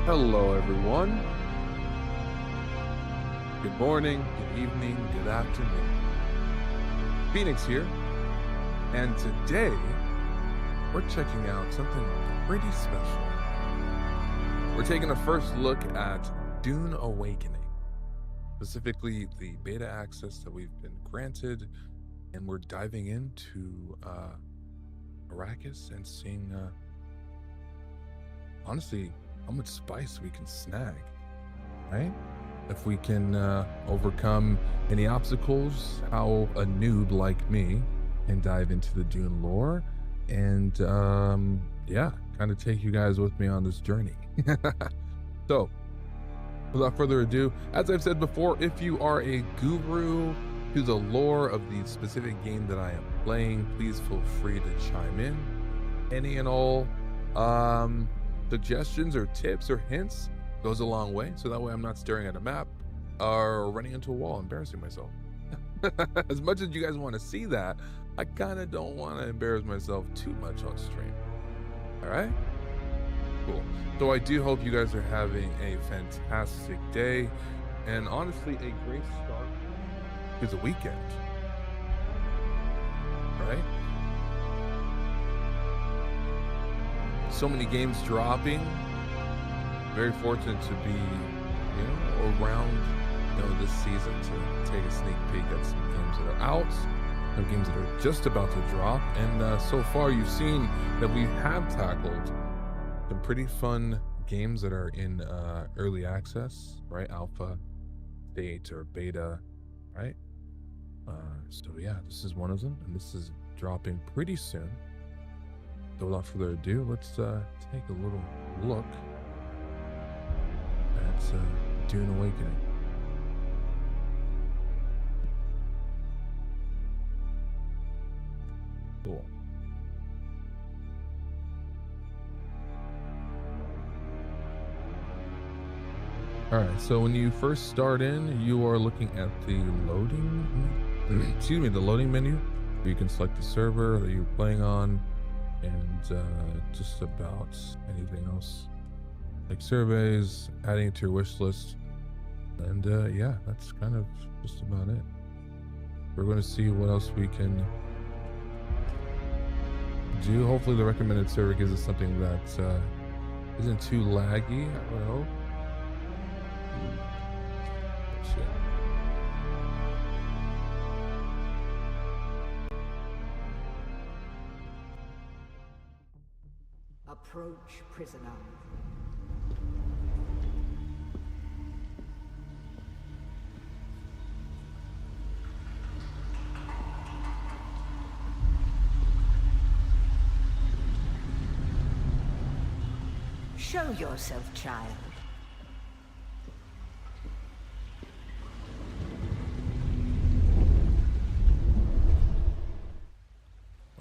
Hello, everyone. Good morning, good evening, good afternoon. Phoenix here, and today we're checking out something pretty special. We're taking a first look at Dune Awakening, specifically the beta access that we've been granted, and we're diving into Arrakis and seeing, honestly, how much spice we can snag, right? If we can overcome any obstacles, how a noob like me can dive into the Dune lore and yeah, kind of take you guys with me on this journey. So, without further ado, as I've said before, if you are a guru to the lore of the specific game that I am playing, please feel free to chime in. Any and all suggestions or tips or hints goes a long way, so that way I'm not staring at a map or running into a wall embarrassing myself. As much as you guys want to see that, I kind of don't want to embarrass myself too much on stream. All right, cool. So I do hope you guys are having a fantastic day and honestly a great start to the weekend. All right, so many games dropping. Very fortunate to be, around, this season to take a sneak peek at some games that are out, some games that are just about to drop, and so far you've seen that we have tackled some pretty fun games that are in early access, right? Alpha, state, or beta, right? So yeah, this is one of them, and this is dropping pretty soon. So without further ado, let's take a little look at Dune Awakening. Cool. All right, so when you first start in, you are looking at the the loading menu, where you can select the server that you're playing on, and just about anything else, like surveys, adding it to your wish list, and yeah, that's kind of just about it. We're going to see what else we can do. Hopefully the recommended server gives us something that isn't too laggy, I would hope. Shit. Approach, prisoner. Show yourself, child.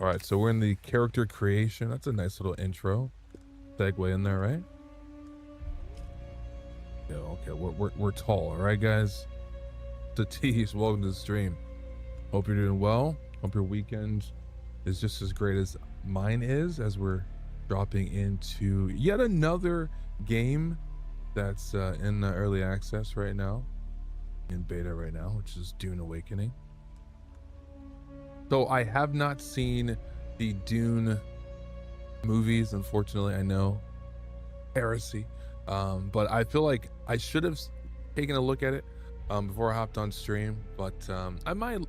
All right, so we're in the character creation. That's a nice little intro segue in there, right? Yeah, okay, we're tall, all right, guys. The T's, welcome to the stream. Hope you're doing well. Hope your weekend is just as great as mine is, as we're dropping into yet another game that's in early access right now, in beta right now, which is Dune Awakening. So I have not seen the Dune movies, unfortunately. I know, heresy, but I feel like I should have taken a look at it before I hopped on stream, but I might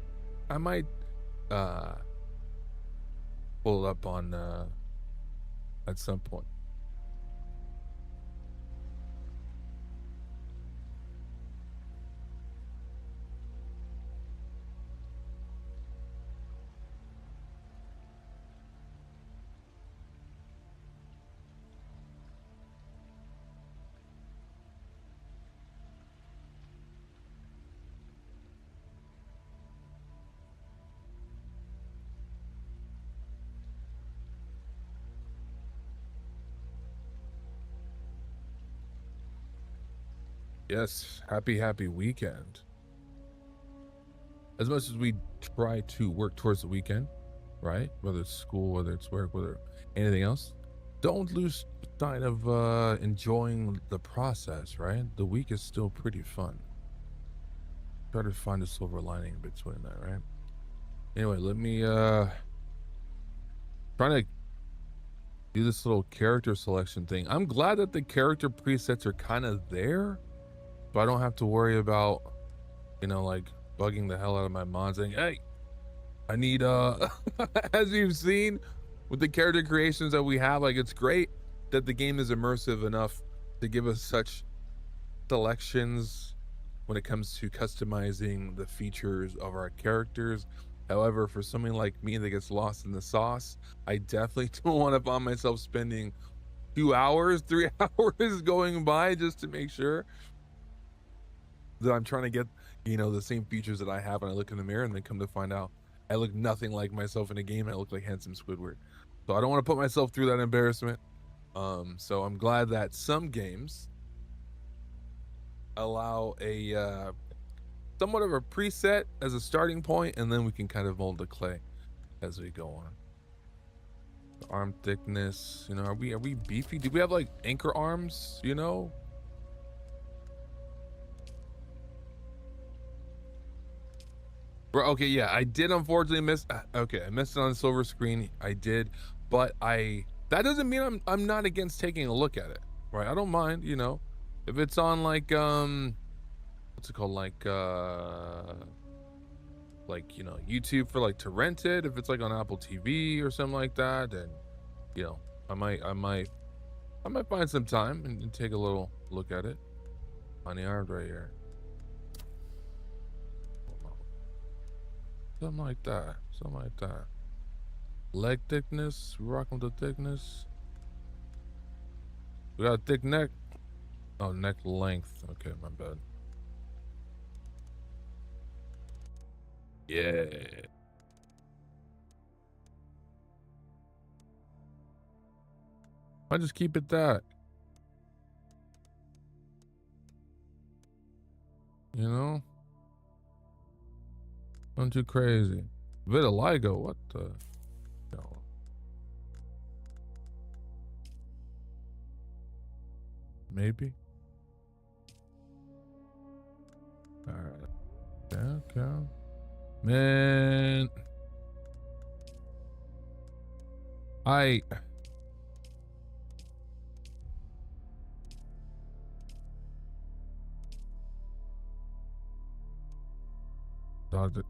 pull it up on at some point. Yes, happy weekend. As much as we try to work towards the weekend, right? Whether it's school, whether it's work, whether anything else, don't lose sight of enjoying the process, right? The week is still pretty fun. Try to find a silver lining in between that, right? Anyway, let me trying to do this little character selection thing. I'm glad that the character presets are kind of there, so I don't have to worry about, you know, like bugging the hell out of my mod saying, hey, I need as you've seen with the character creations that we have, like, it's great that the game is immersive enough to give us such selections when it comes to customizing the features of our characters. However, for something like me that gets lost in the sauce, I definitely don't want to find myself spending 2 hours, 3 hours going by just to make sure that I'm trying to get, you know, the same features that I have when I look in the mirror, and then come to find out I look nothing like myself in a game. I look like handsome Squidward. So I don't want to put myself through that embarrassment. So I'm glad that some games allow a somewhat of a preset as a starting point, and then we can kind of mold the clay as we go on. The arm thickness, you know, are we beefy? Do we have like anchor arms, you know? Okay, yeah, I did unfortunately miss. Okay, I missed it on the silver screen. I did, but that doesn't mean I'm not against taking a look at it, right? I don't mind, you know, if it's on like what's it called, like you know, YouTube for like to rent it. If it's like on Apple TV or something like that, then, you know, I might find some time and take a little look at it on the arm right here. Something like that. Something like that. Leg thickness. We're rocking with the thickness. We got a thick neck. Oh, neck length. Okay, my bad. Yeah. I just keep it that. You know? I'm too crazy. Vitiligo, what the hell? Maybe. Alright. Okay. Man.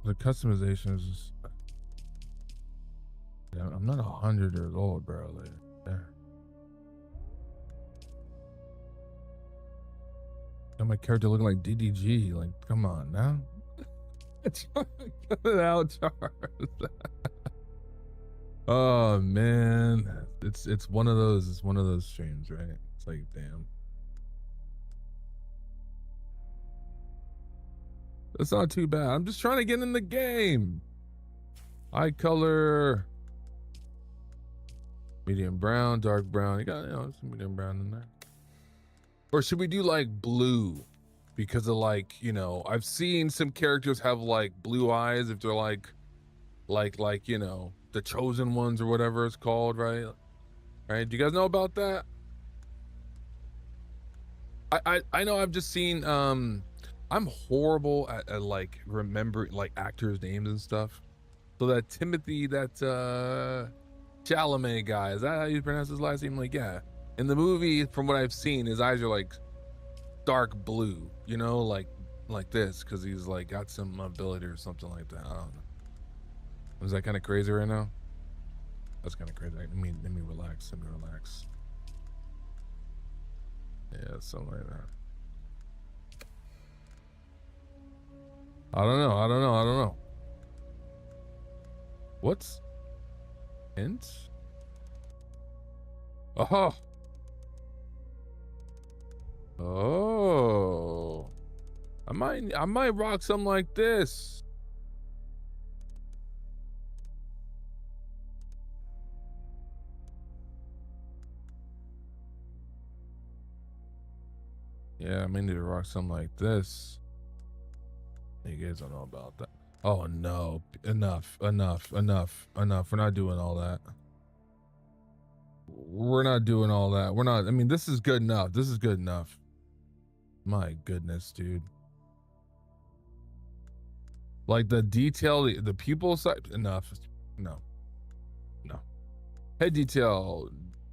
The customization is just, yeah, I'm not 100 years old, bro. Like, yeah. Got my character looking like DDG. Like, come on now. Cut it out, Charles. Oh man, it's one of those. It's one of those streams, right? It's like, damn. That's not too bad. I'm just trying to get in the game. Eye color, medium brown, dark brown. You got, you know, some medium brown in there. Or should we do like blue? Because of, like, you know, I've seen some characters have like blue eyes if they're like, you know, the chosen ones or whatever it's called, right? Right? Do you guys know about that? I know I've just seen I'm horrible at like remembering like actors' names and stuff. So that Timothy, that Chalamet guy, is that how you pronounce his last name? Like, yeah. In the movie, from what I've seen, his eyes are like dark blue, you know, like this, because he's like got some ability or something like that. I don't know. Was that kind of crazy right now? That's kind of crazy. Let me relax. Let me relax. Yeah, something like that. I don't know. What's hints? Oh. Oh. I might rock something like this. Yeah, I may need to rock something like this. You guys don't know about that. Oh no, enough. We're not doing all that. we're not doing all that. We're not. I mean, this is good enough. This is good enough. My goodness, dude. Like the detail, the pupil side, enough. No. Head detail.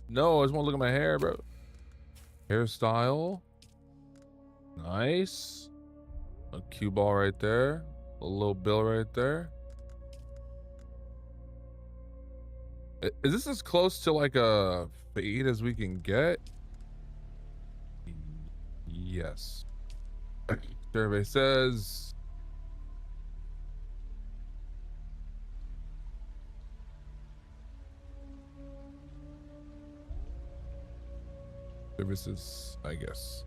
No, I just want to look at my hair, bro. Hairstyle. Nice. A cue ball right there. A little bill right there. Is this as close to like a fade as we can get? Yes. Survey says. Services, I guess.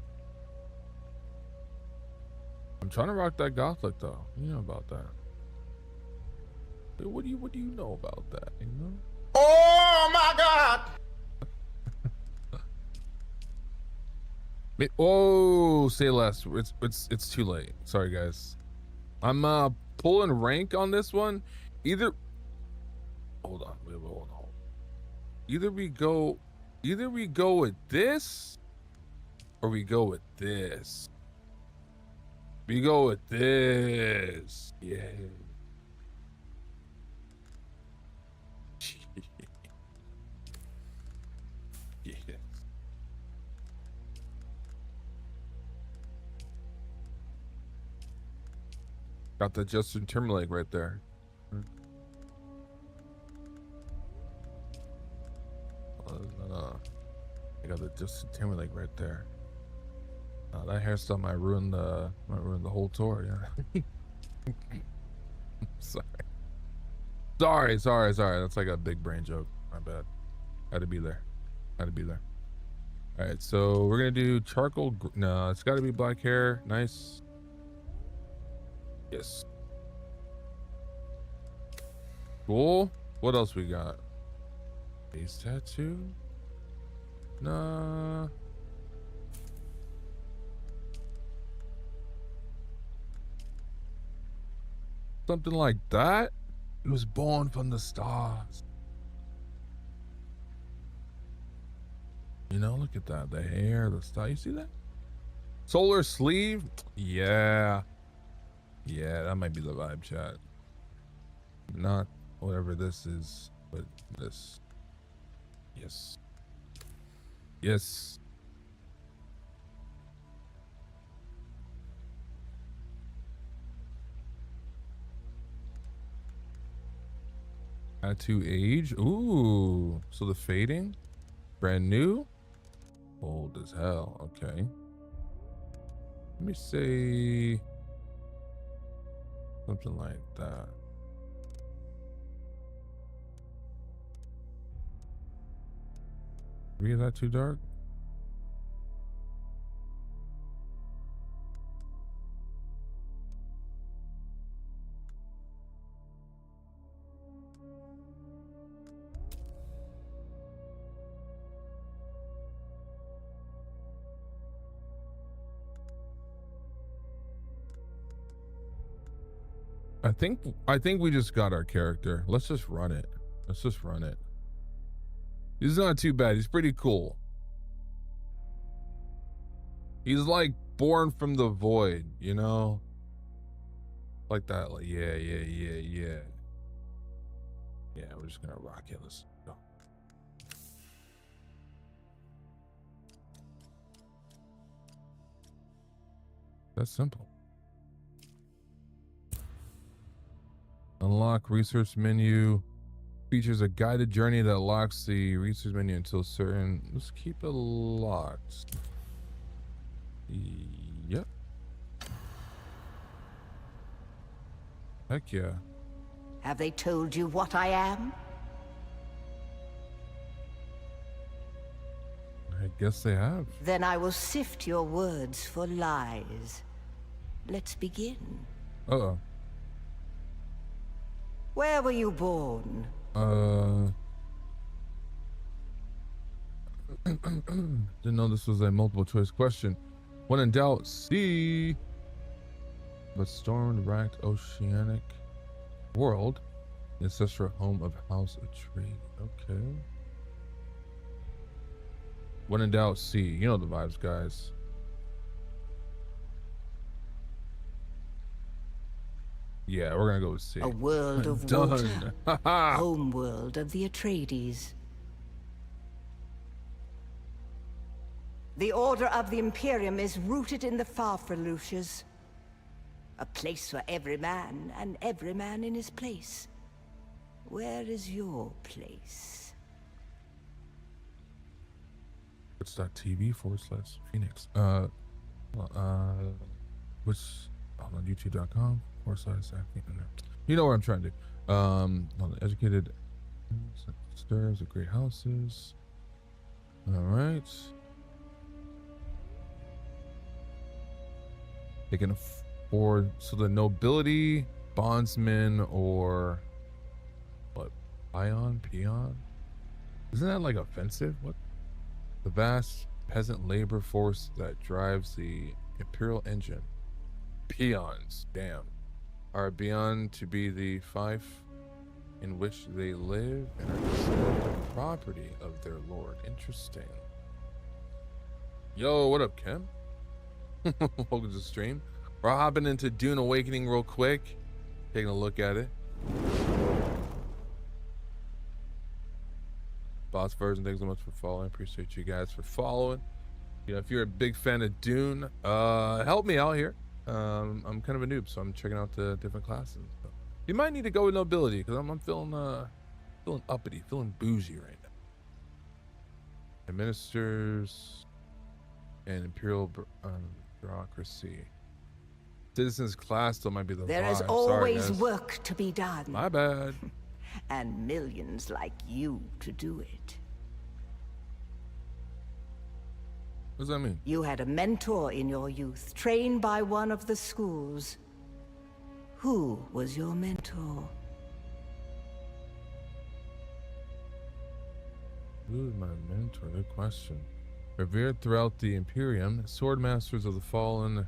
I'm trying to rock that gothic though. You know about that. What do you know about that? You know? Oh my God! Oh, say less. It's too late. Sorry guys. I'm pulling rank on this one. Either hold on. Wait, hold on. Either we go with this or we go with this. We go with this. Yeah. Yes. Got the Justin Timberlake right there. I got the Justin Timberlake right there. That hairstyle might ruin the whole tour. Yeah. Sorry. That's like a big brain joke. My bad. Had to be there. All right, so we're gonna do charcoal. No, it's got to be black hair. Nice. Yes. Cool. What else we got? Face tattoo. Nah. Something like that. It was born from the stars. You know, look at that. The hair, the style. You see that? Solar sleeve. Yeah, that might be the vibe, chat. Not whatever this is, but this. Yes. Tattoo age. Ooh, so the fading, brand new, old as hell. Okay, let me say something like that. Is that too dark? I think we just got our character. Let's just run it. He's not too bad. He's pretty cool. He's like born from the void, you know? Like that. Like, yeah. Yeah, we're just gonna rock it. Let's go. That's simple. Unlock research menu. Features a guided journey that locks the research menu until certain. Let's keep it locked. Yep. Heck yeah. Have they told you what I am? I guess they have. Then I will sift your words for lies. Let's begin. Uh-oh. Where were you born? Didn't know this was a multiple choice question. When in doubt, C. But stormed, racked, oceanic world, ancestral home of House Atreides. Okay. When in doubt, C. You know the vibes, guys. Yeah, we're gonna go with C. A world of Done. water. Homeworld of the Atreides. The Order of the Imperium is rooted in the Farfaluches. A place for every man, and every man in his place. Where is your place? Twitch.tv/Phoenix. Which on youtube.com/. You know what I'm trying to do. On the educated stairs of great houses. All right. They can afford, so the nobility, bondsmen, or what? Peon? Isn't that like offensive? What? The vast peasant labor force that drives the imperial engine. Peons, damn, are beyond to be the fief in which they live and are considered the property of their lord. Interesting. Yo, what up, Kim? Welcome to the stream. We're hopping into Dune Awakening real quick, taking a look at it. Boss version, thanks so much for following. Appreciate you guys for following. You know, if you're a big fan of Dune, help me out here. I'm kind of a noob, so I'm checking out the different classes. So you might need to go with nobility because I'm feeling uppity, feeling bougie right now. Administers and imperial bureaucracy. Citizens class still might be the There vibe. is always work to be done. My bad. And millions like you to do it. What does that mean? You had a mentor in your youth, trained by one of the schools. Who was your mentor? Who is my mentor? Good question. Revered throughout the Imperium, sword masters of the fallen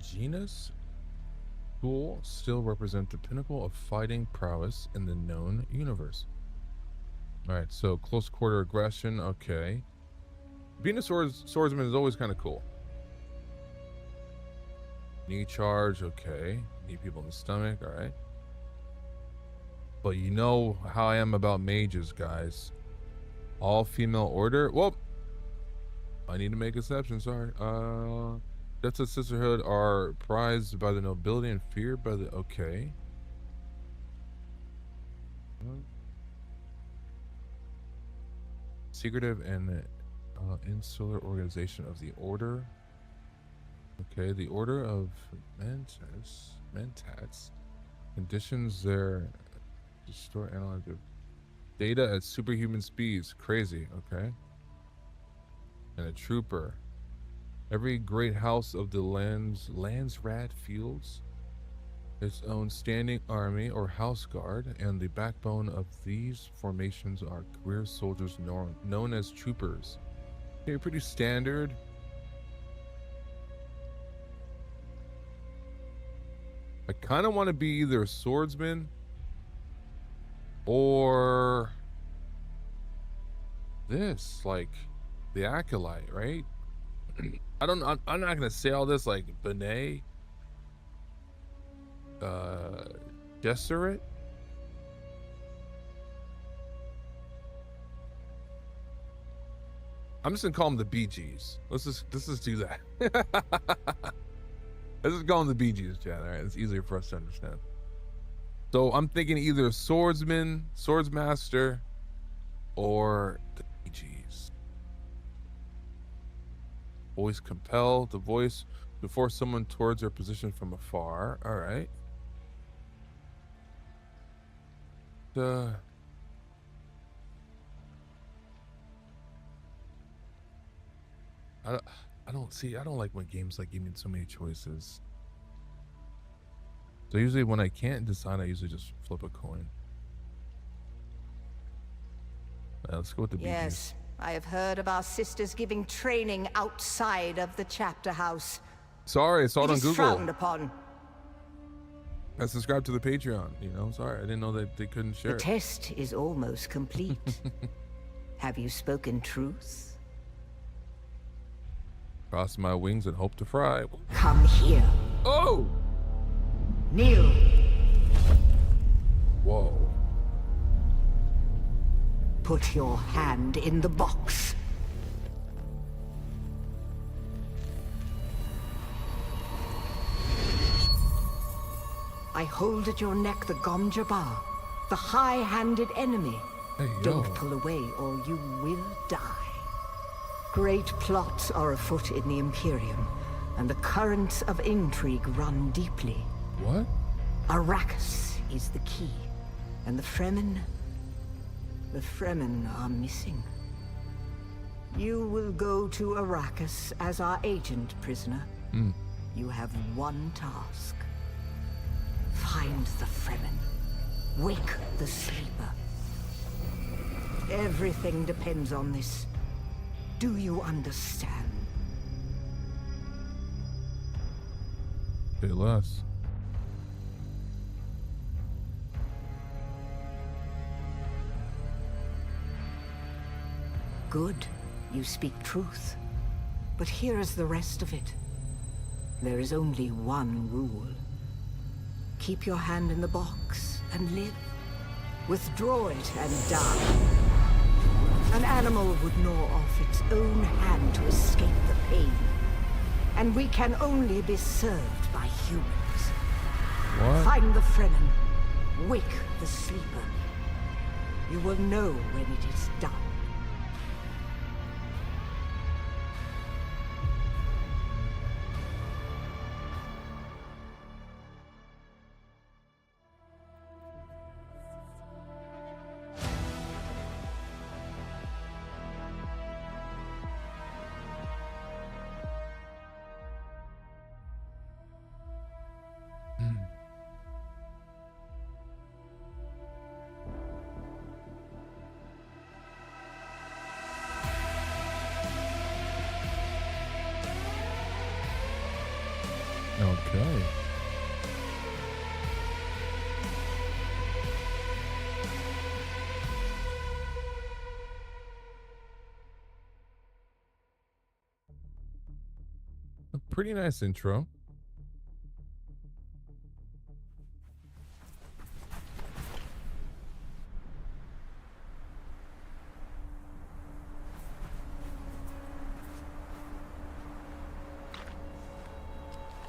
genus school still represent the pinnacle of fighting prowess in the known universe. Alright, so close quarter aggression, okay. Being a swordsman is always kind of cool. Knee charge, okay. Knee people in the stomach, alright. But you know how I am about mages, guys. All female order. Well, I need to make exceptions, sorry. Deaths of Sisterhood are prized by the nobility and feared by the... Okay. Secretive and insular organization of the Order. Okay, the Order of Mentats conditions their store analytic data at superhuman speeds. Crazy, okay. And a trooper. Every great house of the Landsrat fields its own standing army or house guard, and the backbone of these formations are career soldiers known as troopers. Okay, pretty standard. I kind of want to be either a swordsman or this, like the acolyte, right? I'm not gonna say all this like Benet Gesserit. I'm just gonna call them the Bee Gees. Let's just do that. Let's just call them the Bee Gees, Chad. All right, it's easier for us to understand. So I'm thinking either swordsman, swordsmaster, or the Bee Gees. Voice compel, the voice to force someone towards their position from afar. All right. I don't like when games like give me so many choices. So usually when I can't decide, I usually just flip a coin. Let's go with the Bee Gees. Yes, I have heard of our sisters giving training outside of the chapter house. Sorry, I saw it on It is Google. frowned upon. I subscribed to the Patreon, you know. Sorry, I didn't know that they couldn't share The it. test is almost complete. Have you spoken truth? Cross my wings and hope to fry. Come here. Oh! Kneel. Whoa. Put your hand in the box. I hold at your neck the Gom Jabbar, the high-handed enemy. Hey, Don't yo. pull away or you will die. Great plots are afoot in the Imperium, and the currents of intrigue run deeply. What? Arrakis is the key, and the Fremen are missing. You will go to Arrakis as our agent, prisoner. You have one task. Find the Fremen. Wake the sleeper. Everything depends on this. Do you understand? Say less. Good. You speak truth. But here is the rest of it. There is only one rule. Keep your hand in the box and live. Withdraw it and die. An animal would gnaw off its own hand to escape the pain. And we can only be served by humans. What? Find the Fremen. Wake the sleeper. You will know when it is done. Okay. A pretty nice intro.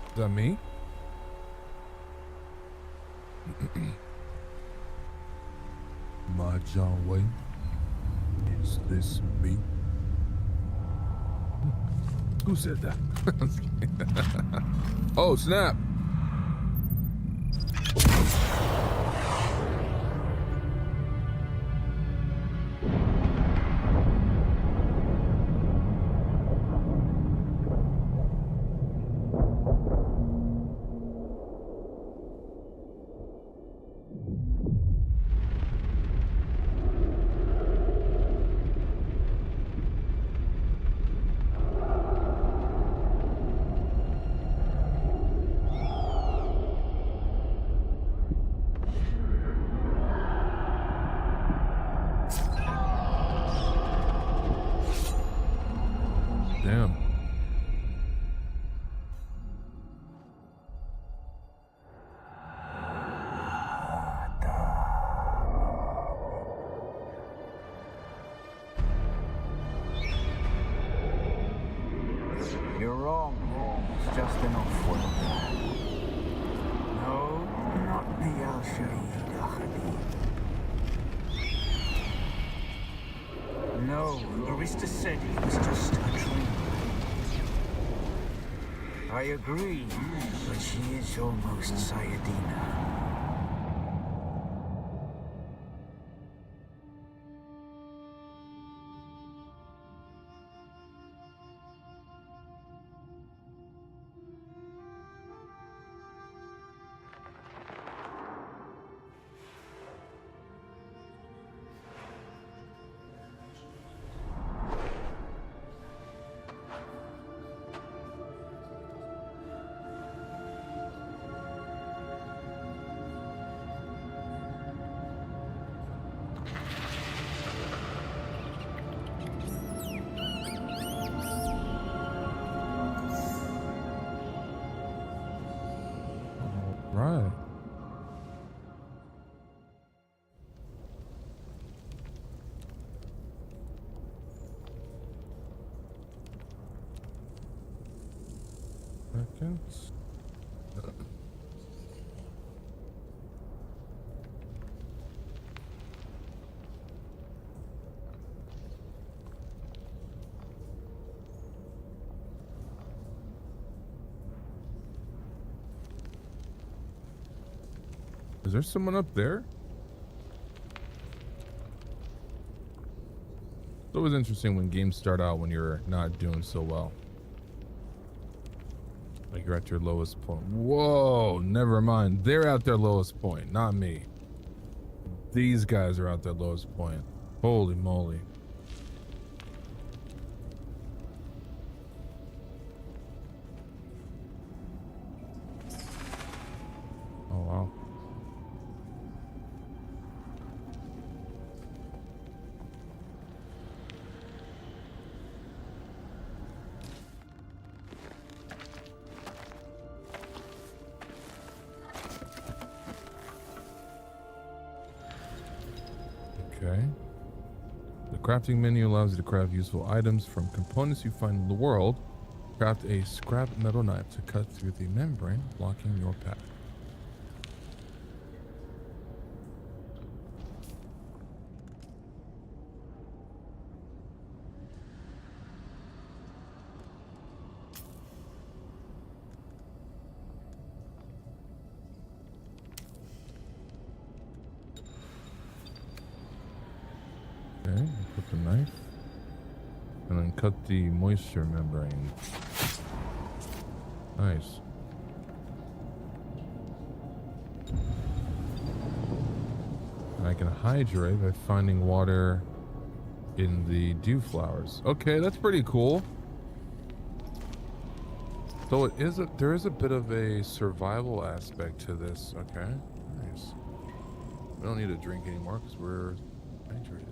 Is that me? My John Wayne, is this me? Who said that? Oh, snap. Damn. You're wrong. It's just an off-world. No, not the Al-Sharid Ahadi. No, Arista said it was just a dream. I agree, but she is almost Sayadina. seconds. Is there someone up there? It's always interesting when games start out when you're not doing so well. Like you're at your lowest point. Whoa, never mind. They're at their lowest point, not me. These guys are at their lowest point. Holy moly. Oh, wow. Okay. The crafting menu allows you to craft useful items from components you find in the world. Craft a scrap metal knife to cut through the membrane, blocking your path. Okay, put the knife and then cut the moisture membrane. Nice. And I can hydrate by finding water in the dew flowers. Okay, that's pretty cool. So it is there is a bit of a survival aspect to this. Okay, nice. We don't need to drink anymore because we're hydrated.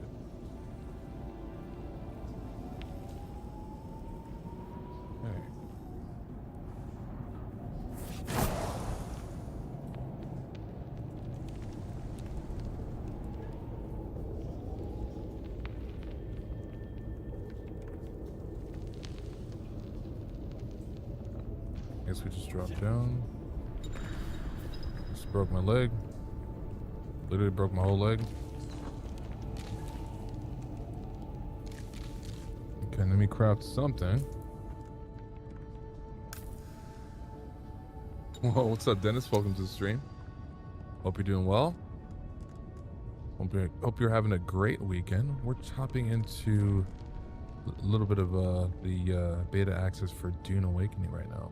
Okay. Guess we just dropped down. Just broke my leg. Literally broke my whole leg. Okay, let me craft something. Whoa, what's up, Dennis? Welcome to the stream. Hope you're doing well. Hope you're having a great weekend. We're hopping into a little bit of the beta access for Dune Awakening right now.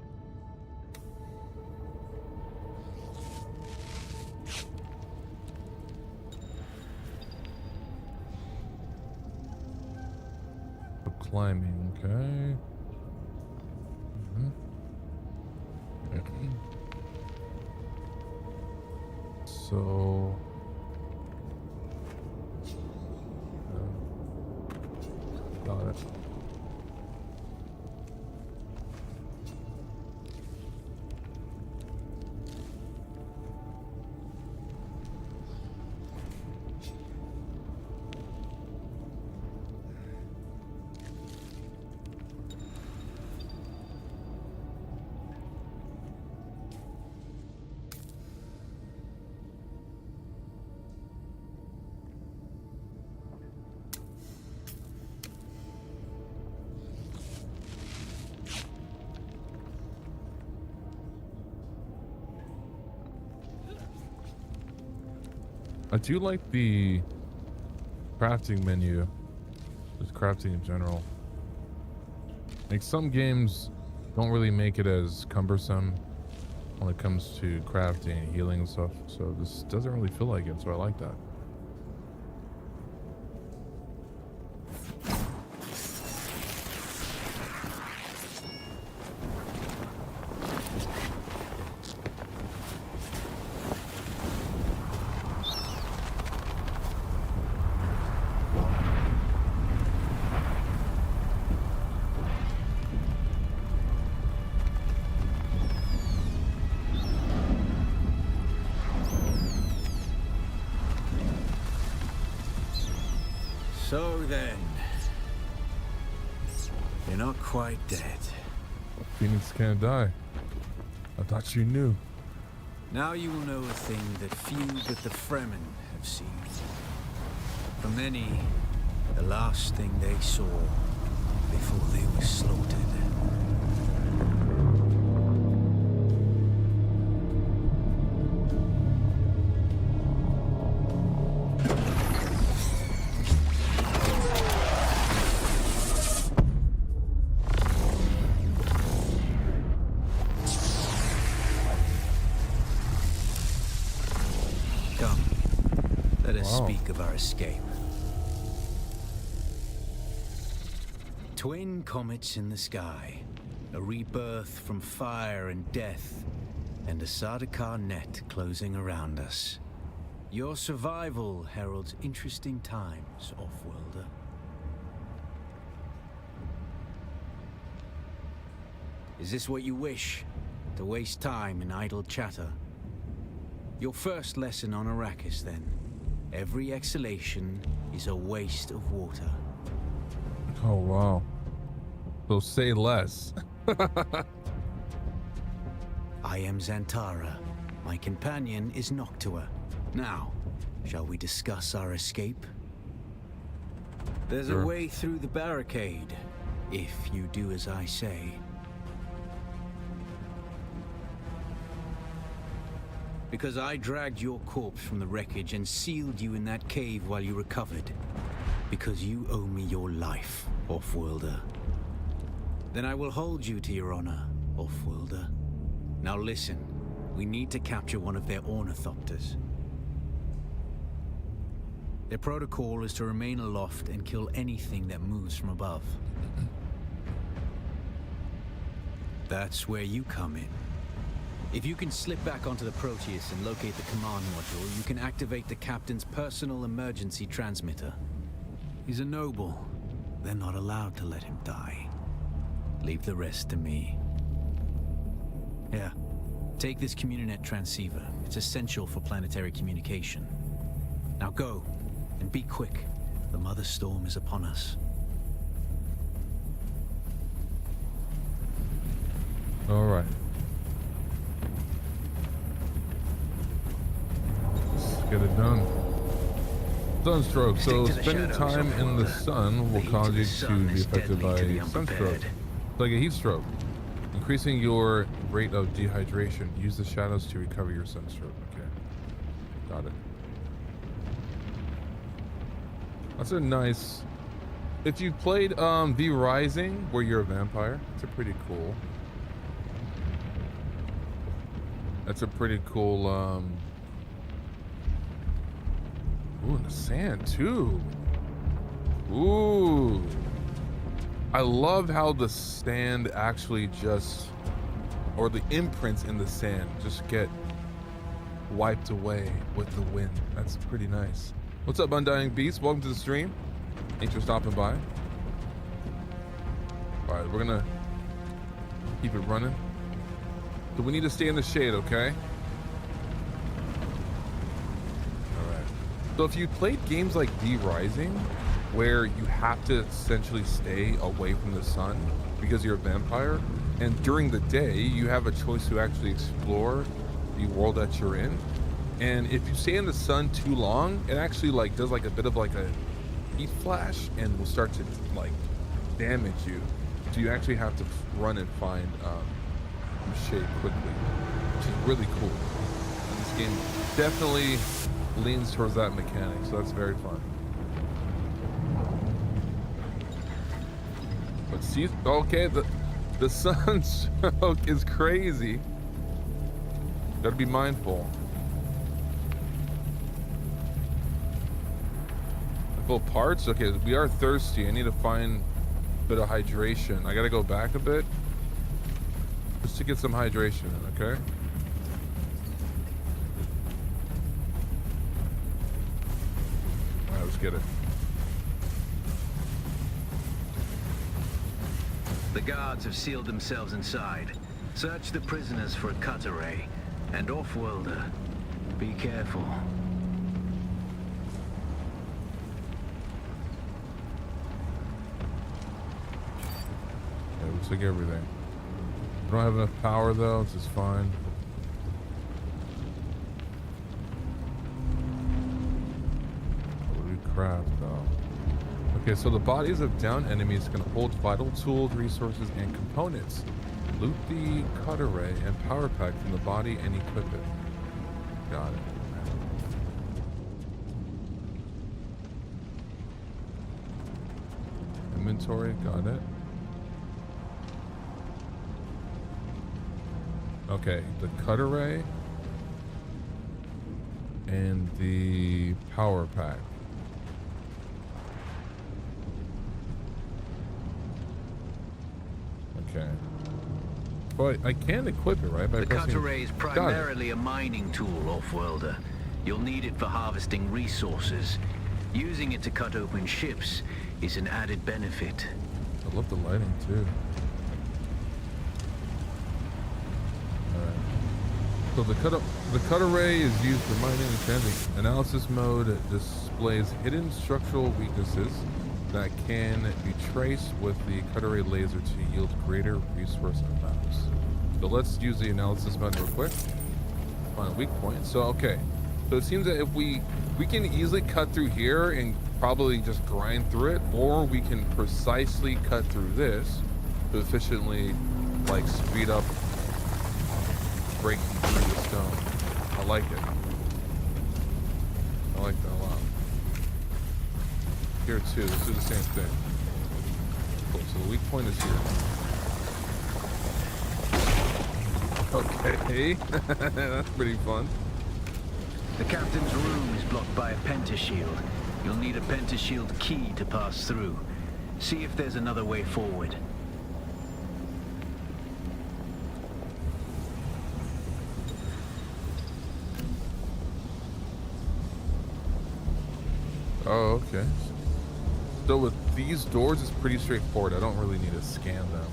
Climbing, okay. So got it. I do like the crafting menu, just crafting in general. Like some games don't really make it as cumbersome when it comes to crafting and healing and stuff. So this doesn't really feel like it, so I like that. So then, you're not quite dead. Phoenix can't die. I thought you knew. Now you will know a thing that few but the Fremen have seen. For many, the last thing they saw before they were slaughtered. Come, let us speak of our escape. Twin comets in the sky, a rebirth from fire and death, and a Sardaukar net closing around us. Your survival heralds interesting times, Offworlder. Is this what you wish? To waste time in idle chatter? Your first lesson on Arrakis, then. Every exhalation is a waste of water. Oh, wow. So say less. I am Xantara. My companion is Noctua. Now, shall we discuss our escape? There's Sure. a way through the barricade, if you do as I say. Because I dragged your corpse from the wreckage and sealed you in that cave while you recovered. Because you owe me your life, Offworlder. Then I will hold you to your honor, Offworlder. Now listen, we need to capture one of their ornithopters. Their protocol is to remain aloft and kill anything that moves from above. That's where you come in. If you can slip back onto the Proteus and locate the command module, you can activate the captain's personal emergency transmitter. He's a noble. They're not allowed to let him die. Leave the rest to me. Here, take this Communinet transceiver. It's essential for planetary communication. Now go, and be quick. The Mother Storm is upon us. All right. Let's get it done. Sunstroke. So spending time in the sun will cause you to be affected by sunstroke. It's like a heat stroke. Increasing your rate of dehydration. Use the shadows to recover your sunstroke. Okay. Got it. That's a nice... If you played V Rising, where you're a vampire, it's a pretty cool... That's a pretty cool, Ooh, in the sand, too. Ooh. I love how the sand actually just... Or the imprints in the sand just get wiped away with the wind. That's pretty nice. What's up, Undying Beast? Welcome to the stream. Thanks for stopping by. Alright, we're gonna keep it running. So we need to stay in the shade, okay? Alright. So if you played games like V Rising, where you have to essentially stay away from the sun because you're a vampire, and during the day you have a choice to actually explore the world that you're in, and if you stay in the sun too long, it actually like does like a bit of like a heat flash and will start to like damage you. So you actually have to run and find shade quickly, which is really cool. And this game definitely leans towards that mechanic, so that's very fun. But see, okay, the sunstroke is crazy. Gotta be mindful. Full parts? Okay, we are thirsty. I need to find a bit of hydration. I gotta go back a bit just to get some hydration in, okay? Alright, let's get it. The guards have sealed themselves inside. Search the prisoners for a cut array. And Offworlder, be careful. Okay, looks like everything. I don't have enough power though, this is fine. craft though. Okay, so the bodies of downed enemies can hold vital tools, resources, and components. Loot the cut array and power pack from the body and equip it. Got it. Inventory, got it. Okay, the cut array and the power pack. Okay. But I can equip it, right? By The pressing... cut array is primarily a mining tool, off-worlder. You'll need it for harvesting resources. Using it to cut open ships is an added benefit. I love the lighting too. Alright. So the cut array is used for mining and transit. Analysis mode displays hidden structural weaknesses that can be traced with the cut array laser to yield greater resource amounts. So let's use the analysis mode real quick. Find a weak point. So okay. So it seems that if we can easily cut through here and probably just grind through it, or we can precisely cut through this to efficiently like speed up breaking through the stone. I like it. I like that a lot. Here too, let's do the same thing. Cool, so the weak point is here. Okay, that's pretty fun. The captain's room is blocked by a pentashield. You'll need a pentashield key to pass through. See if there's another way forward. Oh, okay. So with these doors, it's pretty straightforward. I don't really need to scan them.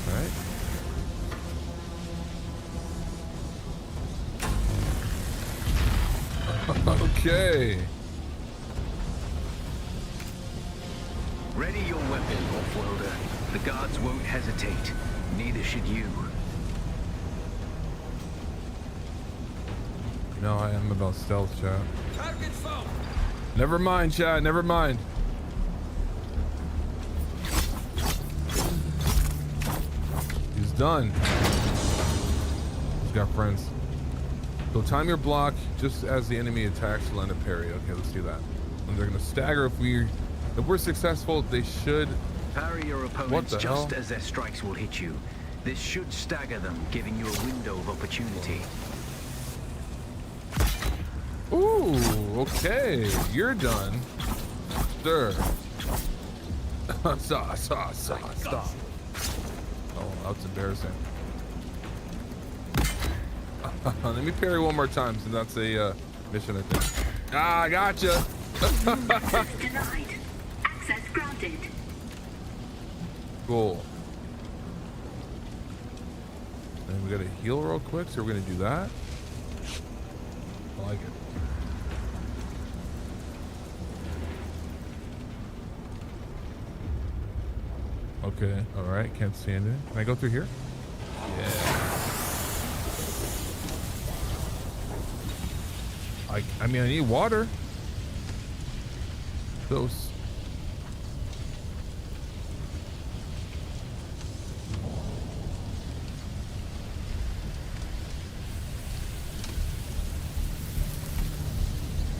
All right. Okay. Ready your weapon, off-worlder. The guards won't hesitate. Neither should you. No, I am about stealth, chat. Never mind, chat. Never mind. He's done. He's got friends. So time your block just as the enemy attacks to land a parry. Okay, let's do that. And they're gonna stagger if we're successful. They should parry your opponents just as their strikes will hit you. This should stagger them, giving you a window of opportunity. Ooh, okay. You're done. Sir. Stop. Oh, that's embarrassing. Let me parry one more time, since that's a mission, I think. Ah, I gotcha. Access denied. Access granted. Cool. And we gotta heal real quick, so we're gonna do that. I like it. Okay, alright, can't stand it. Can I go through here? Yeah. I mean, I need water. Those.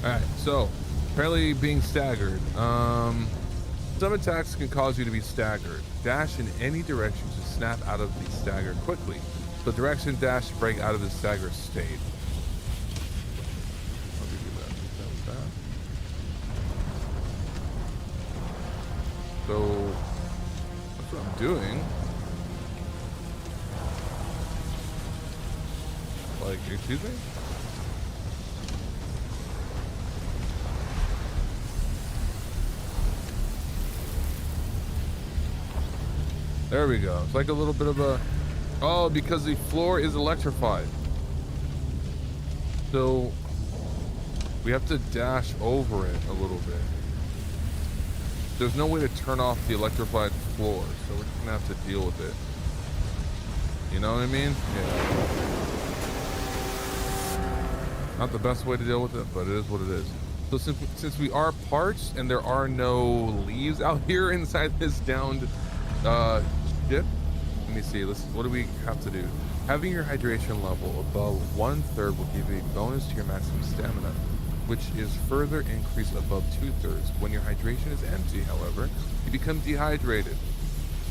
Alright, so apparently being staggered. Some attacks can cause you to be staggered. Dash in any direction to snap out of the stagger quickly. So direction dash to break out of the stagger state. Let me do that. So that's what I'm doing. Like, excuse me? There we go. It's like a little bit of a... Oh, because the floor is electrified. So we have to dash over it a little bit. There's no way to turn off the electrified floor, so we're just gonna have to deal with it. You know what I mean? Yeah. Not the best way to deal with it, but it is what it is. So since we are parched and there are no leaves out here inside this downed ship, let me see. What do we have to do? Having your hydration level above 1/3 will give you a bonus to your maximum stamina, which is further increased above 2/3. When your hydration is empty, however, you become dehydrated.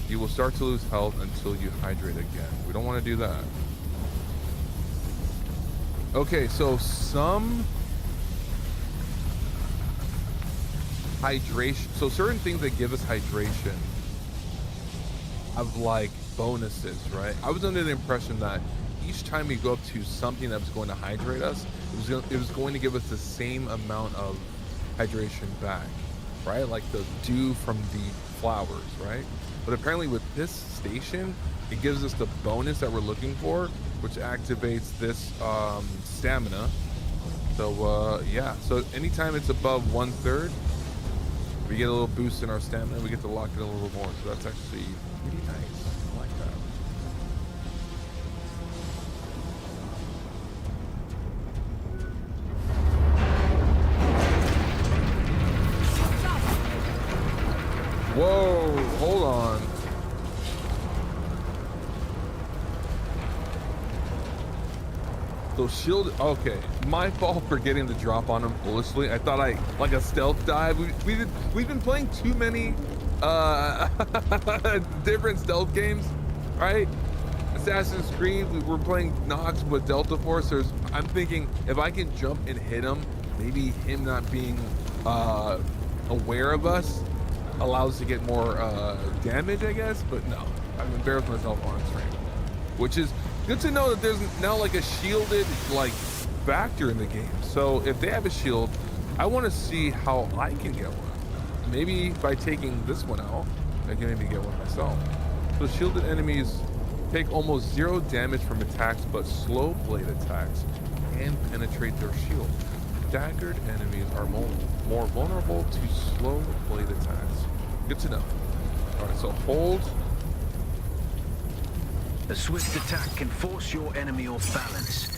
You will start to lose health until you hydrate again. We don't want to do that. Okay, so some hydration, so certain things that give us hydration have like bonuses, right? I was under the impression that each time we go up to something that was going to hydrate us, it was going to give us the same amount of hydration back, right? Like the dew from the flowers, right? But apparently with this station, it gives us the bonus that we're looking for, which activates this stamina. So yeah, so anytime it's above 1/3, we get a little boost in our stamina. We get to lock it a little more. So that's actually pretty nice. I like that. Whoa, hold on. So shield, okay, my fault for getting the drop on him foolishly. I thought like a stealth dive. We've been playing too many different stealth games, right? Assassin's Creed, we're playing Nox with Delta Force. I'm thinking if I can jump and hit him, maybe him not being aware of us allows us to get more damage, I guess. But no, I've embarrassed myself on stream, which is good to know that there's now like a shielded like factor in the game. So if they have a shield, I want to see how I can get one. Maybe by taking this one out, I can maybe get one myself. So shielded enemies take almost 0 damage from attacks, but slow blade attacks can penetrate their shield. Staggered enemies are more vulnerable to slow blade attacks. Good to know. All right, so hold. A swift attack can force your enemy off balance.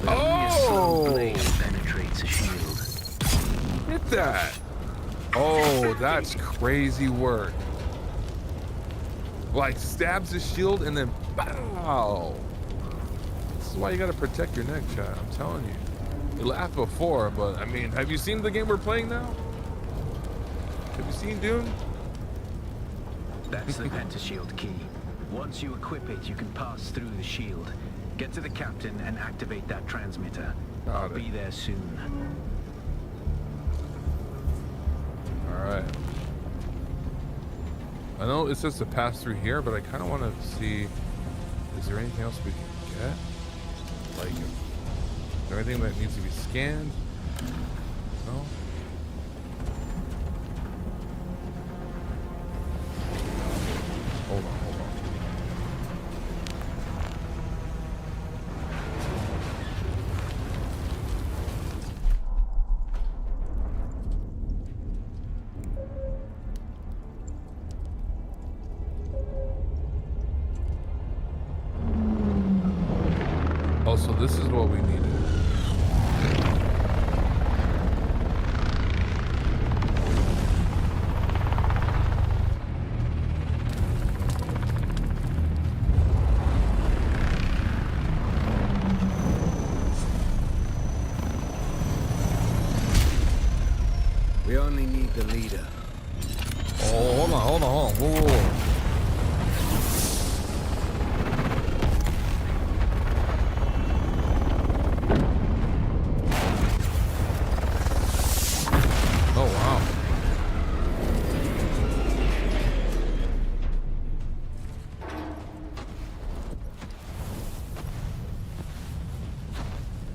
But only a slow blade penetrates a shield. Hit that. Oh, that's crazy work. Like stabs the shield and then pow. This is why you gotta protect your neck, chat. I'm telling you. You laughed before, but I mean, have you seen the game we're playing now? Have you seen Dune? That's the pentashield key. Once you equip it, you can pass through the shield. Get to the captain and activate that transmitter. I'll be there soon. All right. I know it says to pass through here, but I kind of want to see, is there anything else we can get? Like, is there anything that needs to be scanned? No? Hold on. Oh, so this is what we needed. We only need the leader. Oh, hold on. Whoa. Oh, wow.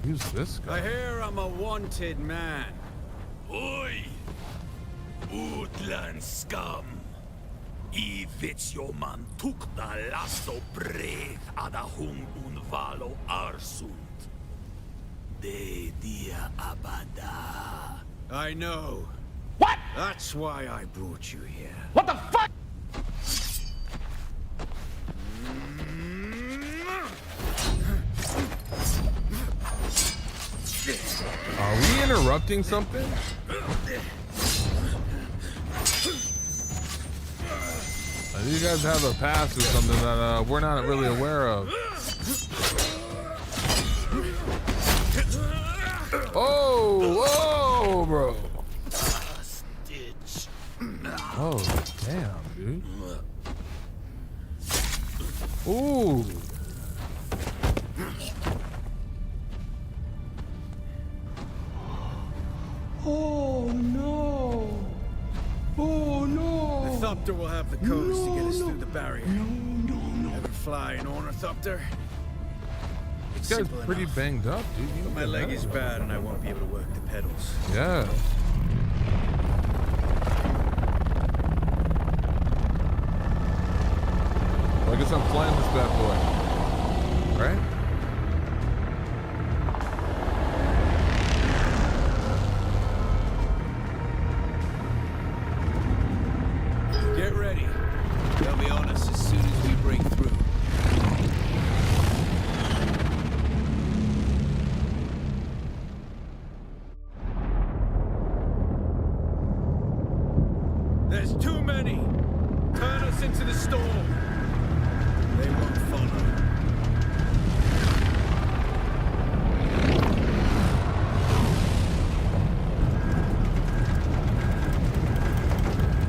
Who's this guy? I hear I'm a wanted man. Oi! Utland scum! I vits jo man tukta lasto brev ada hung unvalo arsund. De dia abada. I know. What? That's why I brought you here. What the fuck? interrupting something? These guys have a pass or something that we're not really aware of. Oh, bro. Oh, damn, dude. Ooh. Oh no! Oh no! The Thopter will have the codes to get us through the barrier. No. Ever fly an ornithopter? This guy's pretty banged up, dude. But my leg is bad and I won't be able to work the pedals. Yeah. Well, I guess I'm flying this bad boy. Right? Get ready. They'll be on us as soon as we break through. There's too many. Turn us into the storm. They won't follow.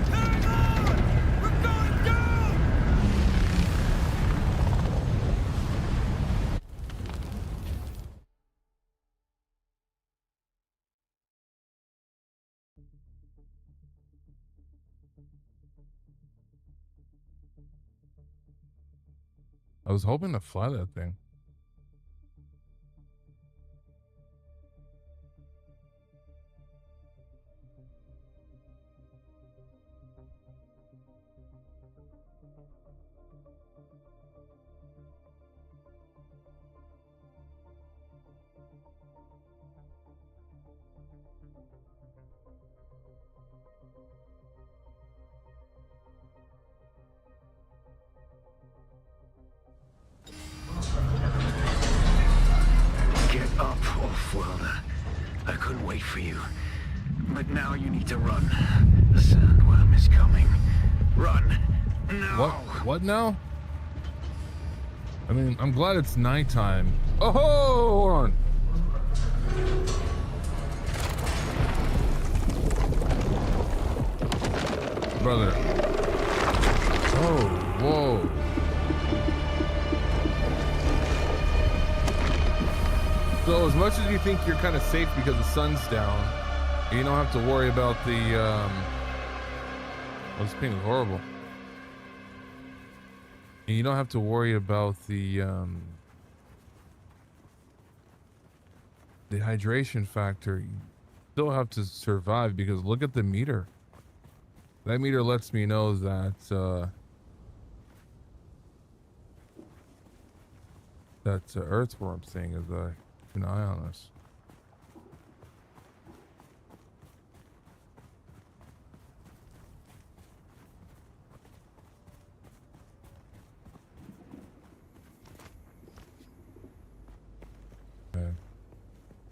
Hang on! We're going down! I was hoping to fly that thing. Get up, Off-Worlder. I couldn't wait for you. But now you need to run. The sandworm is coming. Run! Now! What now? I mean, I'm glad it's nighttime. Oh, hold on. Brother. Oh, whoa. So as much as you think you're kind of safe because the sun's down, you don't have to worry about the, oh, this paint is horrible. And you don't have to worry about the hydration factor. You still have to survive because look at the meter. That meter lets me know that that earthworm thing is an eye on us. Okay.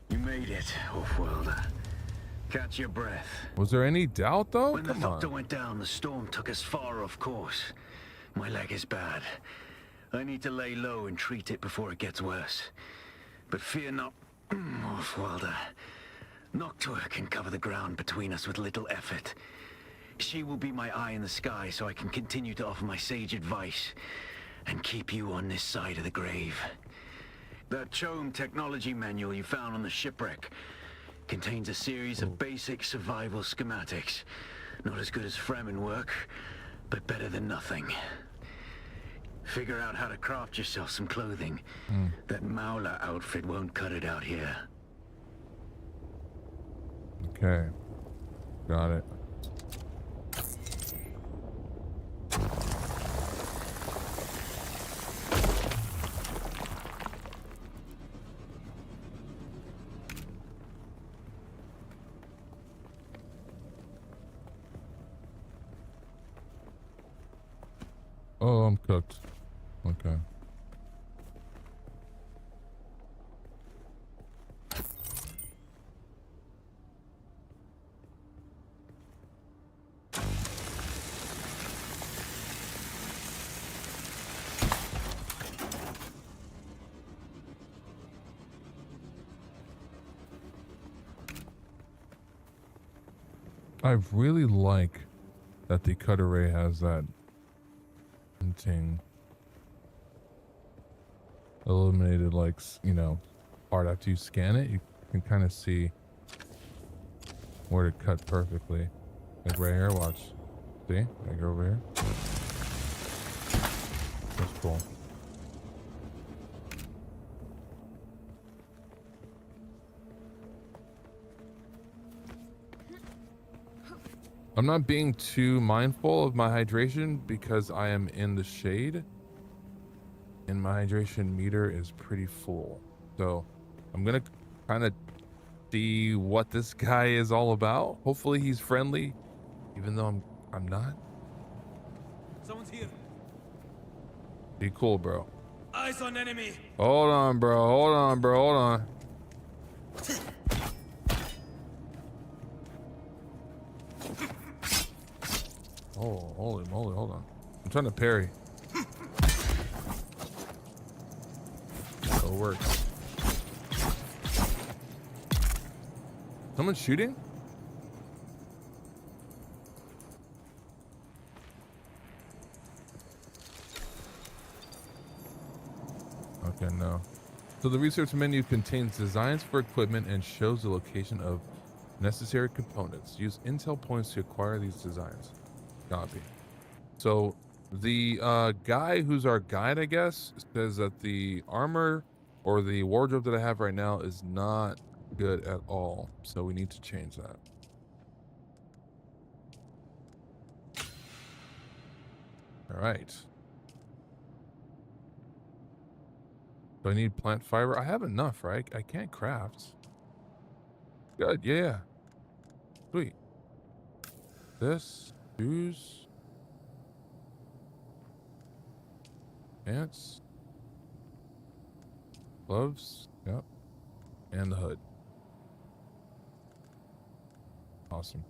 You made it, Off-Worlder. Catch your breath. Was there any doubt though? When the Come on. Thopter went down, the storm took us far off course. My leg is bad. I need to lay low and treat it before it gets worse. But fear not, Off-Worlder. Noctua can cover the ground between us with little effort. She will be my eye in the sky so I can continue to offer my sage advice and keep you on this side of the grave. That Chome technology manual you found on the shipwreck contains a series of basic survival schematics. Not as good as Fremen work, but better than nothing. Figure out how to craft yourself some clothing. That Mauler outfit won't cut it out here. Okay. Got it. Oh, I'm cooked. Okay. I really like that the cut array has that thing illuminated, like, you know, part after you scan it. You can kind of see where to cut perfectly. Like right here, watch. See? I go over here. That's cool. I'm not being too mindful of my hydration because I am in the shade and my hydration meter is pretty full. So I'm gonna kind of see what this guy is all about. Hopefully he's friendly, even though I'm not. Someone's here. Be cool, bro. Eyes on enemy. Hold on, bro. Hold on, bro. Hold on. Oh, holy moly, hold on. I'm trying to parry. So it works. Someone's shooting? Okay, no. So the research menu contains designs for equipment and shows the location of necessary components. Use intel points to acquire these designs. Copy. So the guy who's our guide, I guess, says that the armor or the wardrobe that I have right now is not good at all. So we need to change that. All right. Do I need plant fiber? I have enough, right? I can't craft. Good, yeah. Sweet. This. Shoes, pants, gloves, yep, and the hood. Awesome.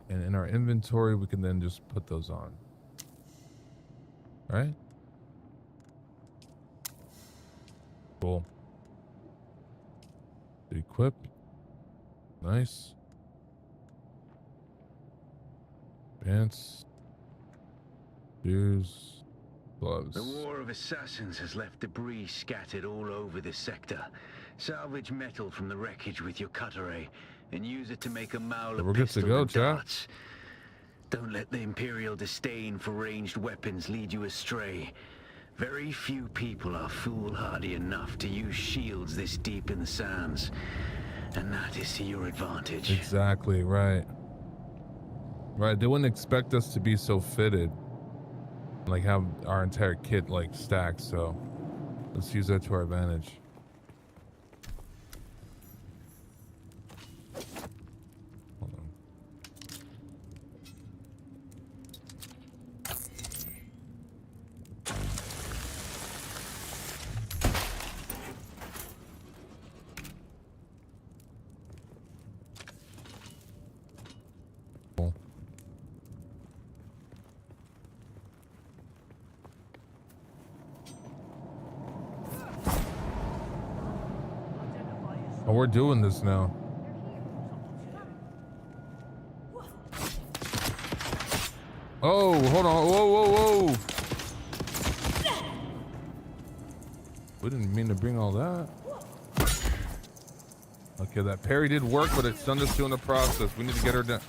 And in our inventory, we can then just put those on. All right? Cool. Equip. Nice. Pants. Shoes. Gloves. The War of Assassins has left debris scattered all over this sector. Salvage metal from the wreckage with your cut array and use it to make a maul of pistol and darts. Don't let the Imperial disdain for ranged weapons lead you astray. Very few people are foolhardy enough to use shields this deep in the sands. And that is to your advantage. Exactly, right. Right, they wouldn't expect us to be so fitted. Like have our entire kit like stacked, so let's use that to our advantage. Hold on. Cool. Oh, we're doing this now. Oh, hold on. Whoa, whoa, whoa. We didn't mean to bring all that. Okay, that parry did work, but it stunned us too in the process. We need to get her down.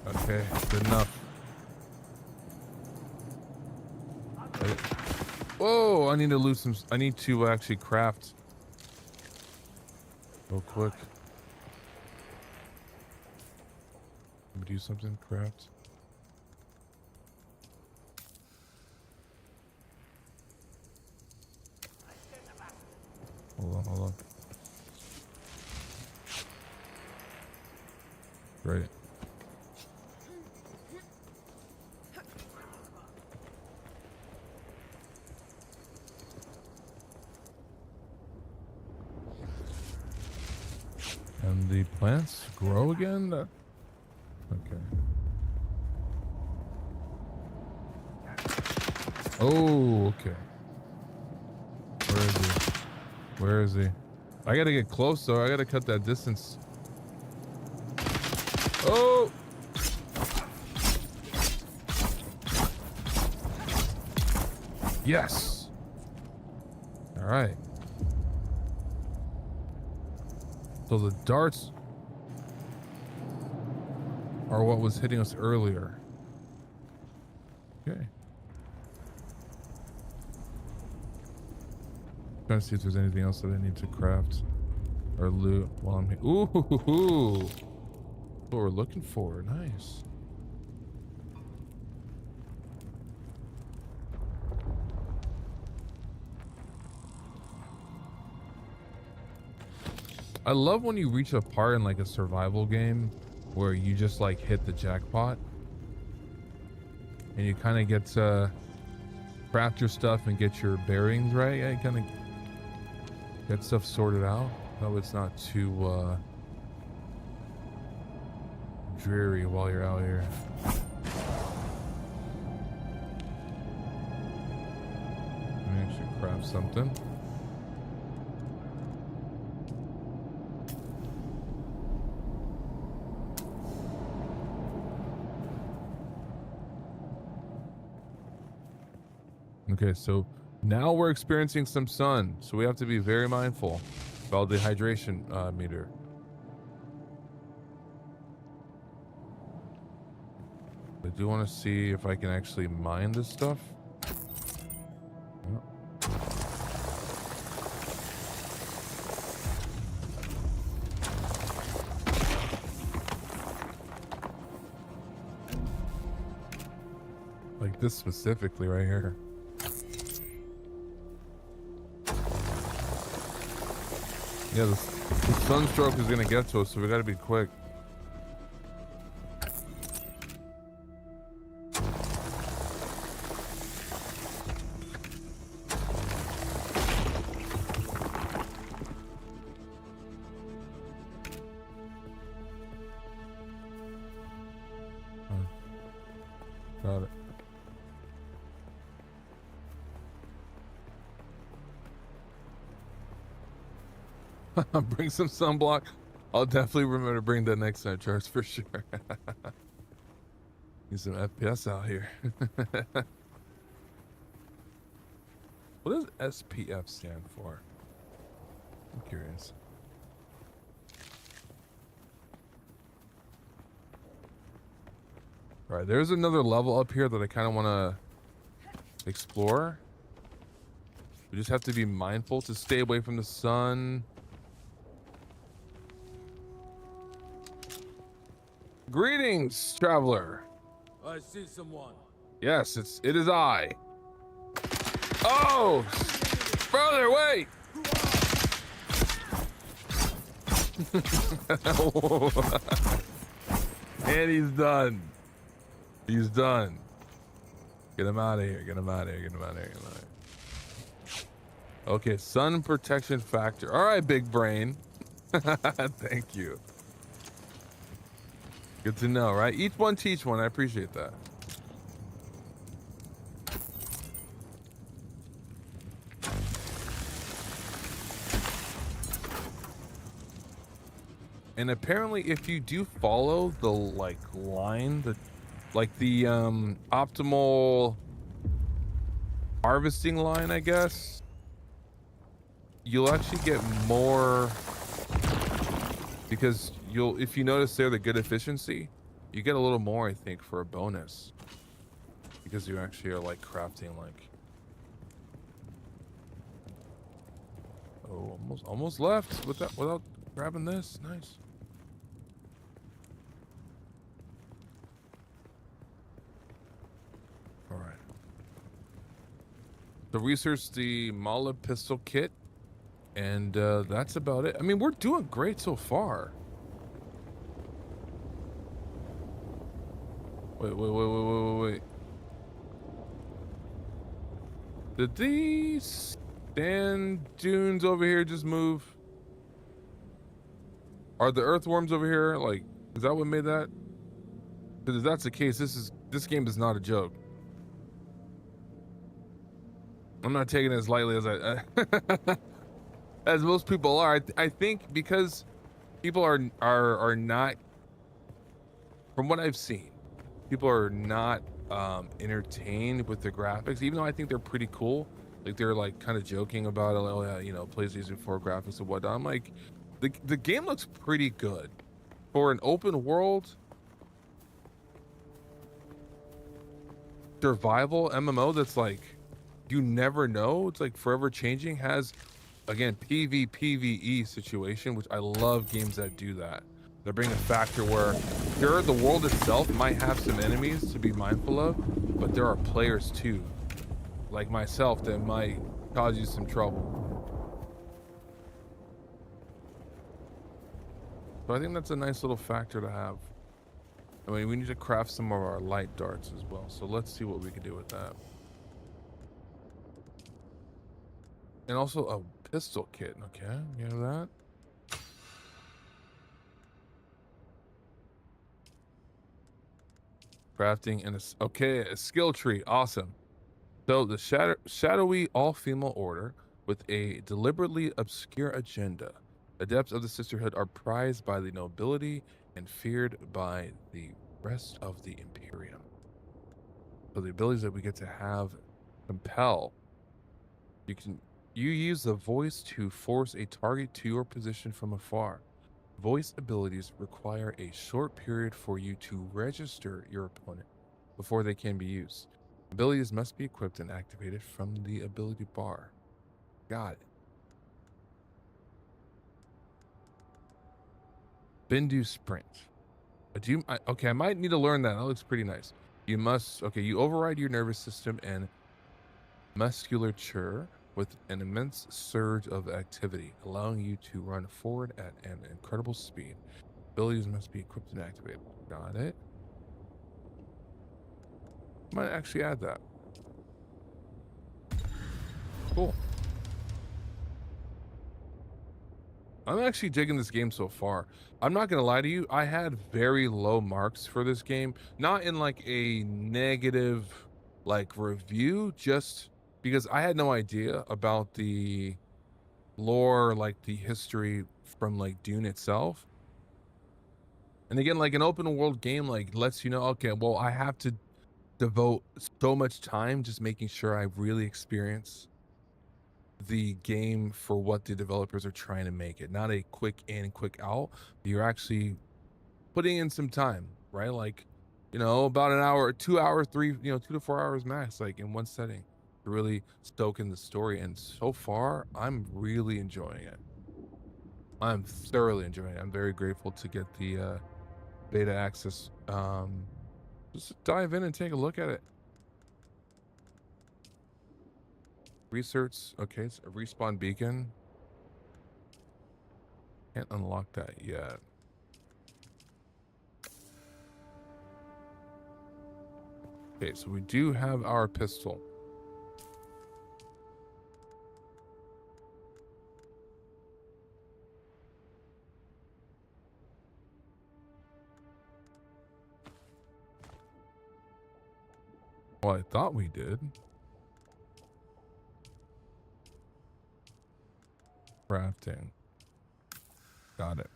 Okay, good enough. Whoa, I need to lose some. I need to actually craft real quick. Let me do something. Craft. Hold on, hold on. Great. And the plants grow again? Okay. Oh, okay. Where is he? Where is he? I gotta get close though. I gotta cut that distance. Oh! Yes! Alright. So the darts are what was hitting us earlier. Okay. Trying to see if there's anything else that I need to craft or loot while I'm here. Ooh, what we're looking for. Nice. I love when you reach a part in like a survival game where you just like hit the jackpot and you kind of get to craft your stuff and get your bearings right. Yeah, you kind of get stuff sorted out. No, it's not too dreary while you're out here. Let me actually craft something. Okay, so now we're experiencing some sun, so we have to be very mindful about the hydration meter. I do want to see if I can actually mine this stuff. Oh. Like this specifically right here. Yeah, the sunstroke is gonna get to us, so we gotta be quick. Got it. Bring some sunblock. I'll definitely remember to bring that next time, Charles, for sure. Need some FPS out here. What does SPF stand for? I'm curious. All right, there's another level up here that I kind of want to explore. We just have to be mindful to stay away from the sun. Greetings, traveler. I see someone. Yes, it is I. Oh, brother, wait. And he's done. He's done. Get him out of here. Get him out of here. Get him out of here. Get him out of here. Okay, sun protection factor. All right, big brain. Thank you. Good to know, right? Each one teach one. I appreciate that. And apparently if you do follow the like line, the optimal harvesting line, I guess, you'll actually get more, because if you notice there the good efficiency, you get a little more, I think, for a bonus, because you actually are like crafting like, oh, almost left with that without grabbing this. Nice. All right. So research the Mala pistol kit, and that's about it. I mean, we're doing great so far. Wait. Did these sand dunes over here just move? Are the earthworms over here, like, is that what made that? Because if that's the case, this game is not a joke. I'm not taking it as lightly as I as most people are. I think because people are not, from what I've seen, people are not entertained with the graphics, even though I think they're pretty cool. Like they're like kind of joking about it, like, oh yeah, you know, PlayStation 4 graphics and whatnot. I'm like, the game looks pretty good for an open world survival MMO that's like, you never know, it's like forever changing. Has, again, PvE situation, which I love games that do that. They bring a factor where, sure, the world itself might have some enemies to be mindful of, but there are players too, like myself, that might cause you some trouble. So I think that's a nice little factor to have. I mean, we need to craft some of our light darts as well. So let's see what we can do with that. And also a pistol kit. Okay, you have that. Crafting and a skill tree. Awesome. So the shadowy all-female order with a deliberately obscure agenda. Adepts of the Sisterhood are prized by the nobility and feared by the rest of the Imperium. So the abilities that we get to have: compel. You use the voice to force a target to your position from afar. Voice abilities require a short period for you to register your opponent before they can be used. Abilities must be equipped and activated from the ability bar. Got it. Bindu sprint. Okay, I might need to learn that. That looks pretty nice. You must, okay, you override your nervous system and musculature with an immense surge of activity, allowing you to run forward at an incredible speed. Abilities must be equipped and activated. Got it. Might actually add that. Cool. I'm actually digging this game so far. I'm not gonna lie to you, I had very low marks for this game. Not in like a negative like review, just because I had no idea about the lore, like the history from like Dune itself. And again, like an open world game like lets you know, okay, well, I have to devote so much time just making sure I really experience the game for what the developers are trying to make it. Not a quick in, quick out. You're actually putting in some time, right? Like, you know, about an hour, 2 hours, 2 to 4 hours max, like in one setting, to really stoke in the story. And so far, I'm really enjoying it. I'm thoroughly enjoying it. I'm very grateful to get the beta access. Just dive in and take a look at it. Research. Okay, it's a respawn beacon. Can't unlock that yet. Okay, so we do have our pistol. Well, I thought we did. Crafting. Got it.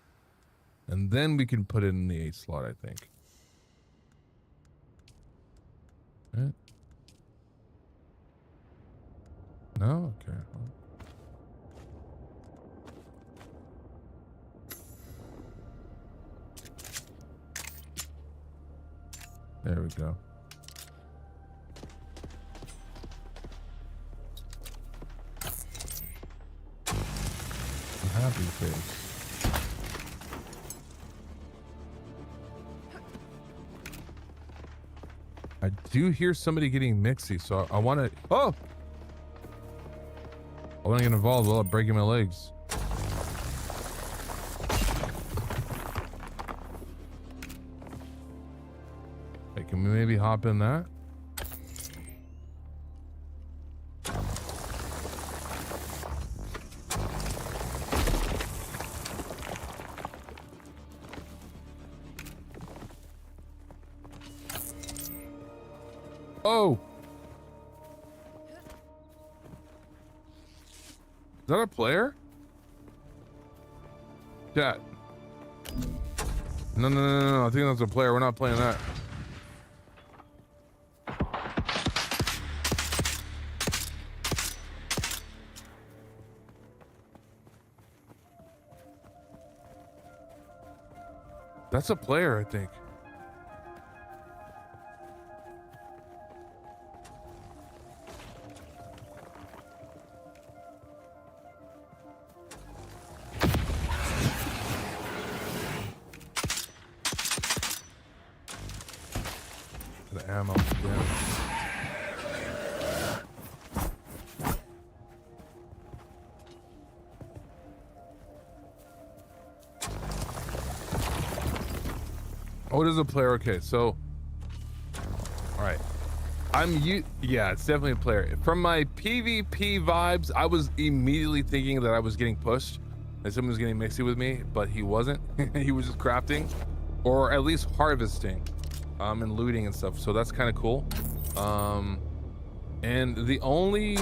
And then we can put it in the 8 slot, I think. Okay. No? Okay. There we go. Happy face. I do hear somebody getting mixy, so I want to. Oh! I want to get involved without breaking my legs. Hey, can we maybe hop in that? Oh! Is that a player? Chat. No. I think that's a player. We're not playing that. That's a player, I think. The ammo. Yeah. Oh, it is a player. Okay, so all right. Yeah, it's definitely a player. From my PvP vibes, I was immediately thinking that I was getting pushed and someone was getting mixy with me, but he wasn't. He was just crafting or at least harvesting and looting and stuff. So that's kind of cool. And the only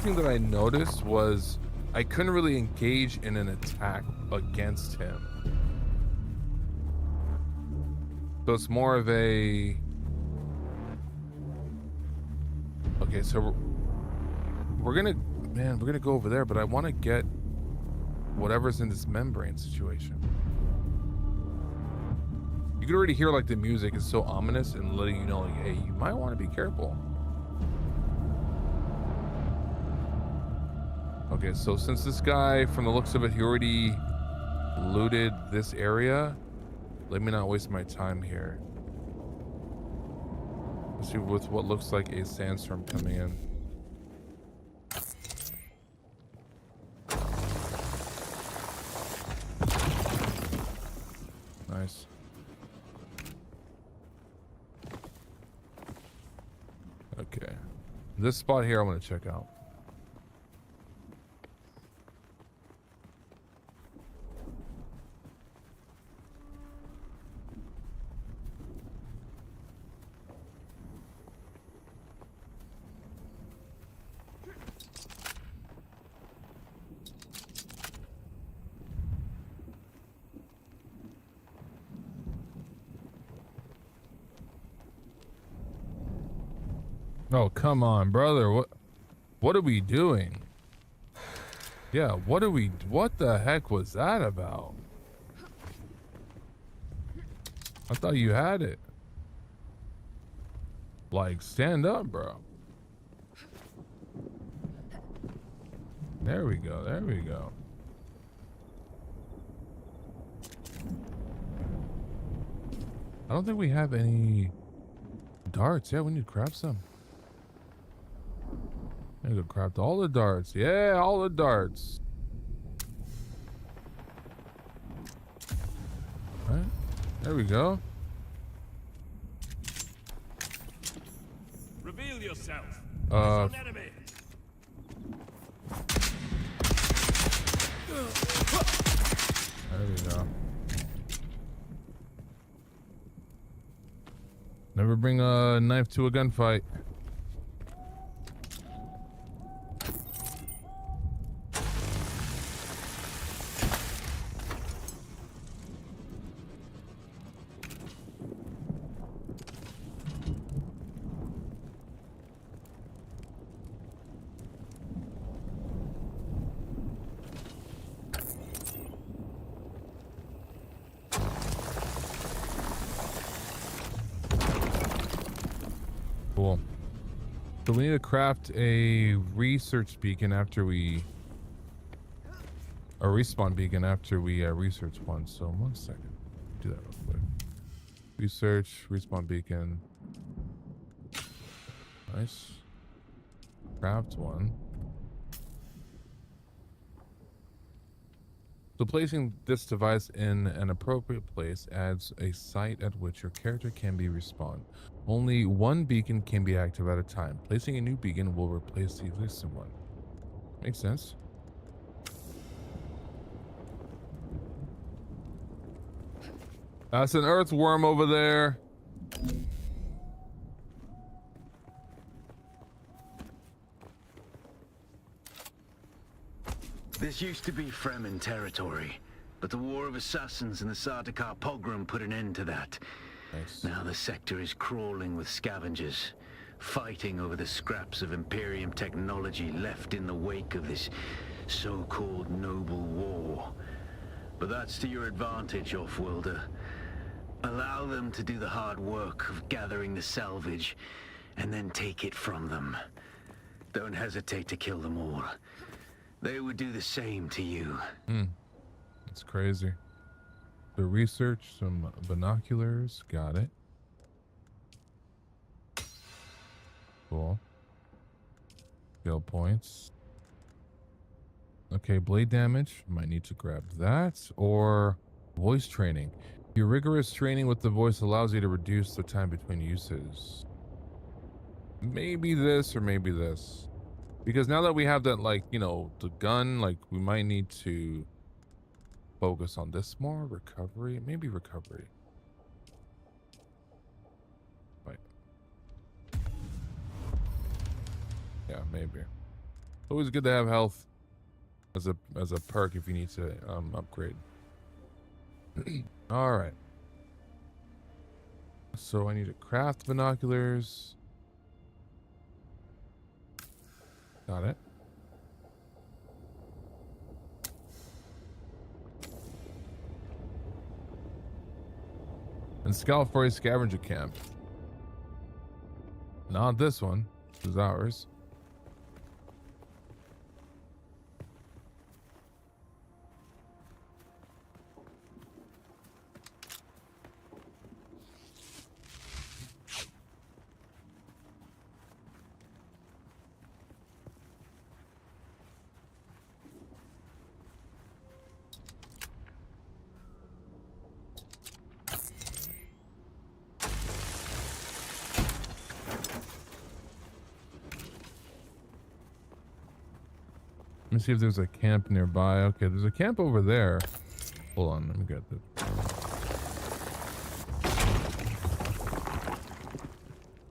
thing that I noticed was I couldn't really engage in an attack against him. So it's more of a... Okay, so we're gonna go over there, but I want to get whatever's in this membrane situation. You can already hear like the music is so ominous and letting you know like, hey, you might want to be careful. Okay, so since this guy, from the looks of it, he already looted this area, let me not waste my time here. Let's see with what looks like a sandstorm coming in. Nice. Okay. This spot here I want to check out. Oh, come on, brother. What are we doing? Yeah, what the heck was that about? I thought you had it. Like, stand up, bro. There we go. There we go. I don't think we have any darts. Yeah, we need to craft some. I need to craft all the darts. Yeah, all the darts. All right. There we go. Reveal yourself. There we go. Never bring a knife to a gunfight. Cool. So we need to craft a research beacon after we... A respawn beacon after we research one. So 1 second. Do that real quick. Research, respawn beacon. Nice. Craft one. So placing this device in an appropriate place adds a site at which your character can be respawned. Only one beacon can be active at a time. Placing a new beacon will replace the existing one. Makes sense. That's an earthworm over there. This used to be Fremen territory, but the War of Assassins and the Sardaukar pogrom put an end to that. Nice. Now the sector is crawling with scavengers, fighting over the scraps of Imperium technology left in the wake of this so-called noble war. But that's to your advantage, Offworlder. Allow them to do the hard work of gathering the salvage, and then take it from them. Don't hesitate to kill them all. They would do the same to you. That's crazy. The research, some binoculars, got it. Cool. Skill points. Okay, blade damage. Might need to grab that. Or voice training. Your rigorous training with the voice allows you to reduce the time between uses. Maybe this or maybe this. Because now that we have that, like, you know, the gun, like, we might need to focus on this more. Recovery. Maybe recovery. Right. Yeah, maybe. Always good to have health as a perk if you need to upgrade. All right. So I need to craft binoculars. Got it. And scout for a scavenger camp. Not this one. This is ours. Let me see if there's a camp nearby. Okay, there's a camp over there. Hold on, let me get this.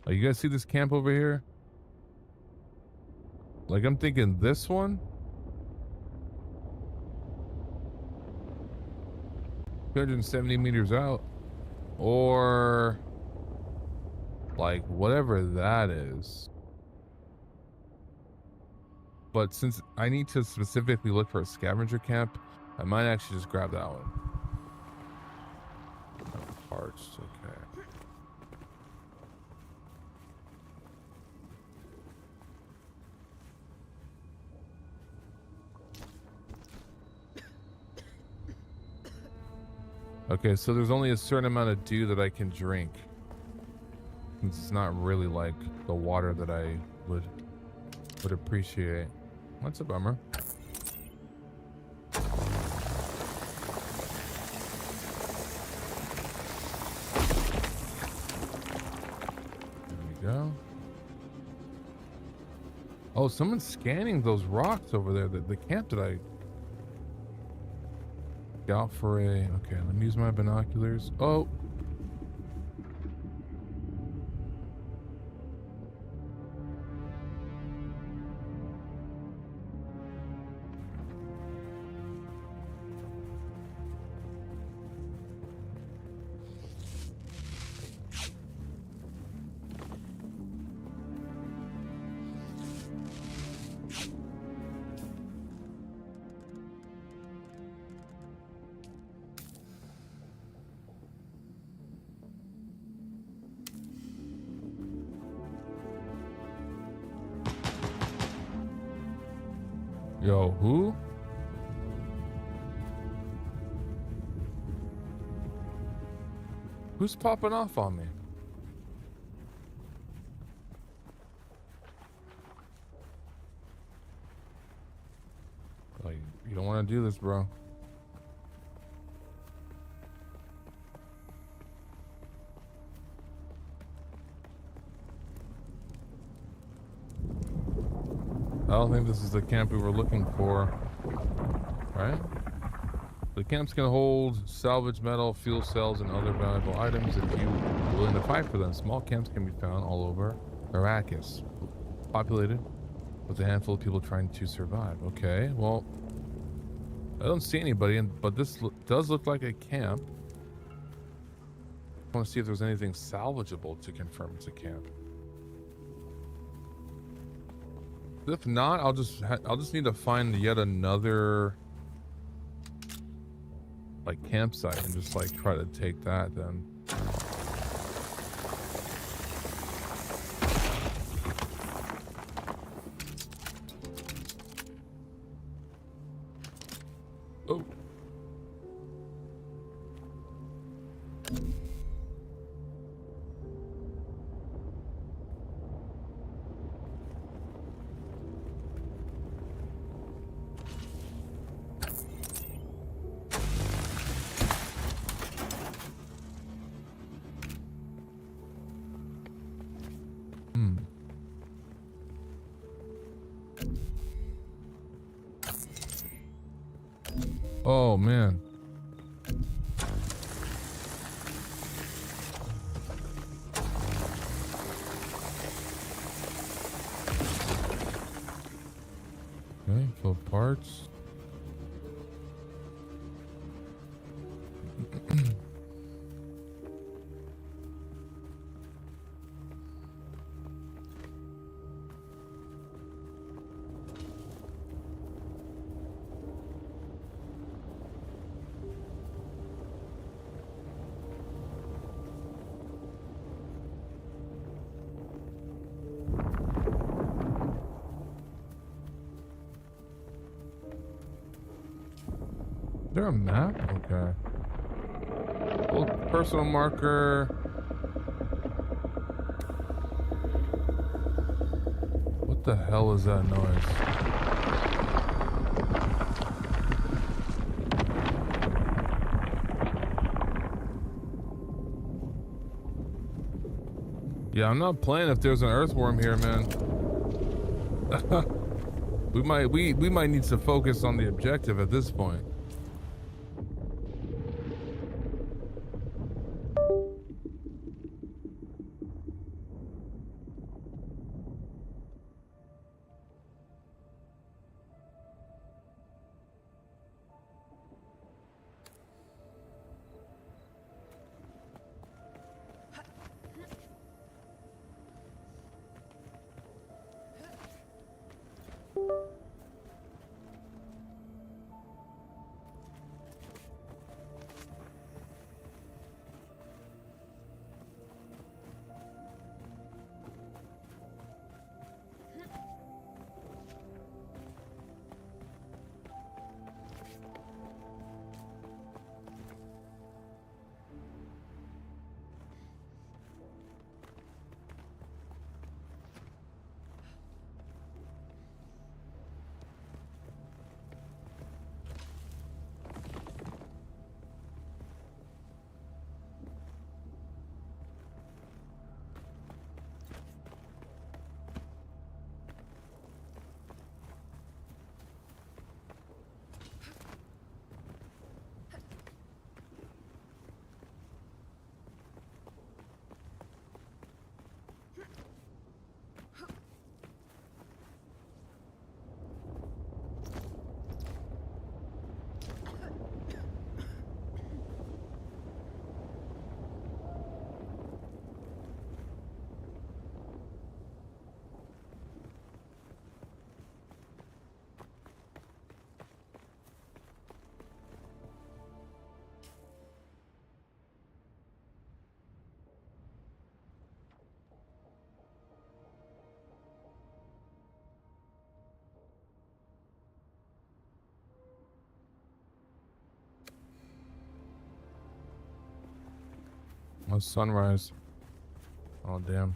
Oh, you guys see this camp over here? Like, I'm thinking this one? 270 meters out. Or like whatever that is. But since I need to specifically look for a scavenger camp, I might actually just grab that one. Parts, okay. Okay, so there's only a certain amount of dew that I can drink. It's not really like the water that I would appreciate. That's a bummer. There we go. Oh, someone's scanning those rocks over there. The camp that I got for a... Okay, let me use my binoculars. Oh! Yo, who? Who's popping off on me? Like, you don't want to do this, bro. I don't think this is the camp we were looking for, right? The camp's gonna hold salvage metal, fuel cells, and other valuable items if you're willing to fight for them. Small camps can be found all over Arrakis, populated with a handful of people trying to survive. Okay, well, I don't see anybody, but this does look like a camp. I want to see if there's anything salvageable to confirm it's a camp. If not, I'll just need to find yet another like campsite and just like try to take that then. Oh. Oh man. Okay, full parts. Is there a map? Okay. Well, personal marker. What the hell is that noise? Yeah, I'm not playing if there's an earthworm here, man. we might need to focus on the objective at this point. Oh, sunrise. Oh, damn.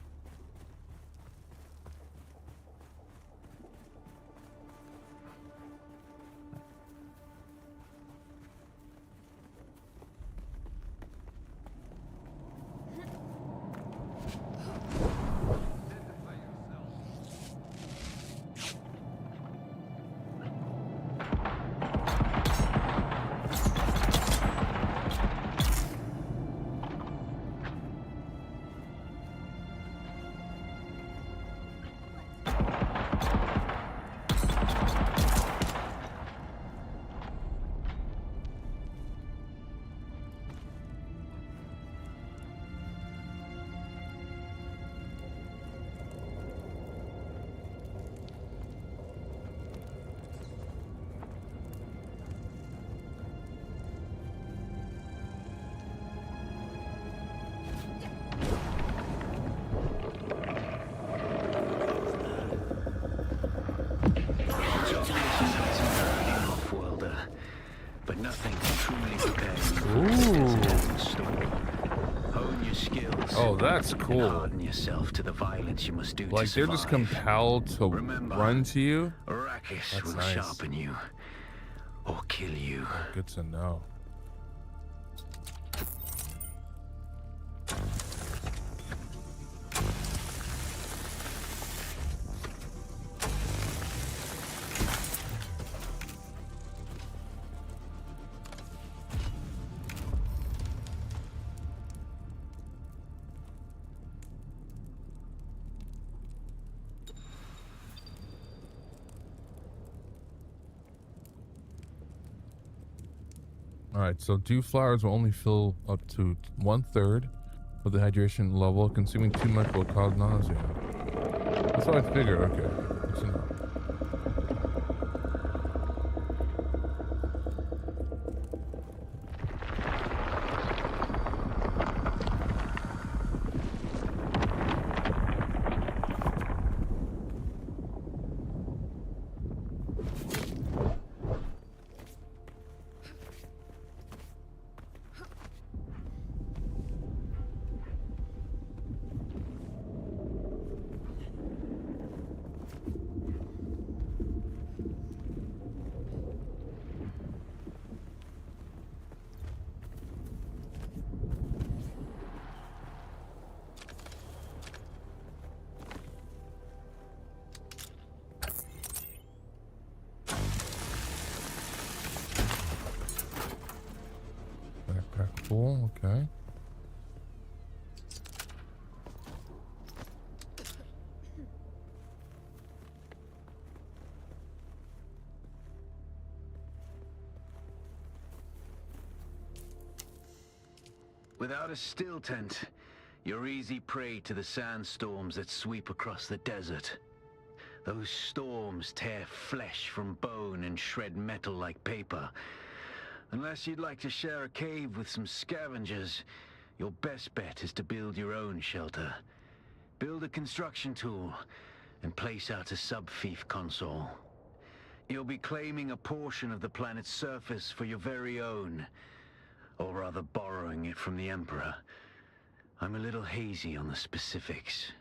Oh, that's And cool. harden yourself to the violence you must do Like to they're survive. just compelled to Remember, run to you. Arrakis That's will nice. sharpen you or kill you. Good to know. Alright, so dew flowers will only fill up to 1/3 of the hydration level. Consuming too much will cause nausea. That's what I figured. Okay. Good to know. Backpack full, okay. Without a still tent, you're easy prey to the sandstorms that sweep across the desert. Those storms tear flesh from bone and shred metal like paper. Unless you'd like to share a cave with some scavengers, your best bet is to build your own shelter. Build a construction tool and place out a sub-fief console. You'll be claiming a portion of the planet's surface for your very own, or rather borrowing it from the Emperor. I'm a little hazy on the specifics.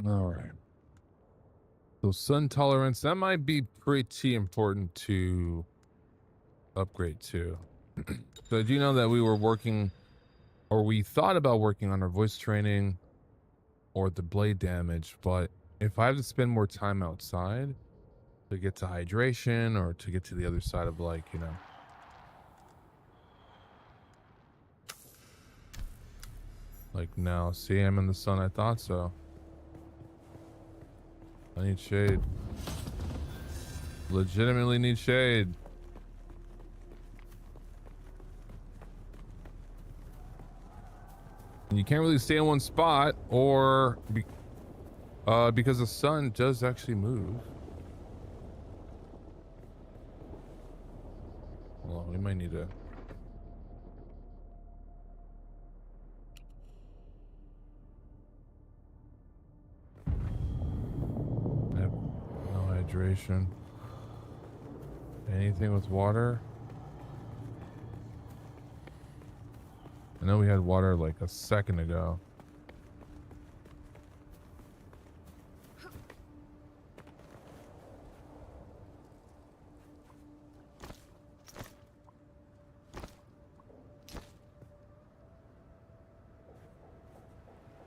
All right. So sun tolerance, that might be pretty important to upgrade to. So I do know that we were working, or we thought about working on our voice training or the blade damage, but if I have to spend more time outside to get to hydration or to get to the other side of, like, you know, like now, see, I'm in the sun. I thought so. I need shade. Legitimately need shade. And you can't really stay in one spot, or because the sun does actually move. Well, we might need to. No hydration. Anything with water? I know we had water like a second ago.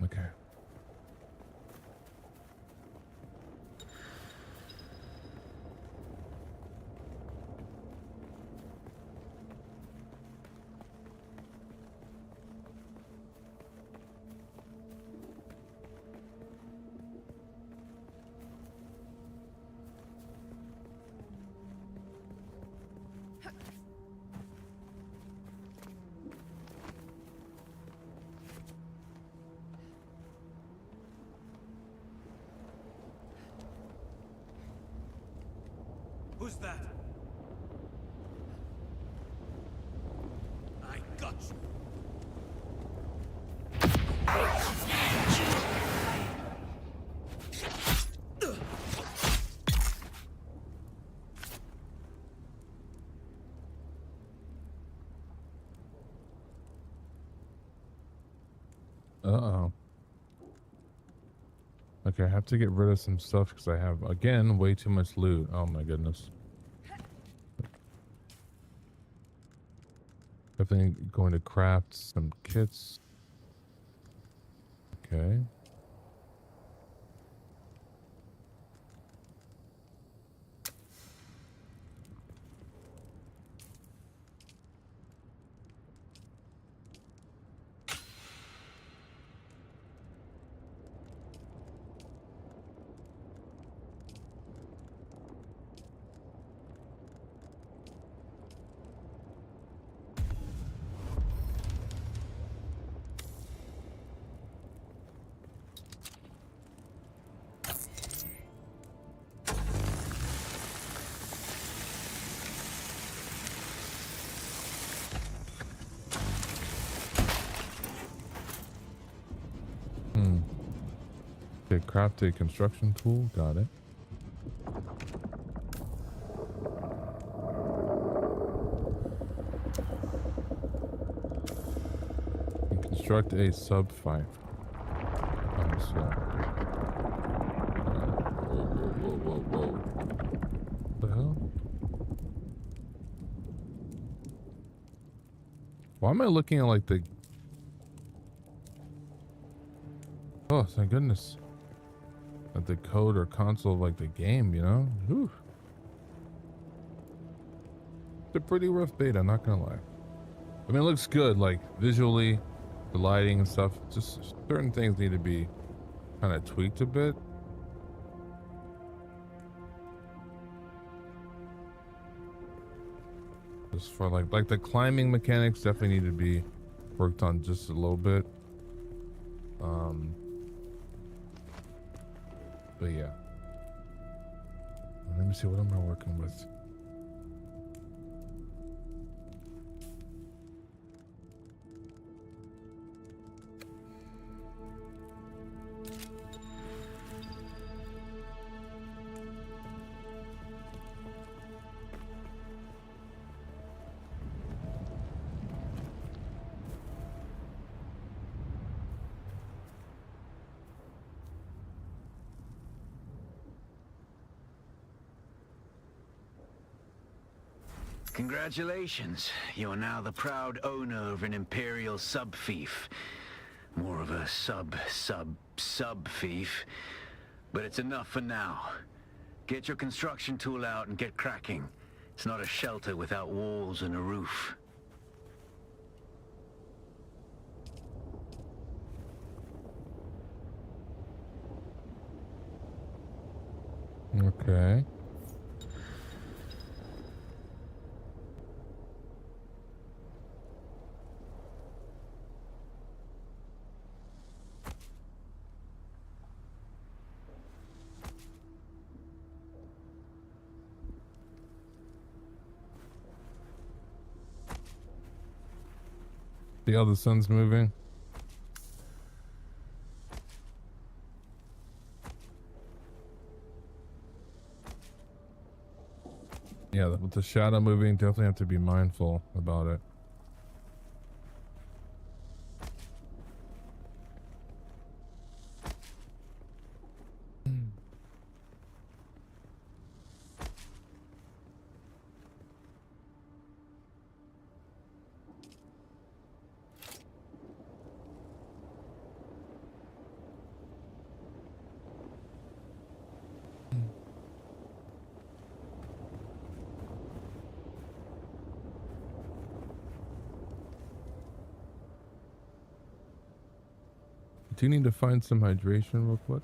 Okay. Who's that? I got you. Uh-oh. Okay, I have to get rid of some stuff because I have, again, way too much loot. Oh my goodness. Definitely going to craft some kits. Okay. Okay, craft a construction tool. Got it. And construct a sub 5. Whoa. What the hell? Why am I looking at like the... Oh, thank goodness. At the code or console of like the game, you know? Whew. It's a pretty rough beta, not gonna lie. I mean, it looks good, like visually, the lighting and stuff. Just certain things need to be kind of tweaked a bit. Just for like the climbing mechanics definitely need to be worked on just a little bit. But yeah. Let me see, what am I working with? Congratulations. You're now the proud owner of an Imperial sub-fief. More of a sub-fief. But it's enough for now. Get your construction tool out and get cracking. It's not a shelter without walls and a roof. Okay. See how the sun's moving? Yeah, with the shadow moving, definitely have to be mindful about it. Do you need to find some hydration real quick?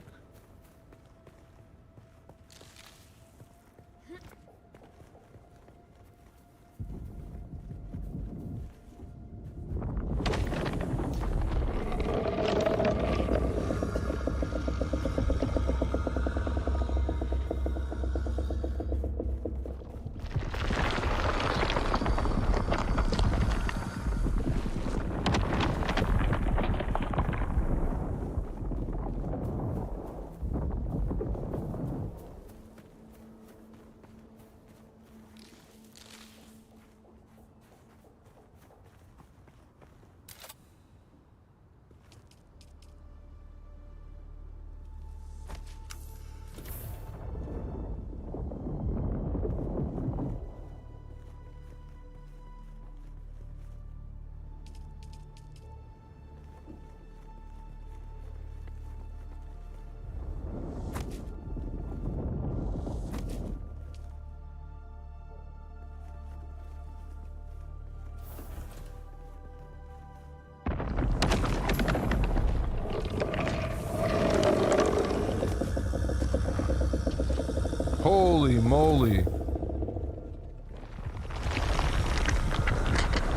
Holy moly.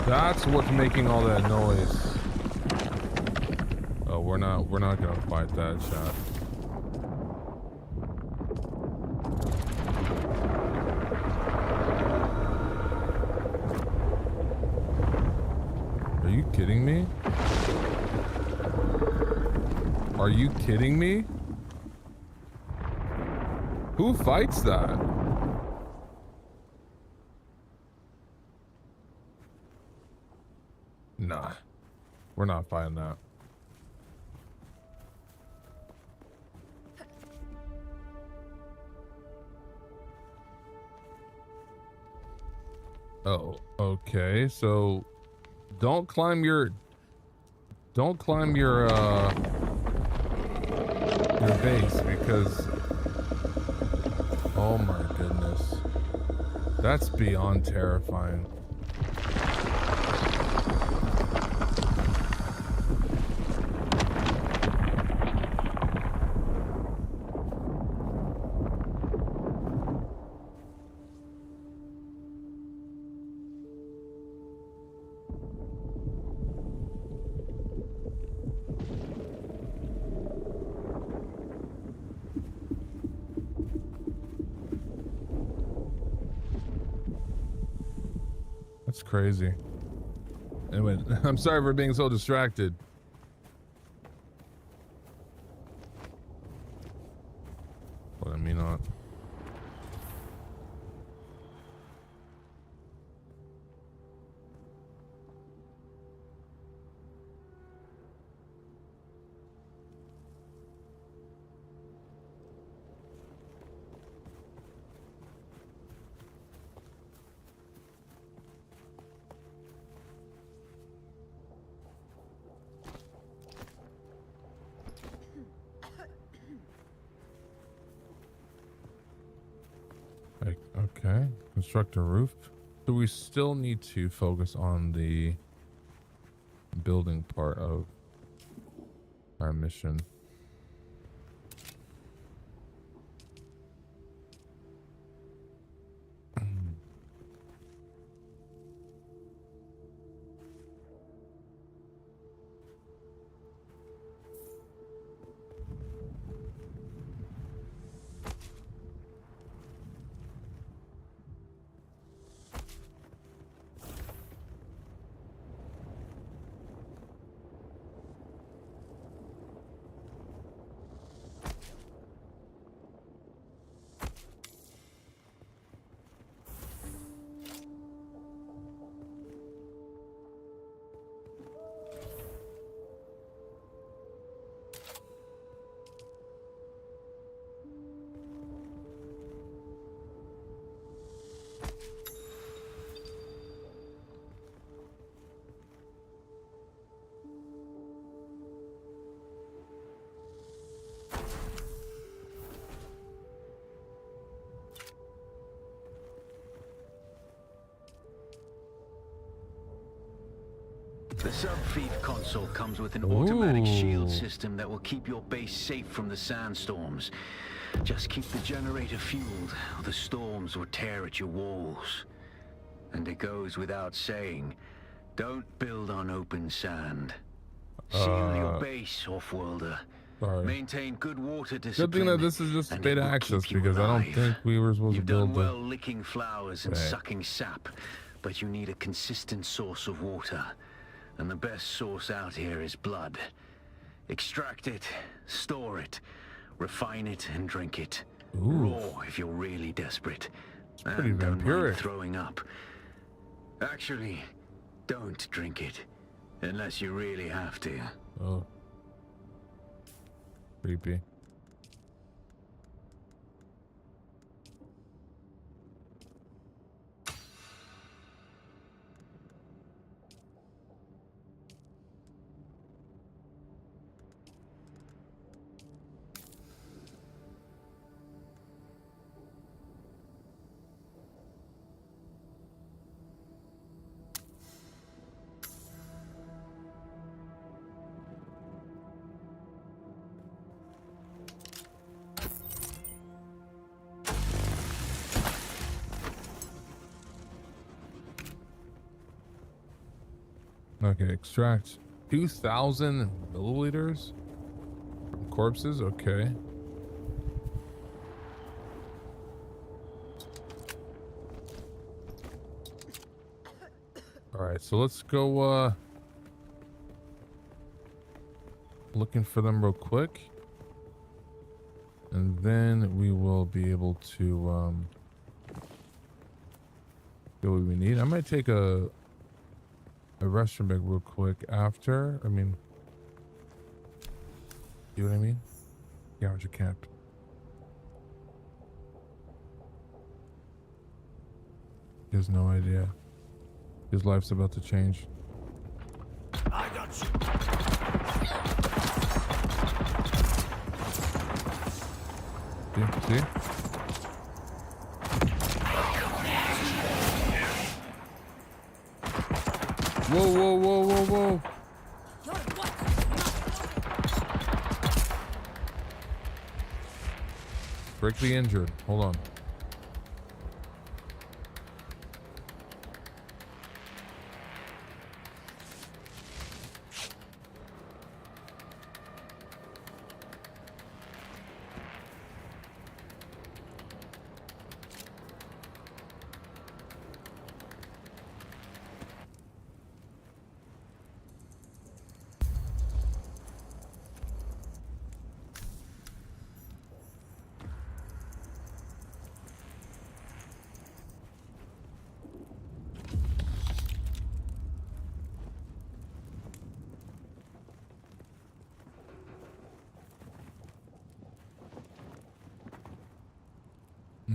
That's what's making all that noise. Oh, we're not gonna fight that shot. Are you kidding me? Are you kidding me? Who fights that? Nah, we're not fighting that. Oh, okay. So don't climb your base because oh my goodness. That's beyond terrifying. That's crazy. Anyway, I'm sorry for being so distracted. But I mean not. Okay, construct a roof. So we still need to focus on the building part of our mission. The sub-feed console comes with an automatic shield system that will keep your base safe from the sandstorms. Just keep the generator fueled, or the storms will tear at your walls. And it goes without saying, don't build on open sand. Seal your base, off-worlder. Sorry. Maintain good water discipline. Good thing that this is just beta access because I don't think we were supposed to build You've done well licking flowers and sucking sap, but you need a consistent source of water. And the best source out here is blood. Extract it, store it, refine it, and drink it. Raw if you're really desperate. It's pretty and don't vampiric. mind throwing up. Actually, don't drink it. Unless you really have to. Oh. Creepy. Okay, extract 2,000 milliliters from corpses. Okay. All right, so let's go looking for them real quick, and then we will be able to get what we need. I might take a restroom break real quick after. I mean, you know what I mean? Scavenger camp. He has no idea. His life's about to change. I got you. See? Whoa, whoa, whoa, whoa, whoa. Break the injured. Hold on.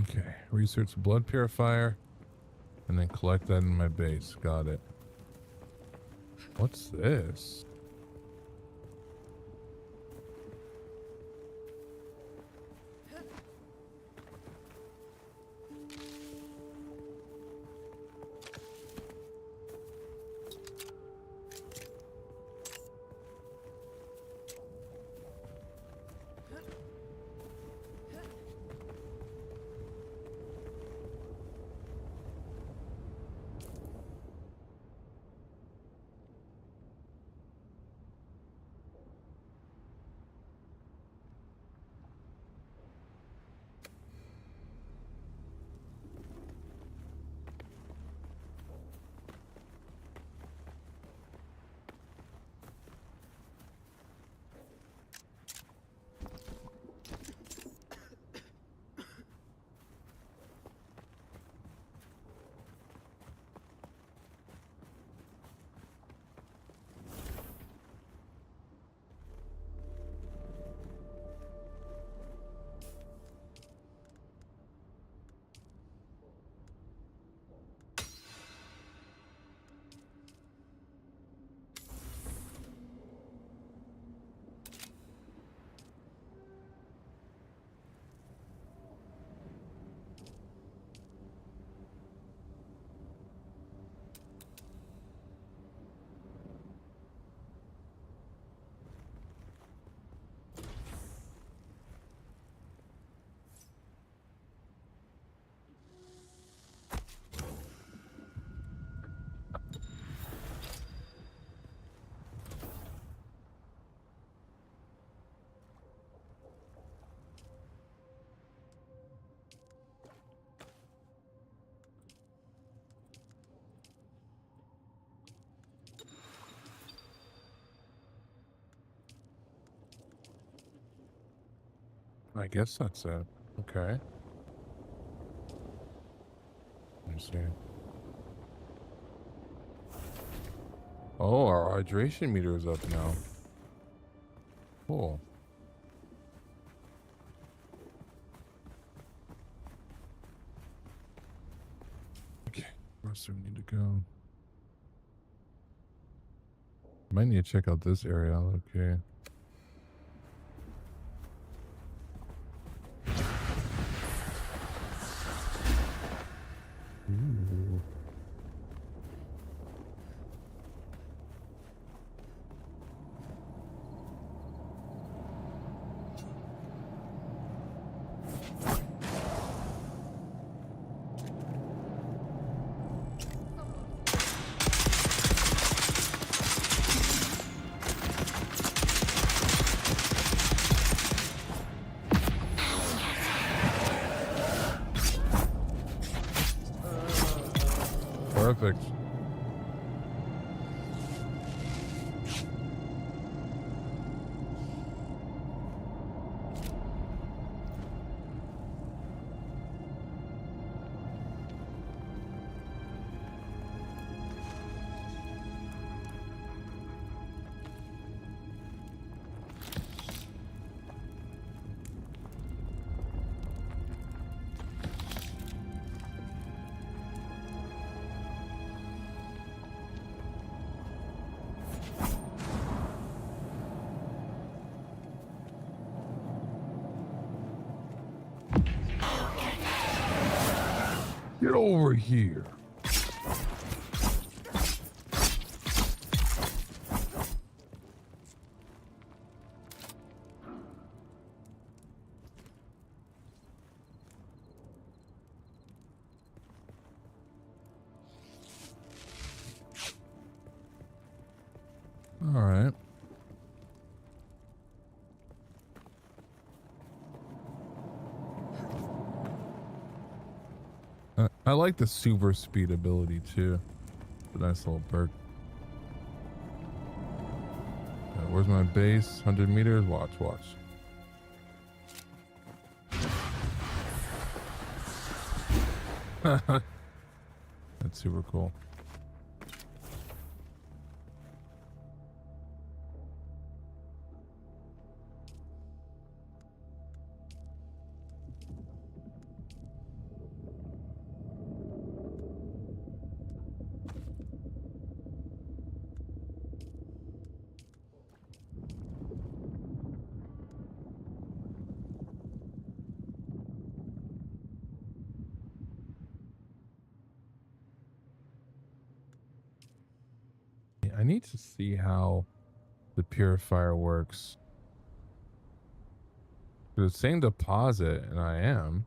Okay, research blood purifier, and then collect that in my base. Got it. What's this? I guess that's it. Okay. Let me see. Oh, our hydration meter is up now. Cool. Okay, where else do we need to go? Might need to check out this area. Okay. Ooh. Perfect. Get over here. All right. I like the super speed ability too. It's a nice little perk. Where's my base? 100 meters. Watch. That's super cool. I need to see how the purifier works. It's saying deposit, and I am.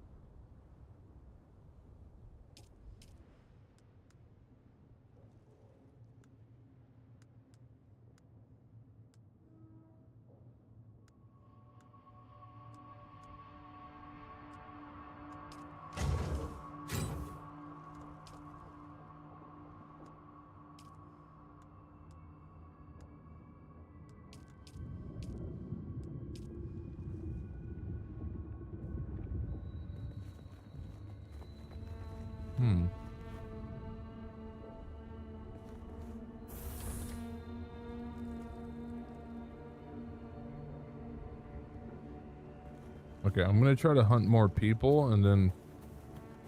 Okay, I'm gonna try to hunt more people and then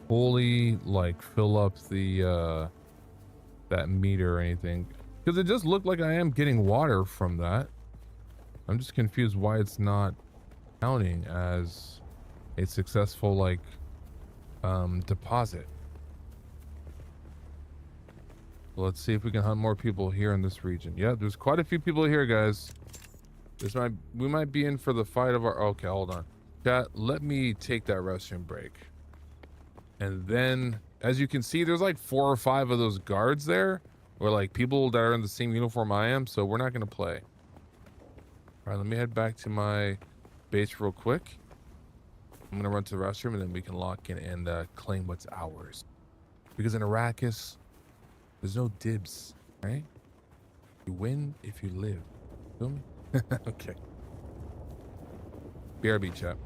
fully like fill up the that meter or anything, because it just looked like I am getting water from that. I'm just confused why it's not counting as a successful like deposit. Let's see if we can hunt more people here in this region. Yeah, there's quite a few people here, guys. We might be in for the fight of our... Okay, hold on. Chat, let me take that restroom break. And then, as you can see, there's like 4 or 5 of those guards there, or like people that are in the same uniform I am, so we're not gonna play. All right, let me head back to my base real quick. I'm gonna run to the restroom, and then we can lock in and claim what's ours. Because in Arrakis, there's no dibs, right? You win if you live. Feel me? Okay. BRB, chat.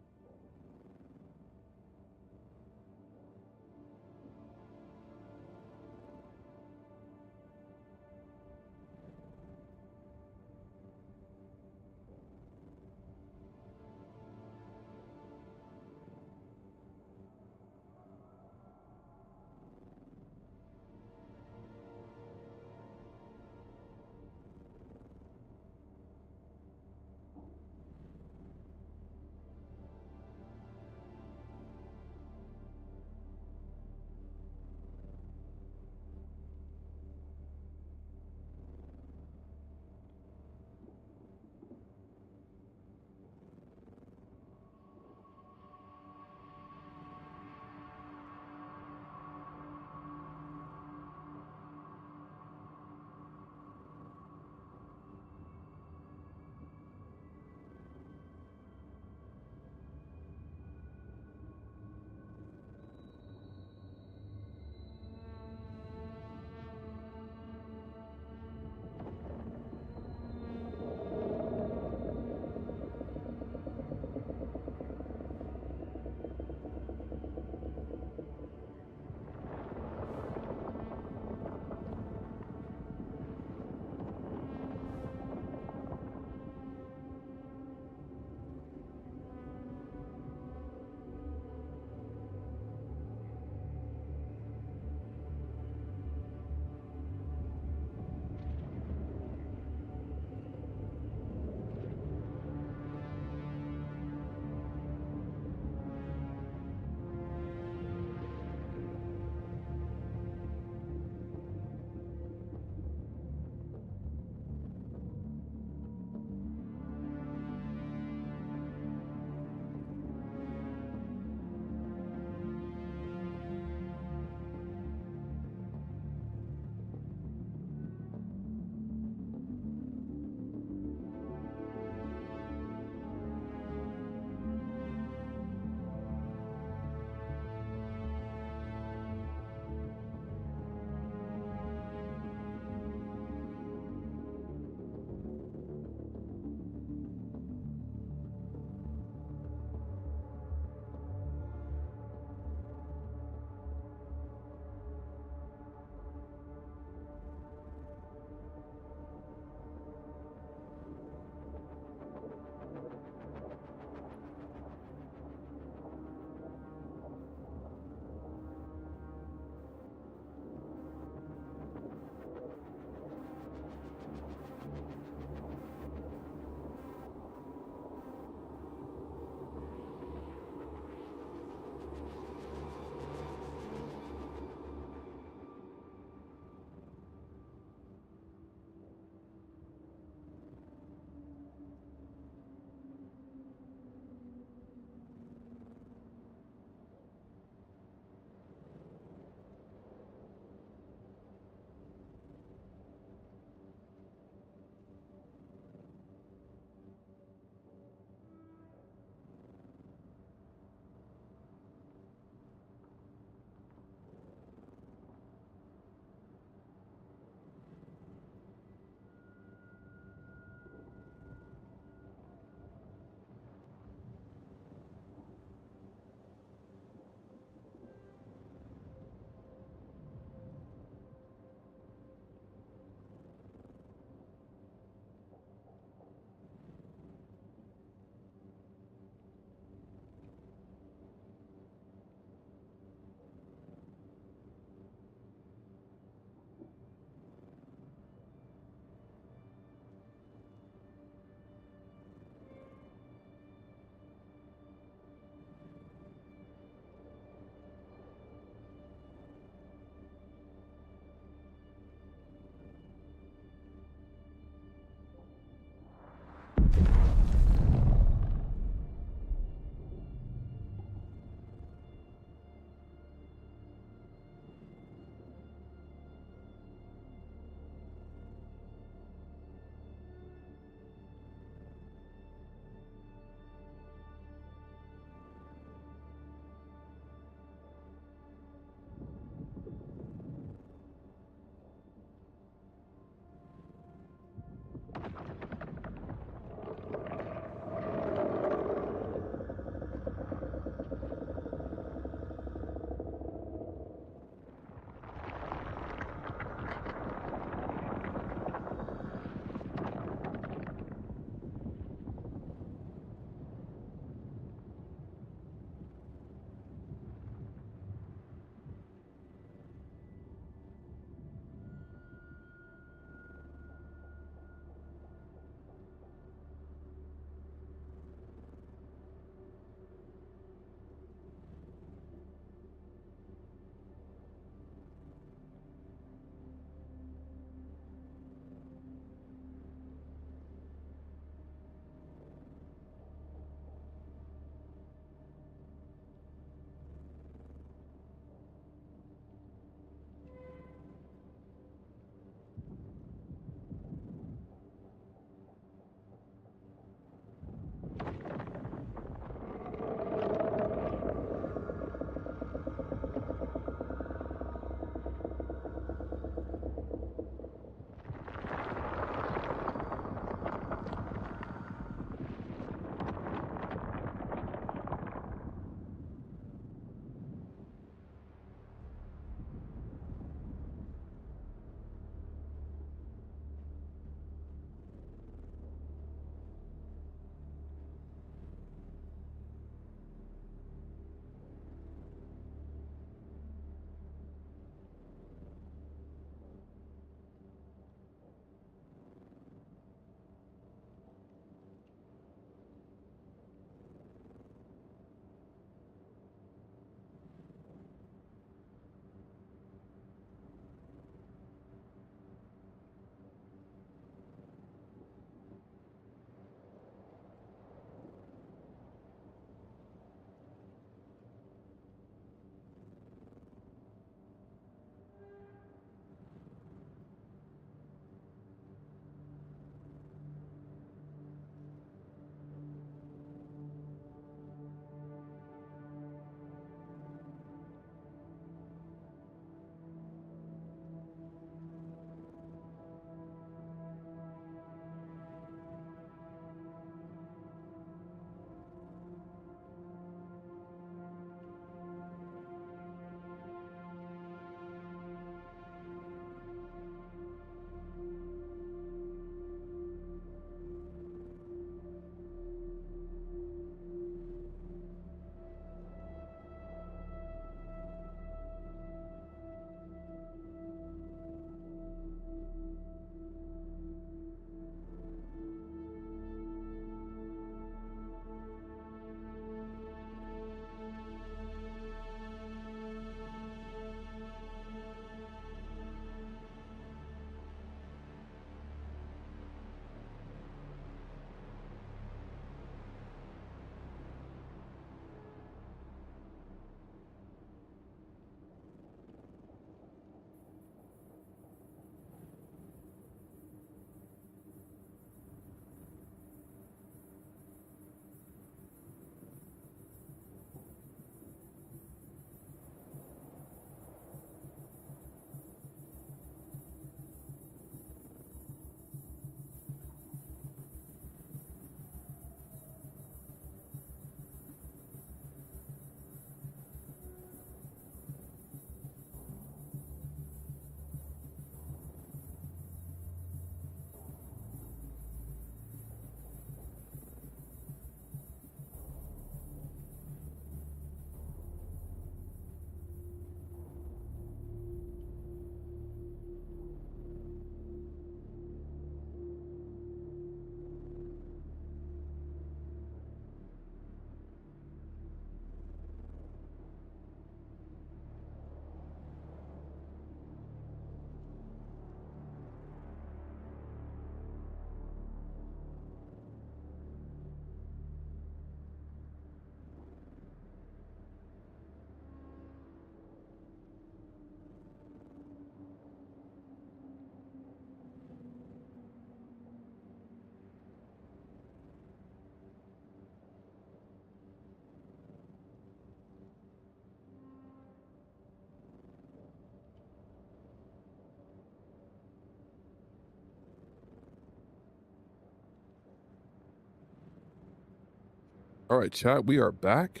All right, chat, we are back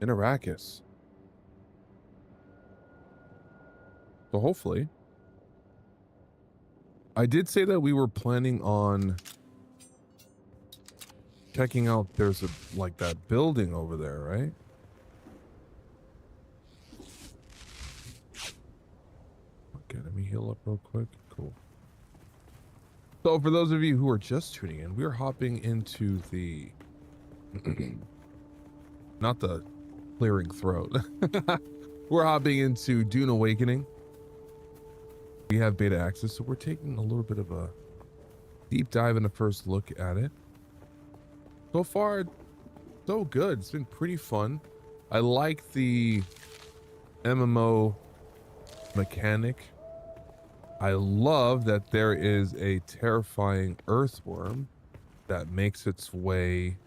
in Arrakis. So hopefully, I did say that we were planning on checking out, there's a, like that building over there, right? Okay, let me heal up real quick. Cool. So for those of you who are just tuning in, we're hopping into the not the clearing throat. We're hopping into Dune Awakening. We have beta access, so we're taking a little bit of a deep dive and a first look at it. So far, so good. It's been pretty fun. I like the MMO mechanic. I love that there is a terrifying earthworm that makes its way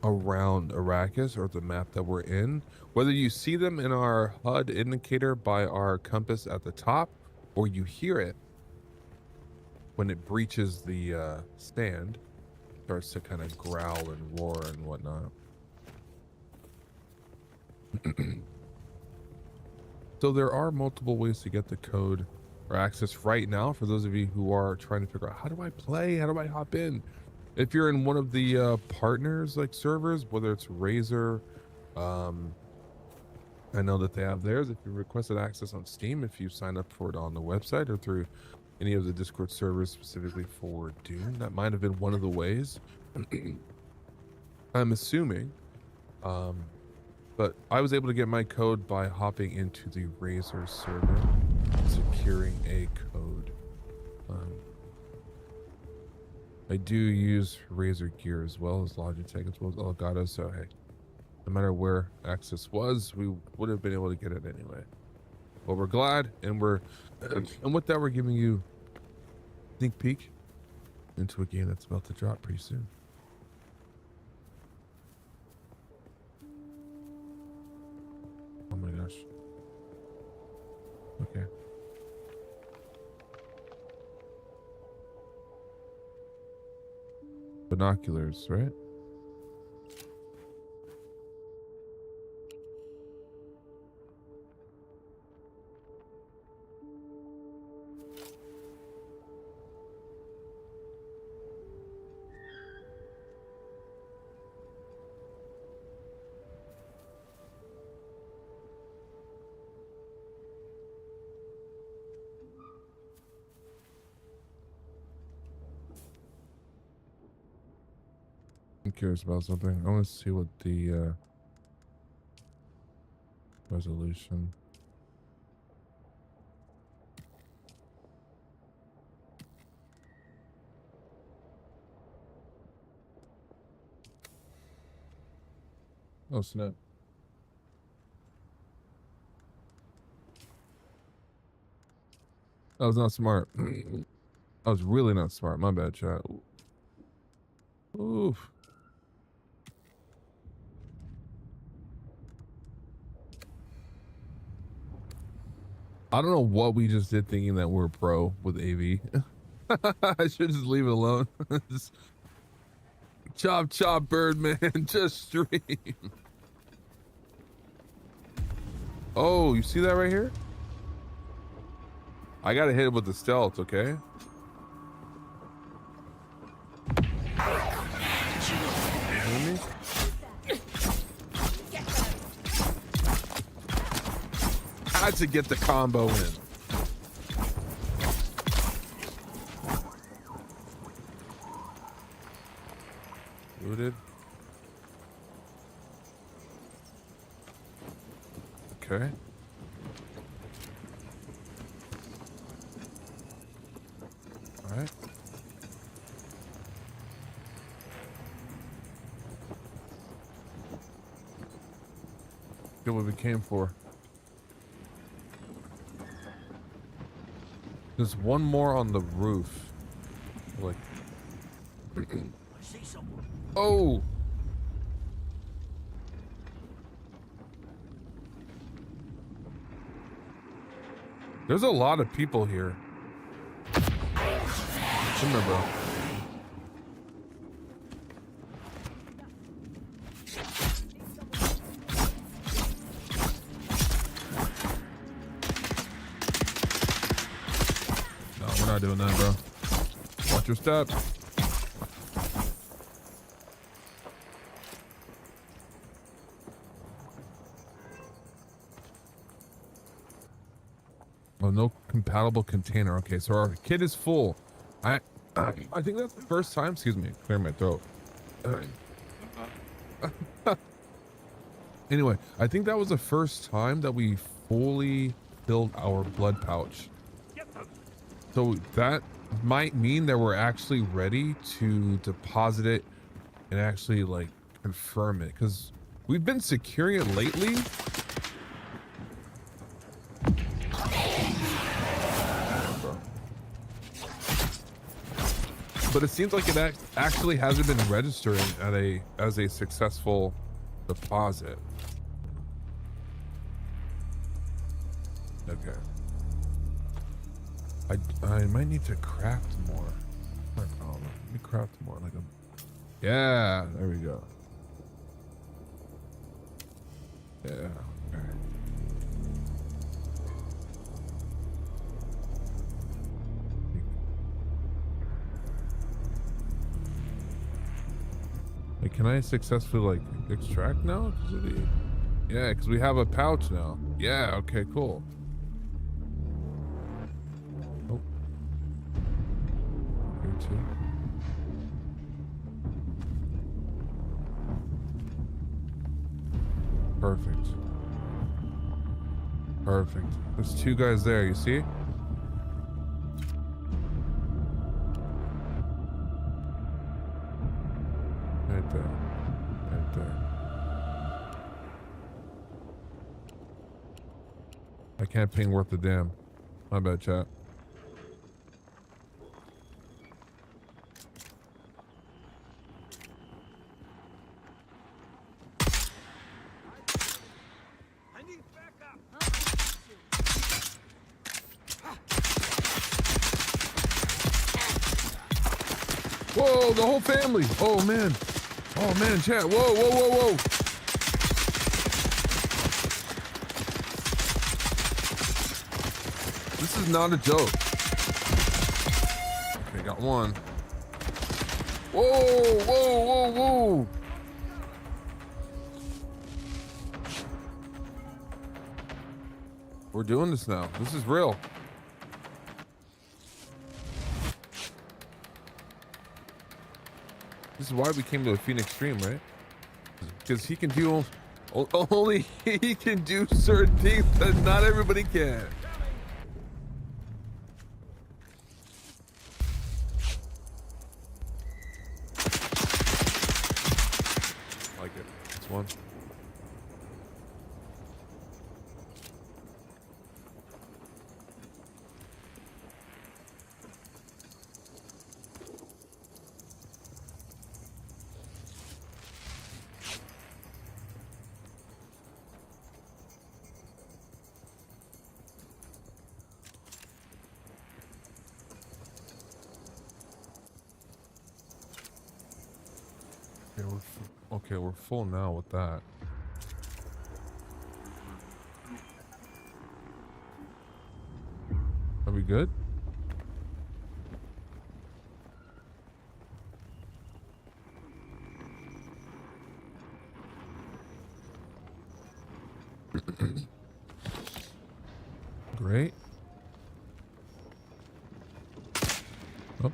around Arrakis, or the map that we're in. Whether you see them in our HUD indicator by our compass at the top, or you hear it when it breaches the stand, starts to kind of growl and roar and whatnot. So there are multiple ways to get the code or access right now for those of you who are trying to figure out, how do I play? How do I hop in? If you're in one of the partners like servers, whether it's Razer, I know that they have theirs. If you requested access on Steam, if you sign up for it on the website or through any of the Discord servers specifically for Dune, that might have been one of the ways. I'm assuming. But I was able to get my code by hopping into the Razer server, securing a code. I do use Razer gear as well as Logitech as well as Elgato, so hey, no matter where access was, we would have been able to get it anyway. But we're glad, and with that, we're giving you a sneak peek into a game that's about to drop pretty soon. Oh my gosh. Okay. Binoculars, right? I'm curious about something. I want to see what the resolution. Oh snap. That was not smart. I was really not smart. My bad, chat. Oof. I don't know what we just did thinking that we're pro with AV. I should just leave it alone. Just chop, chop, Birdman. Just stream. Oh, you see that right here? I gotta hit it with the stealth, okay? Had to get the combo in. Looted. Okay. All right. Get what we came for. There's one more on the roof. Like, I see someone. oh, there's a lot of people here. Come here, bro. Not doing that, bro. Watch your step. Oh, no compatible container. Okay, so our kit is full. I think that's the first time. Excuse me, clear my throat. Anyway, I think that was the first time that we fully filled our blood pouch. So that might mean that we're actually ready to deposit it and actually like confirm it, because we've been securing it lately. But it seems like it actually hasn't been registering as a successful deposit. Okay. I might need to craft more. Oh, let me craft more. Like a. Yeah, there we go. Yeah. Okay. Like, can I successfully like extract now? Yeah, because we have a pouch now. Yeah. Okay. Cool. Oh. Here too. Perfect. Perfect. There's two guys there. You see? Right there. Right there. I can't ping worth a damn. My bad, chat. Whoa, the whole family. Oh, man. Oh, man, chat. Whoa, whoa, whoa, whoa. This is not a joke. Okay, got one. Whoa, whoa, whoa, whoa. We're doing this now. This is real. This is why we came to a Phoenix stream, right? Because he can do only he can do certain things that not everybody can. I like it. That's one. Okay, we're full now with that. Are we good? Great. Oh.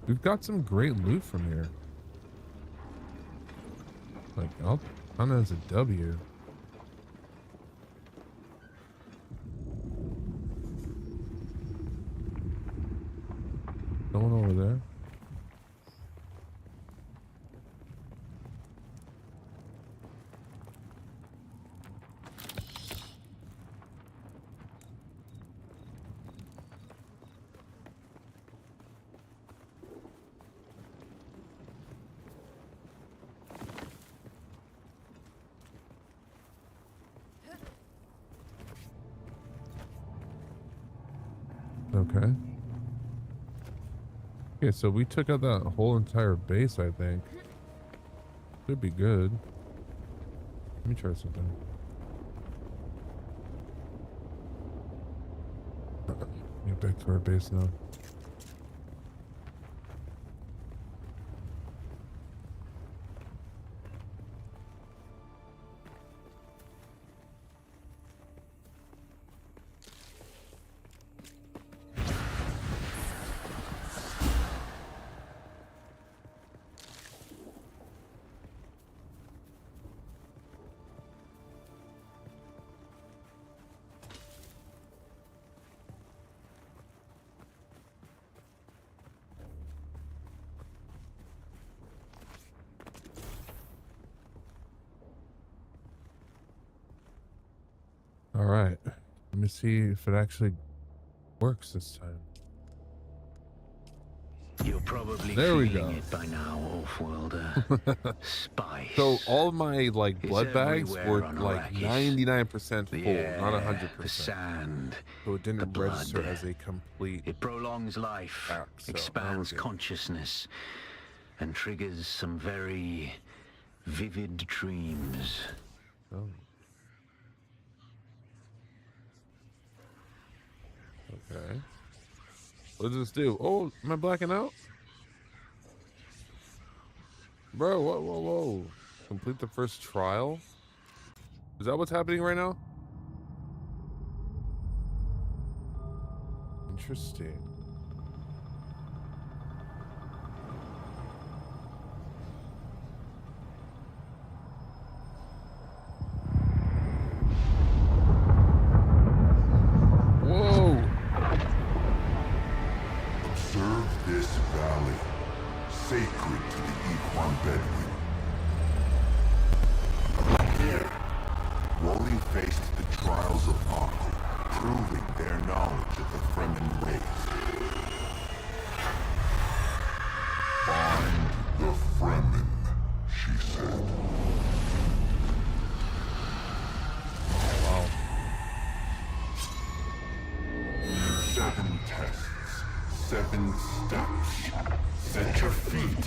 We've got some great loot from here. Like, I'll count it as a W. Someone over there. Okay. Okay, so we took out that whole entire base, I think. Should be good. Let me try something. Get back to our base now. All right. Let me see if it actually works this time. You're probably There we feeling go. it by now, Off-worlder. Spice. So all my like It's blood bags everywhere were on like Arrakis. 99% full, The air, not the 100%. sand, So it the didn't blood. register as a complete. It prolongs life, Back, so expands that was consciousness, and triggers some very vivid dreams. Oh. Okay. What does this do? Oh, am I blacking out? Bro, whoa. Complete the first trial? Is that what's happening right now? Interesting. Whoa! Observe this valley, sacred to the Equan Bedouin. Here, Wally faced the trials of Aku, proving their knowledge of the Fremen race. Find the Fremen, she said. Wow. 7 tests, 7 steps. Set your feet.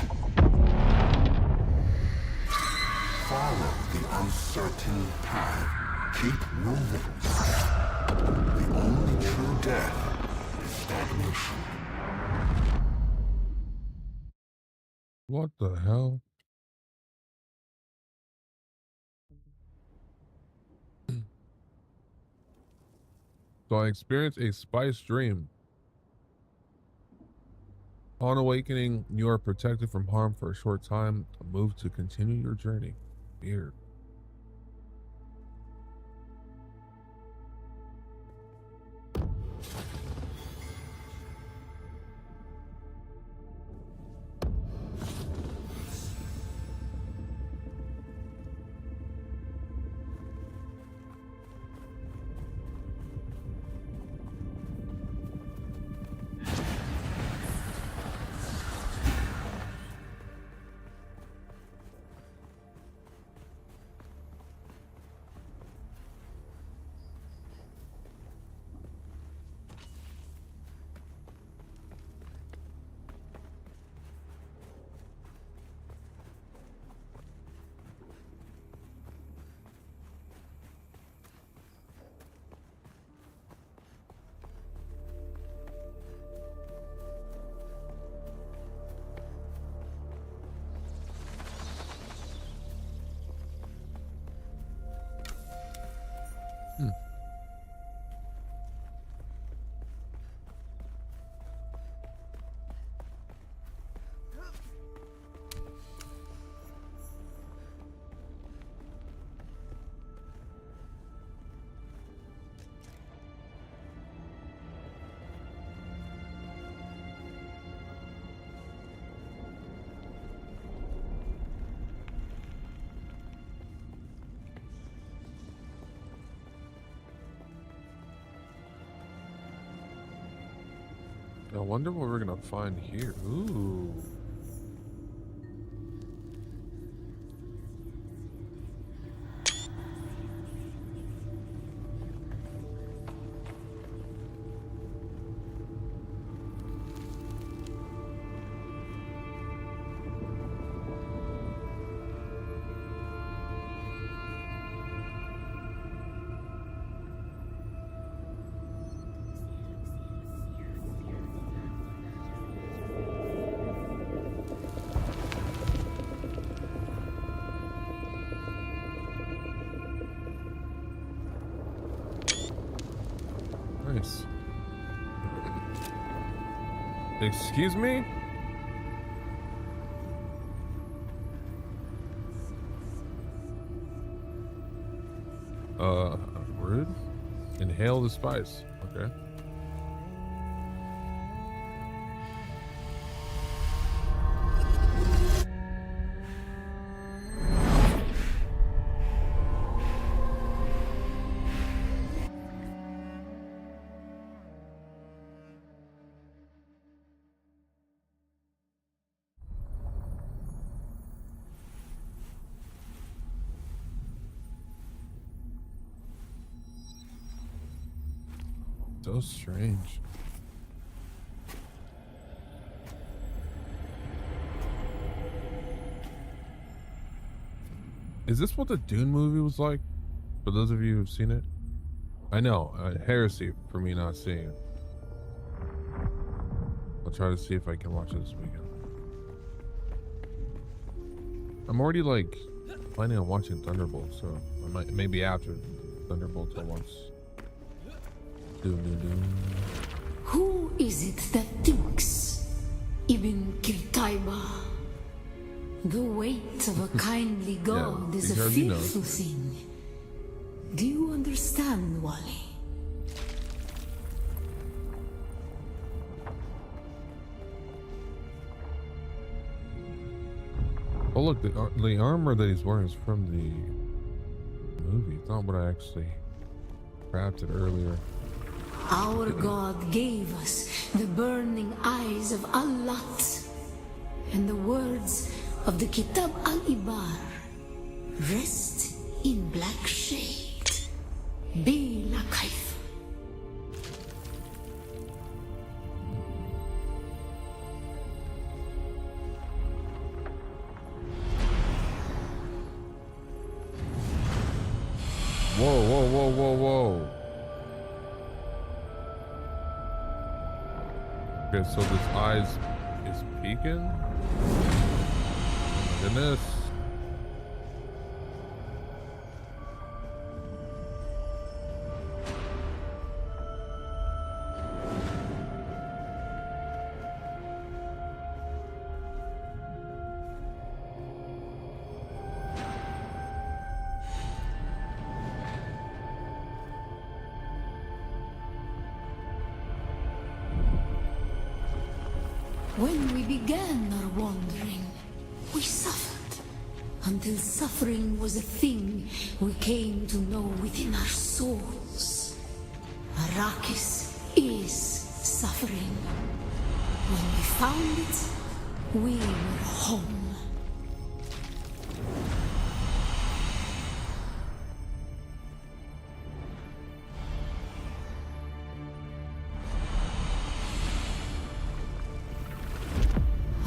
Follow the uncertain path. Keep moving. The only true death is stagnation. What the hell? So I experienced a spice dream. Upon awakening, you are protected from harm for a short time. A move to continue your journey. Weird. I wonder what we're gonna find here. Ooh. Excuse me? Rude? Inhale the spice. Okay. So strange. Is this what the Dune movie was like? For those of you who've seen it? I know, heresy for me not seeing it. I'll try to see if I can watch it this weekend. I'm already like planning on watching Thunderbolt, so I might maybe after Thunderbolt I'll watch Dune. Who is it that thinks Ibn Kirtaiba? The weight of a kindly god is a fearful thing. Do you understand, Wally? Oh look, the armor that he's wearing is from the movie. It's not what I actually crafted earlier. Our God gave us the burning eyes of Allat and the words of the Kitab al-Ibar. Rest in black shade. Be la kaif. Whoa, whoa, whoa, whoa, whoa. Okay, so this eyes is peeking? Goodness. When we began our wandering, we suffered. Until suffering was a thing we came to know within our souls. Arrakis is suffering. When we found it, we were home.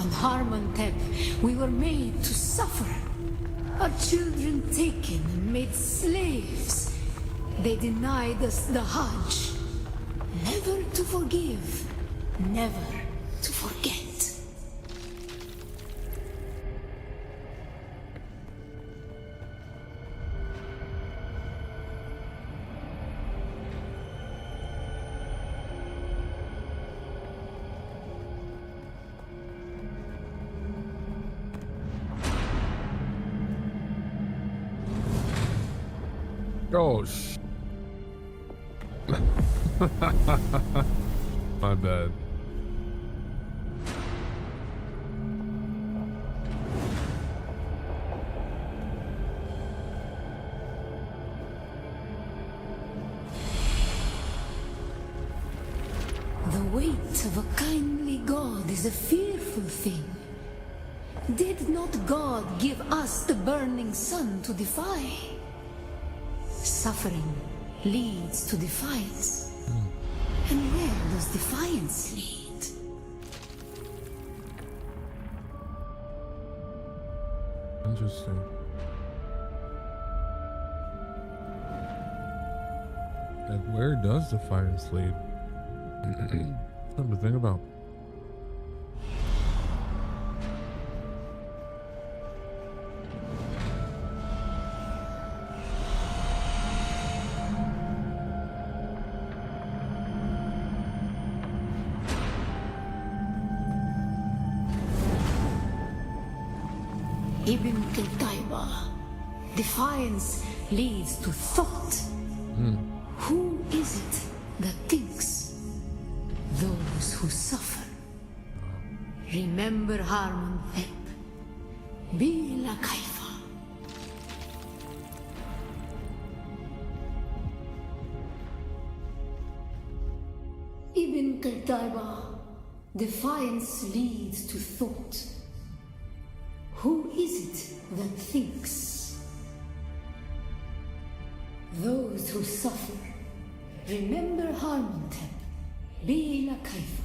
On Harmontep, we were made to suffer. Our children taken and made slaves. They denied us the Hajj. Never to forgive, never to forget. Oh, my bad. The weight of a kindly god is a fearful thing. Did not God give us the burning sun to defy? Suffering leads to defiance. And where does defiance lead? Interesting. And where does defiance lead? Something to think about. Ibn Qutayba. Defiance leads to thought. Who is it that thinks? Those who suffer. Remember Harmon Thep. Be la Kaifa. Ibn Qutayba. Defiance leads to thought. Who is it that thinks? Those who suffer. Remember Harmontep. Be la Kaifa.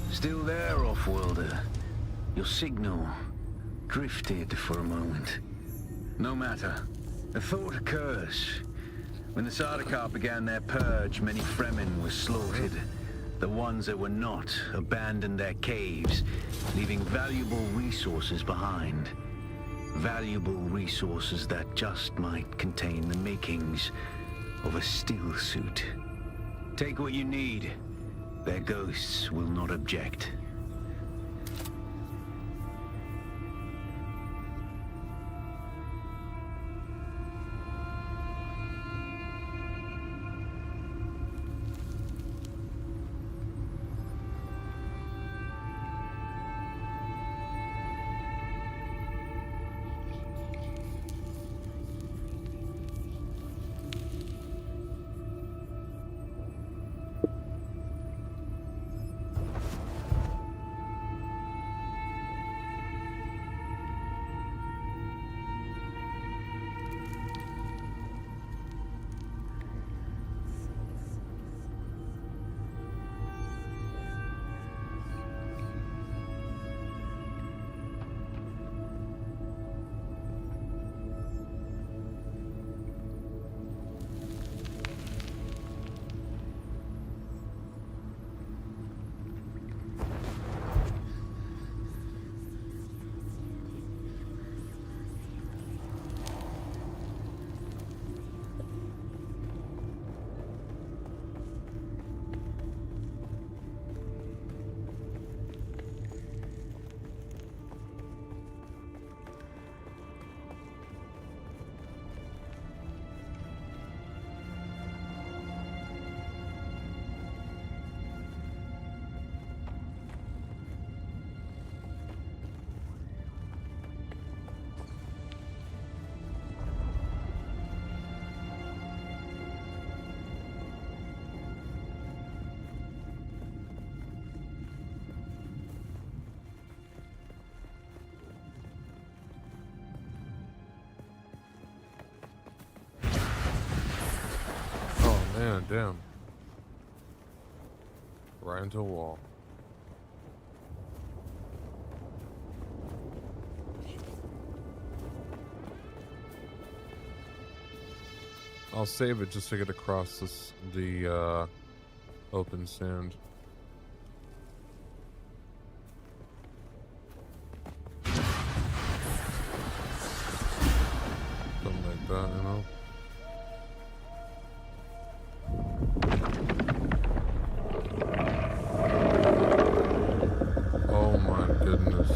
Still there, off-worlder? Your signal drifted for a moment. No matter. A thought occurs. When the Sardaukar began their purge, many Fremen were slaughtered. The ones that were not abandoned their caves, leaving valuable resources behind. Valuable resources that just might contain the makings of a still suit. Take what you need. Their ghosts will not object. Man, damn. Right into a wall. I'll save it just to get across the open sand. Something like that, you know? Oh my goodness.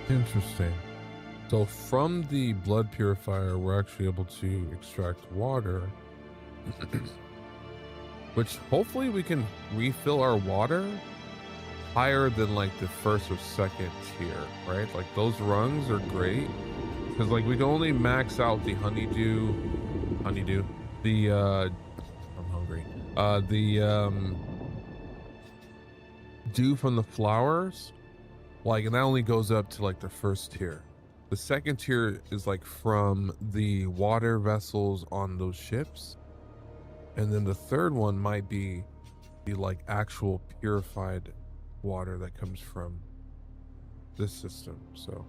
Interesting. So from the blood purifier, we're actually able to extract water, which hopefully we can refill our water higher than like the first or second tier, right? Like those rungs are great because like we can only max out the honeydew, the I'm hungry. The dew from the flowers. Like, and that only goes up to like the first tier. The second tier is like from the water vessels on those ships. And then the third one might be the like actual purified water that comes from this system. So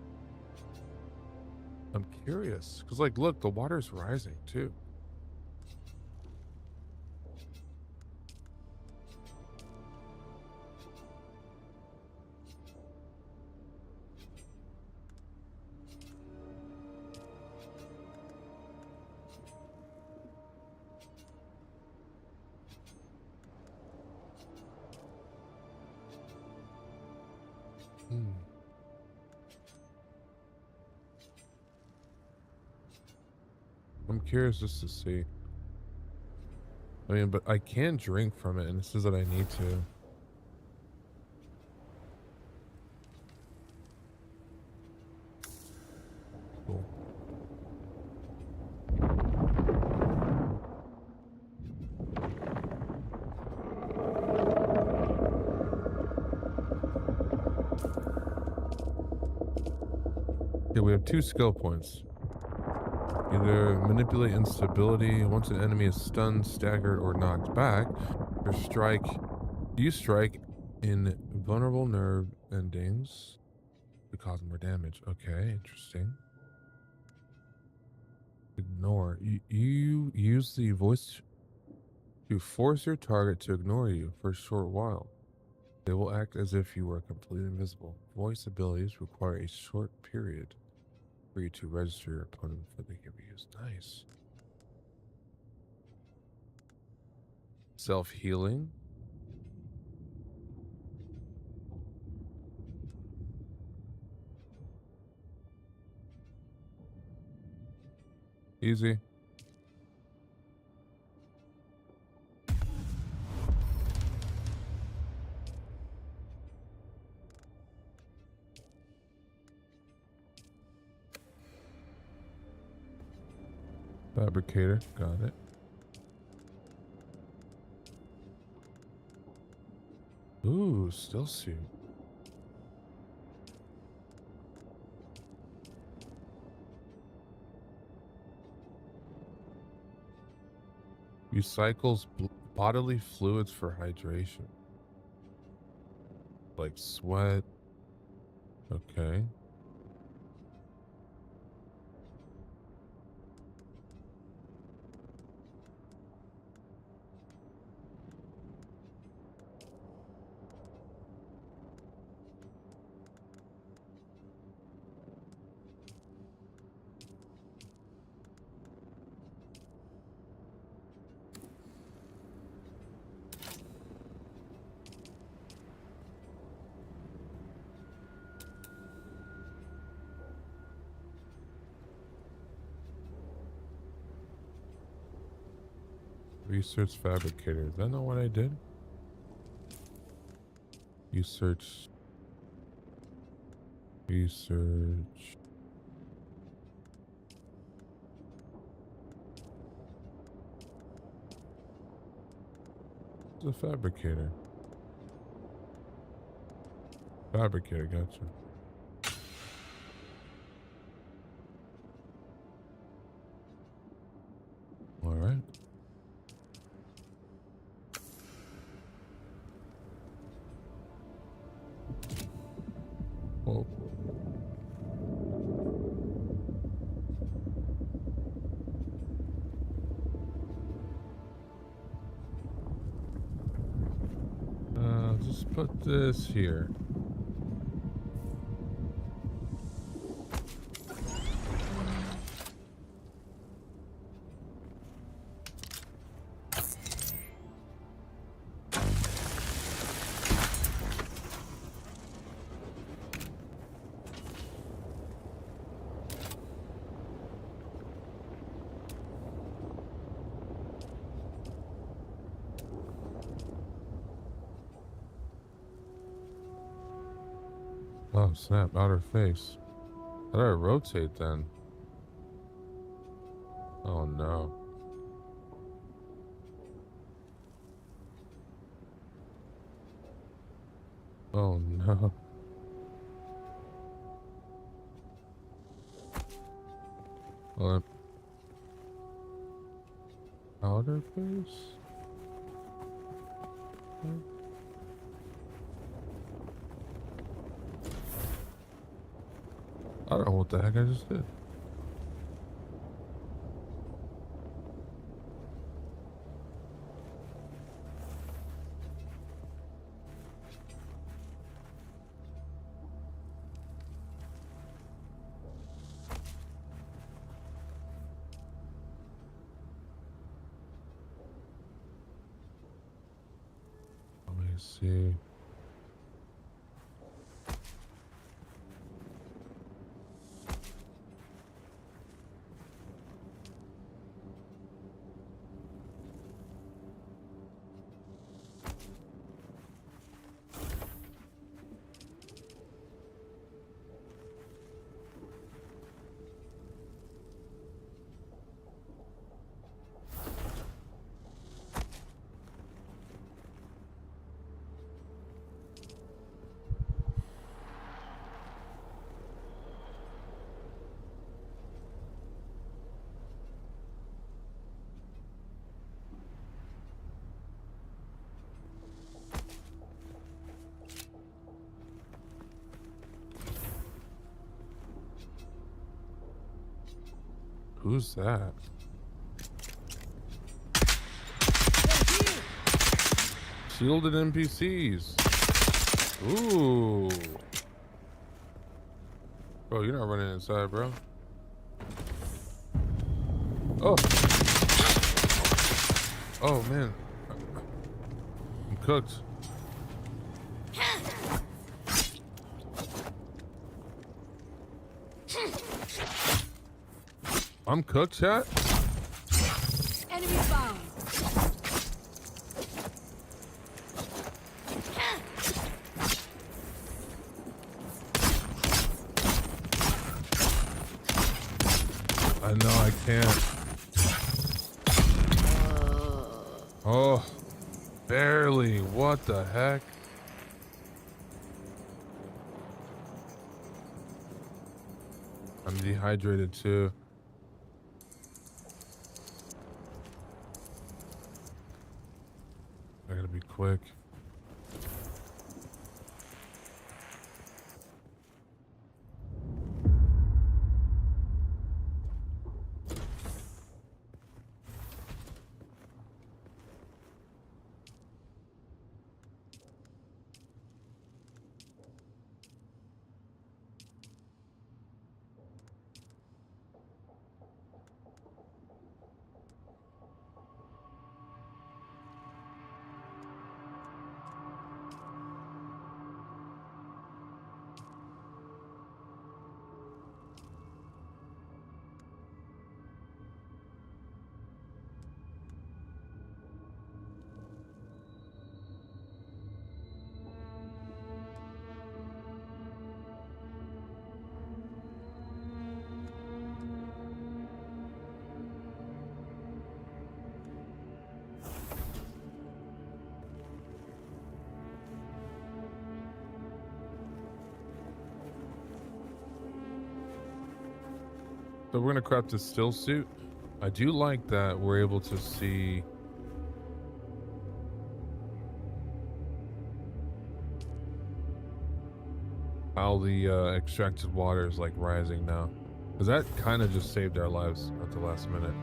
I'm curious because like, look, the water's rising too. I'm curious just to see. I mean, but I can drink from it, and it says that I need to. Cool. Okay, we have 2 skill points. Either manipulate instability. Once an enemy is stunned, staggered, or knocked back, you strike in vulnerable nerve endings to cause more damage. Okay, interesting. Ignore. You use the voice to force your target to ignore you for a short while. They will act as if you were completely invisible. Voice abilities require a short period for you to register your opponent before they can be used. Nice. Self-healing. Easy. Fabricator, got it. Ooh, still suit. Recycles bodily fluids for hydration. Like sweat. Okay. Research fabricator. Is that not what I did? Research. Research. The fabricator. Fabricator, gotcha. All right. Oh. Just put this here. Oh snap, outer face. How do I rotate then? Oh no. Oh no. Well, outer face? I don't know what the heck I just did. Let me see. Who's that? Shielded NPCs. Ooh. Bro, you're not running inside, bro. Oh. Oh, man. I'm cooked. I'm cooked, chat? Enemy found. I know I can't. Oh, barely. What the heck? I'm dehydrated too. I gotta be quick. So we're gonna craft a still suit. I do like that we're able to see how the extracted water is like rising now, because that kind of just saved our lives at the last minute.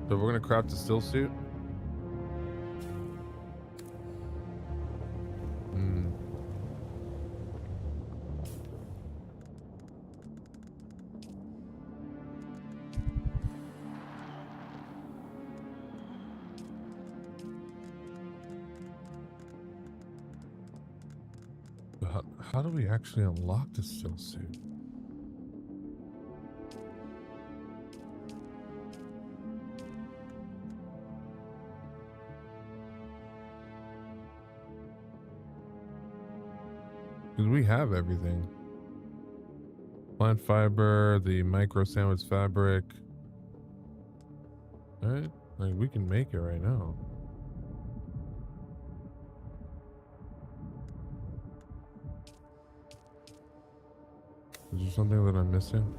So we're gonna craft a still suit. How do we actually unlock the still suit? Because we have everything. Plant fiber, the micro sandwich fabric. Alright, like we can make it right now. Is there something that I'm missing?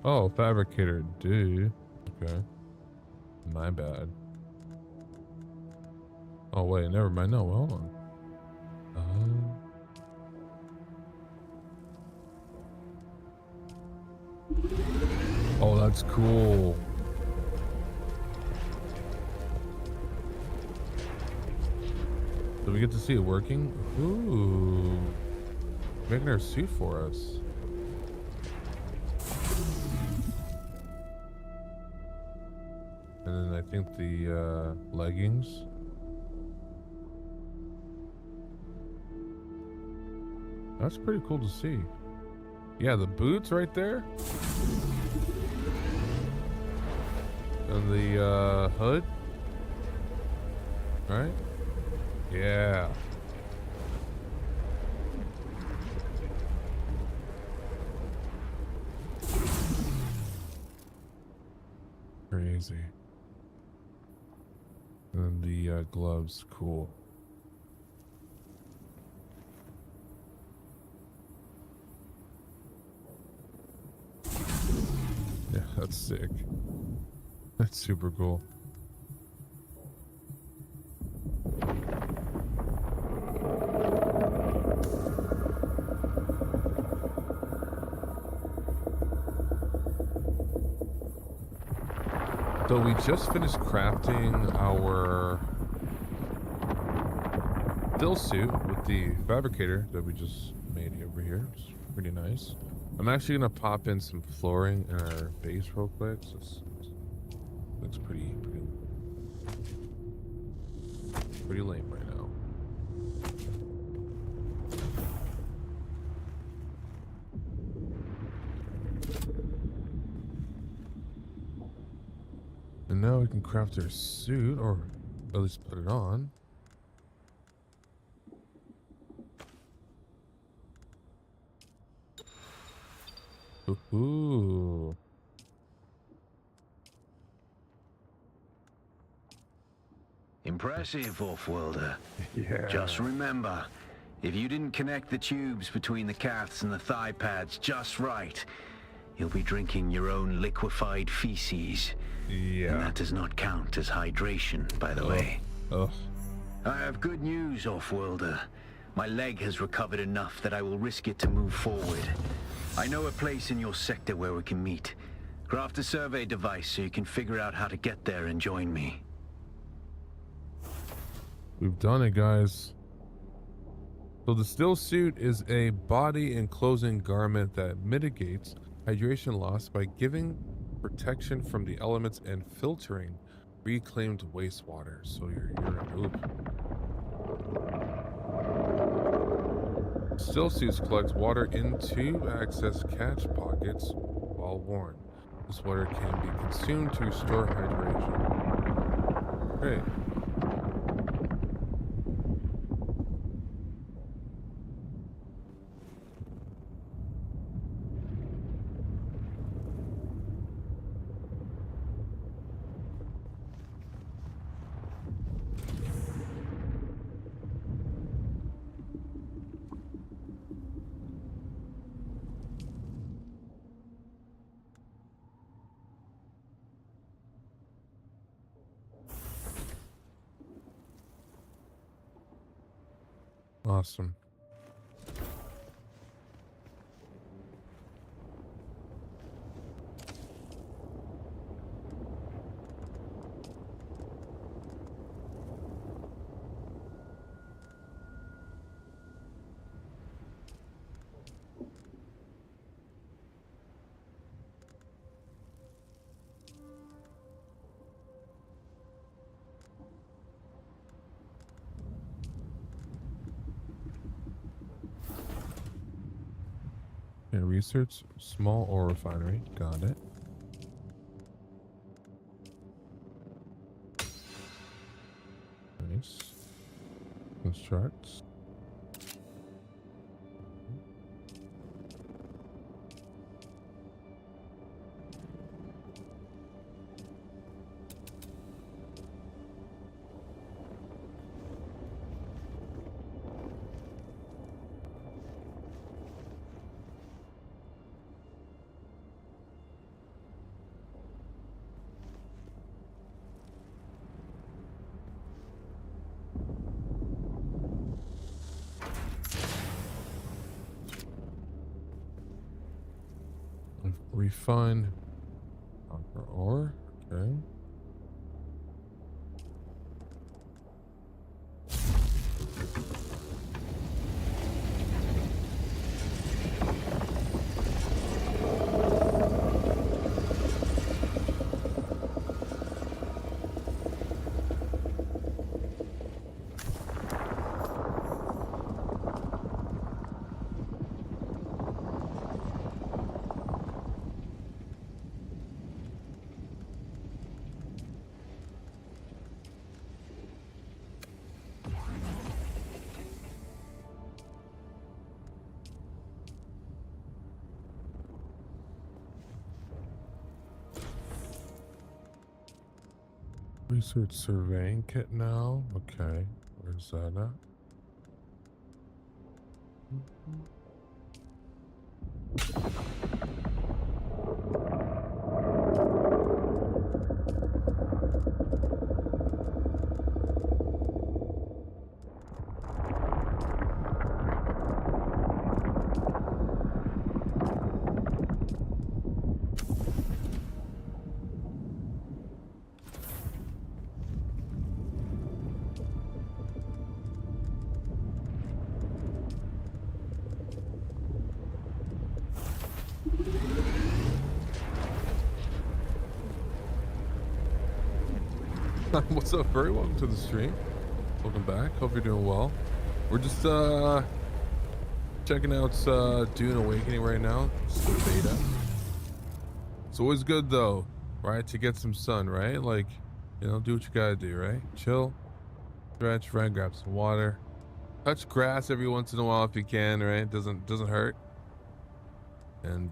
Oh, fabricator, dude. Okay. My bad. Oh, wait, never mind. No, hold on. Oh, that's cool. Do we get to see it working? Ooh. Making our suit for us. And then I think the leggings. That's pretty cool to see. Yeah, the boots right there. And the hood. Right? Yeah. Crazy. And the gloves, cool. Yeah, that's sick. That's super cool. So we just finished crafting our still suit with the fabricator that we just made over here. It's pretty nice. I'm actually gonna pop in some flooring in our base real quick. So looks pretty lame right now. And now we can craft our suit, or at least put it on. Ooh. Impressive, Offworlder. Yeah. Just remember, if you didn't connect the tubes between the calves and the thigh pads just right, you'll be drinking your own liquefied feces. Yeah. And that does not count as hydration, by the way. Oh. I have good news, Offworlder. My leg has recovered enough that I will risk it to move forward. I know a place in your sector where we can meet. Craft a survey device so you can figure out how to get there and join me. We've done it, guys. So the still suit is a body enclosing garment that mitigates hydration loss by giving protection from the elements and filtering reclaimed wastewater. So you're still suits collect water into access catch pockets while worn. This water can be consumed to restore hydration. Great. Awesome. And research small ore refinery. Got it. Nice. Constructs. Refine copper ore. Okay. Research surveying kit now. Okay. Where's that at? What's up, Furry? Welcome to the stream. Welcome back. Hope you're doing well. We're just checking out Dune Awakening right now. It's the beta. It's always good though, right? To get some sun, right? Like, you know, do what you gotta do, right? Chill, stretch, right? Grab some water. Touch grass every once in a while if you can, right? Doesn't hurt. And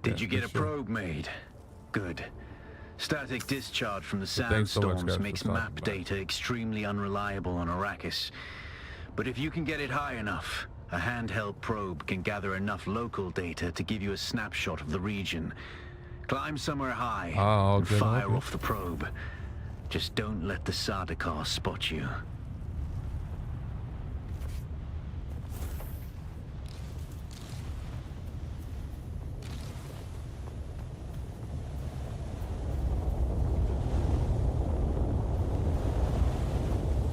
Did you get a probe made? Good. Static discharge from the Thanks so much, sandstorms guys, makes for stopping map by. data extremely unreliable on Arrakis. But if you can get it high enough, a handheld probe can gather enough local data to give you a snapshot of the region. Climb somewhere high and fire off the probe. Just don't let the Sardaukar spot you.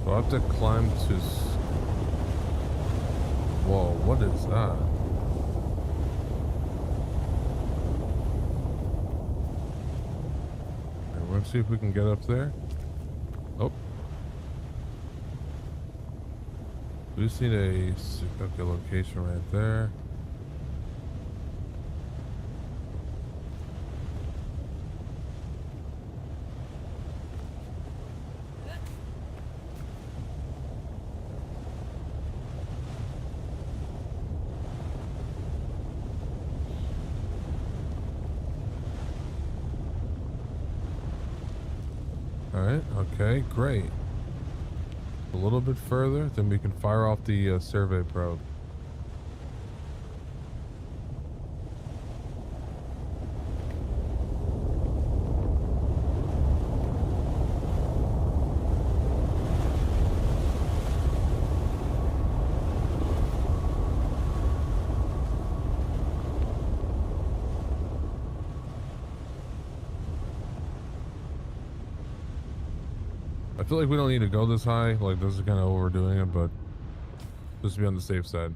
So I have to climb to... Whoa, what is that? Okay, let's see if we can get up there. Oh. We just need a... Okay, location right there. Alright, okay, great. A little bit further, then we can fire off the survey probe. I feel like we don't need to go this high. Like, this is kind of overdoing it, but just to be on the safe side.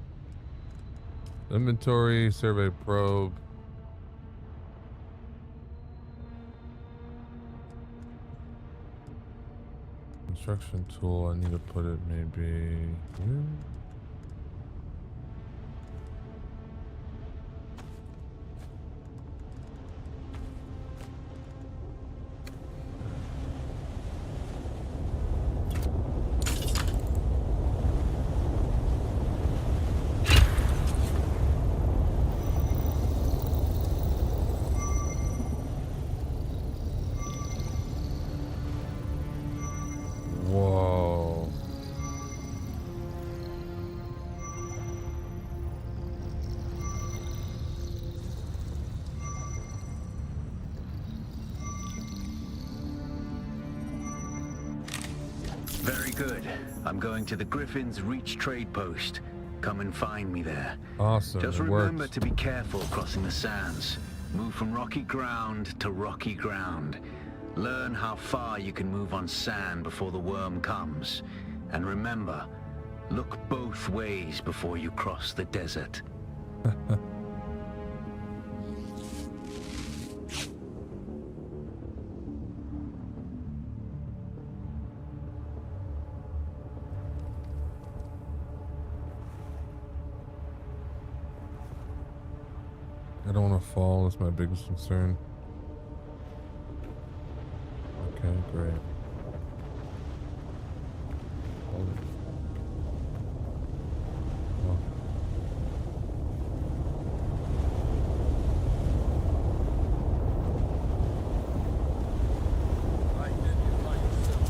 Inventory, survey probe. Construction tool, I need to put it maybe here. Whoa. Very good. I'm going to the Griffin's Reach trade post. Come and find me there. Awesome. Just it remember works. to be careful crossing the sands. Move from rocky ground to rocky ground. Learn how far you can move on sand before the worm comes. And remember, look both ways before you cross the desert. I don't want to fall. That's my biggest concern. Okay, great. Hold it. Oh. Identify yourself.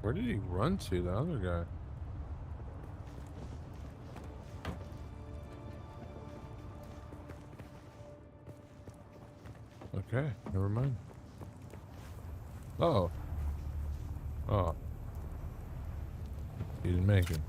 Where did he run to, the other guy? Okay, never mind. Oh. Oh. He didn't make it.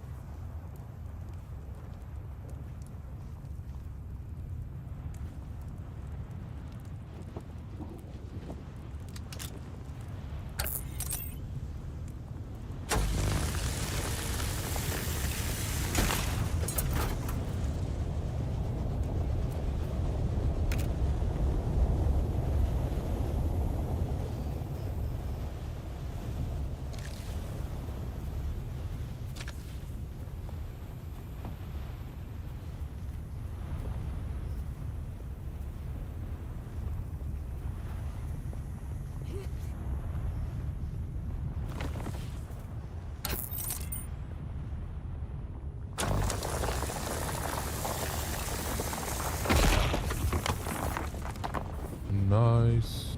Nice.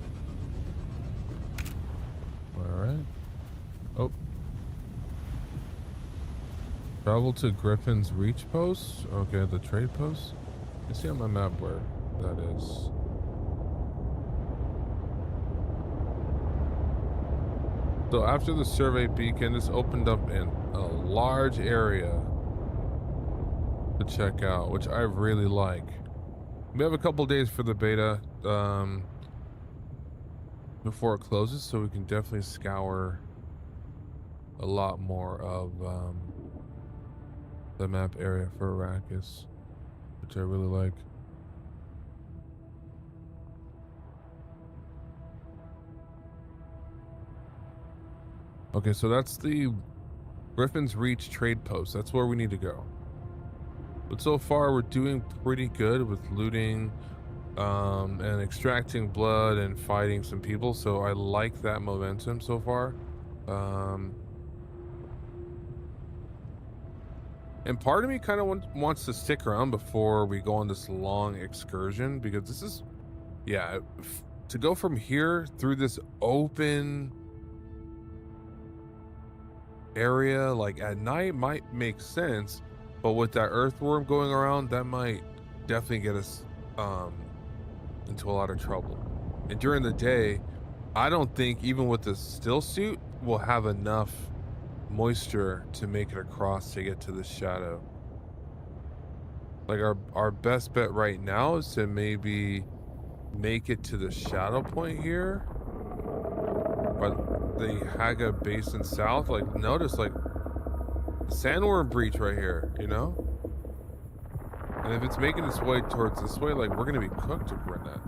Alright. Oh. Travel to Griffin's Reach post? Okay, the trade post? You see on my map where that is. So after the survey beacon, this opened up in a large area to check out, which I really like. We have a couple days for the beta before it closes, so we can definitely scour a lot more of the map area for Arrakis, which I really like. Okay, so that's the Griffin's Reach trade post. That's where we need to go. But so far we're doing pretty good with looting and extracting blood and fighting some people, so I like that momentum so far. And part of me kind of wants to stick around before we go on this long excursion, because this is, yeah, to go from here through this open area like at night might make sense, but with that earthworm going around, that might definitely get us into a lot of trouble. And during the day, I don't think even with the still suit we'll have enough moisture to make it across to get to the shadow. Like our best bet right now is to maybe make it to the shadow point here, but the Haga Basin south. Like, notice like the sandworm breach right here, you know? And if it's making its way towards this way, like, we're gonna be cooked if we're in that.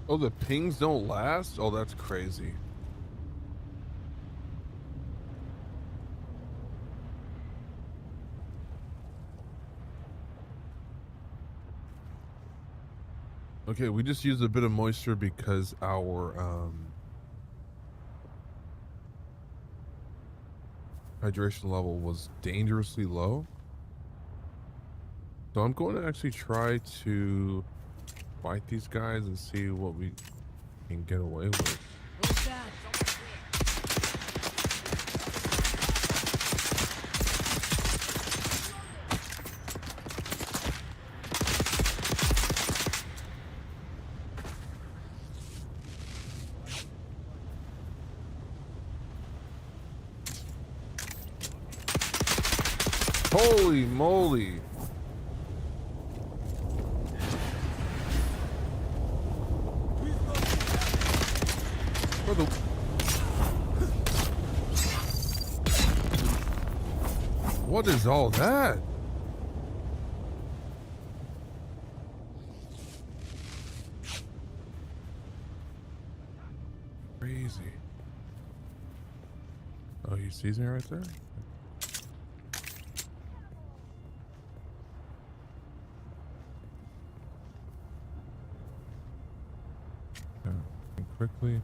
Oh, the pings don't last? Oh, that's crazy. Okay, we just used a bit of moisture because our hydration level was dangerously low. So I'm going to actually try to fight these guys and see what we can get away with. Who's that? Holy moly! What is all that? Crazy. Oh, he sees me right there? Okay, quickly.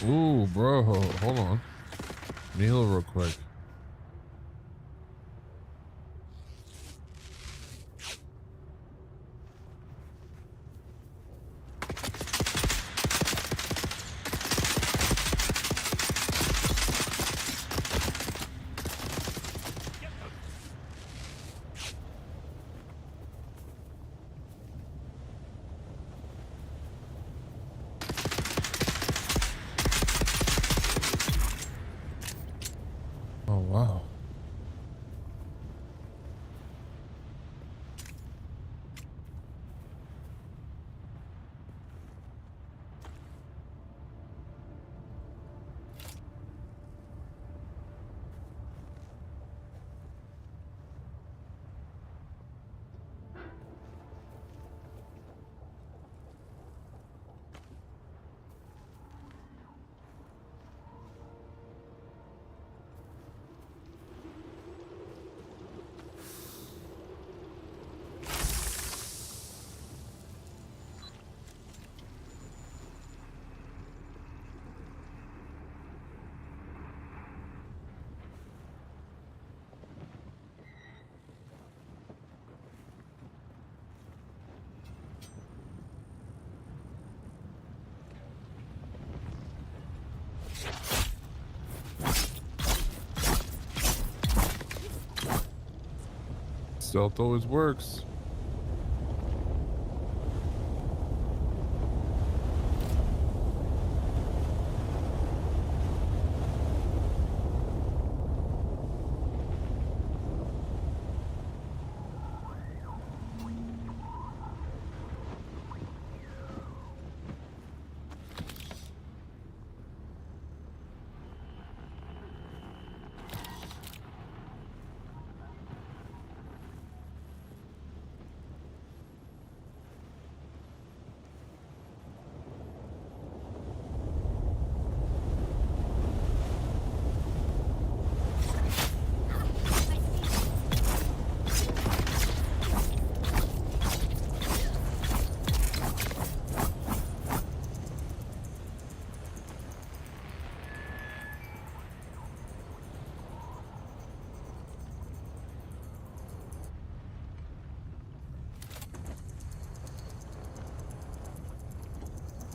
Ooh, bro, hold on. Kneel real quick. Oh, wow. Stealth always works.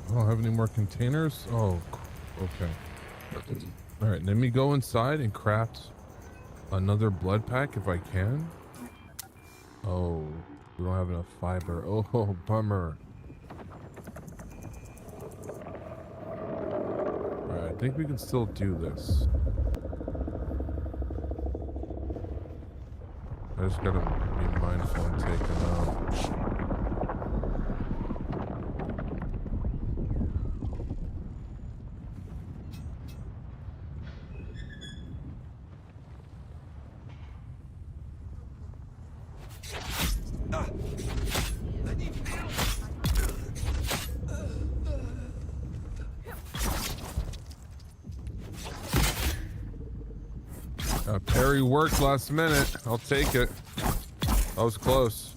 I don't have any more containers. Oh, okay. All right, let me go inside and craft another blood pack if I can. Oh, we don't have enough fiber. Oh, bummer. All right, I think we can still do this. I just gotta be mindful and take them out. Parry worked last minute. I'll take it. That was close.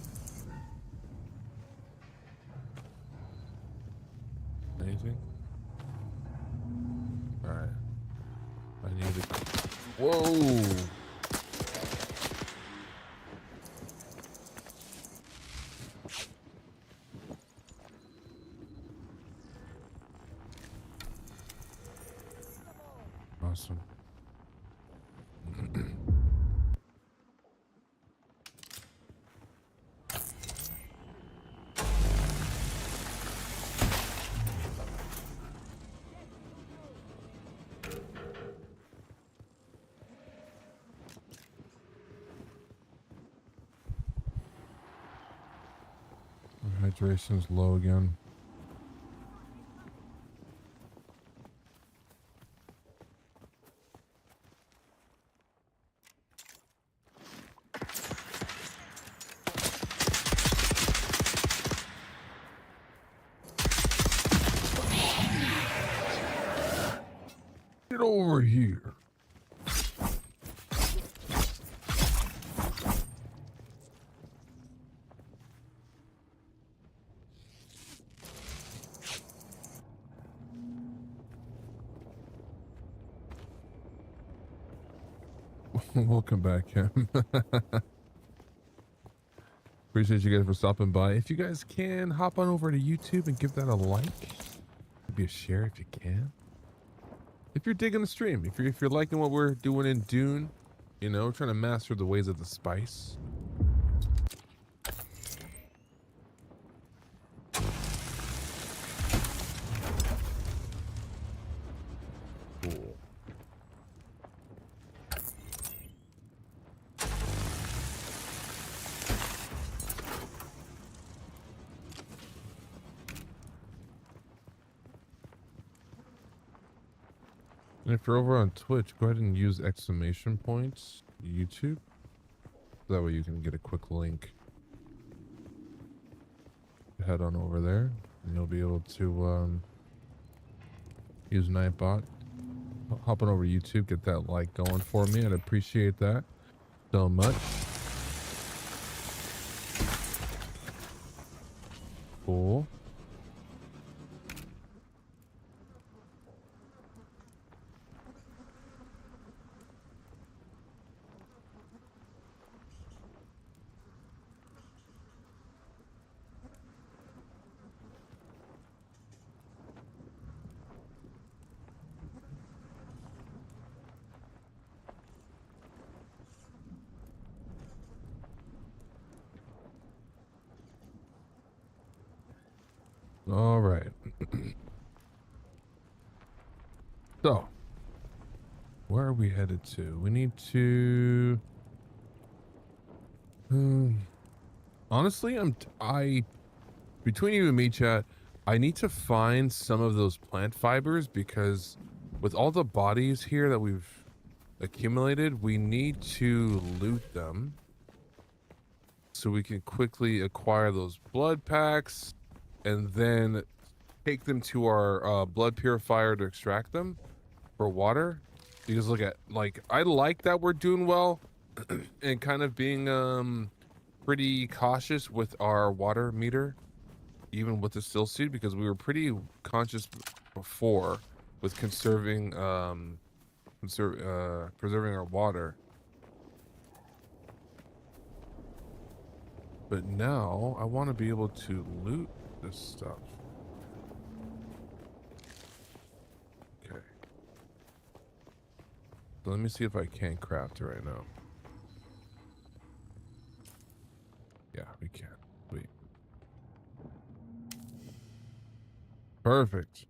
Anything? All right. I need to. Whoa. Awesome. Hydration's low again. Get over here. Welcome back, Kim. Appreciate you guys for stopping by. If you guys can, hop on over to YouTube and give that a like. Maybe a share if you can. If you're digging the stream, if you're liking what we're doing in Dune, you know, trying to master the ways of the spice. Cool. And if you're over on Twitch, go ahead and use exclamation points YouTube. That way you can get a quick link. Head on over there and you'll be able to use Nightbot. Hop on over YouTube, get that like going for me. I'd appreciate that so much. Cool. All right. So, where are we headed to? We need to. Honestly, between you and me, chat, I need to find some of those plant fibers because with all the bodies here that we've accumulated, we need to loot them so we can quickly acquire those blood packs and then take them to our blood purifier to extract them for water. Because look at, like, I like that we're doing well and kind of being pretty cautious with our water meter, even with the still suit, because we were pretty conscious before with conserving preserving our water. But now I want to be able to loot this stuff. Okay. So let me see if I can craft it right now. Yeah, we can. Wait. Perfect.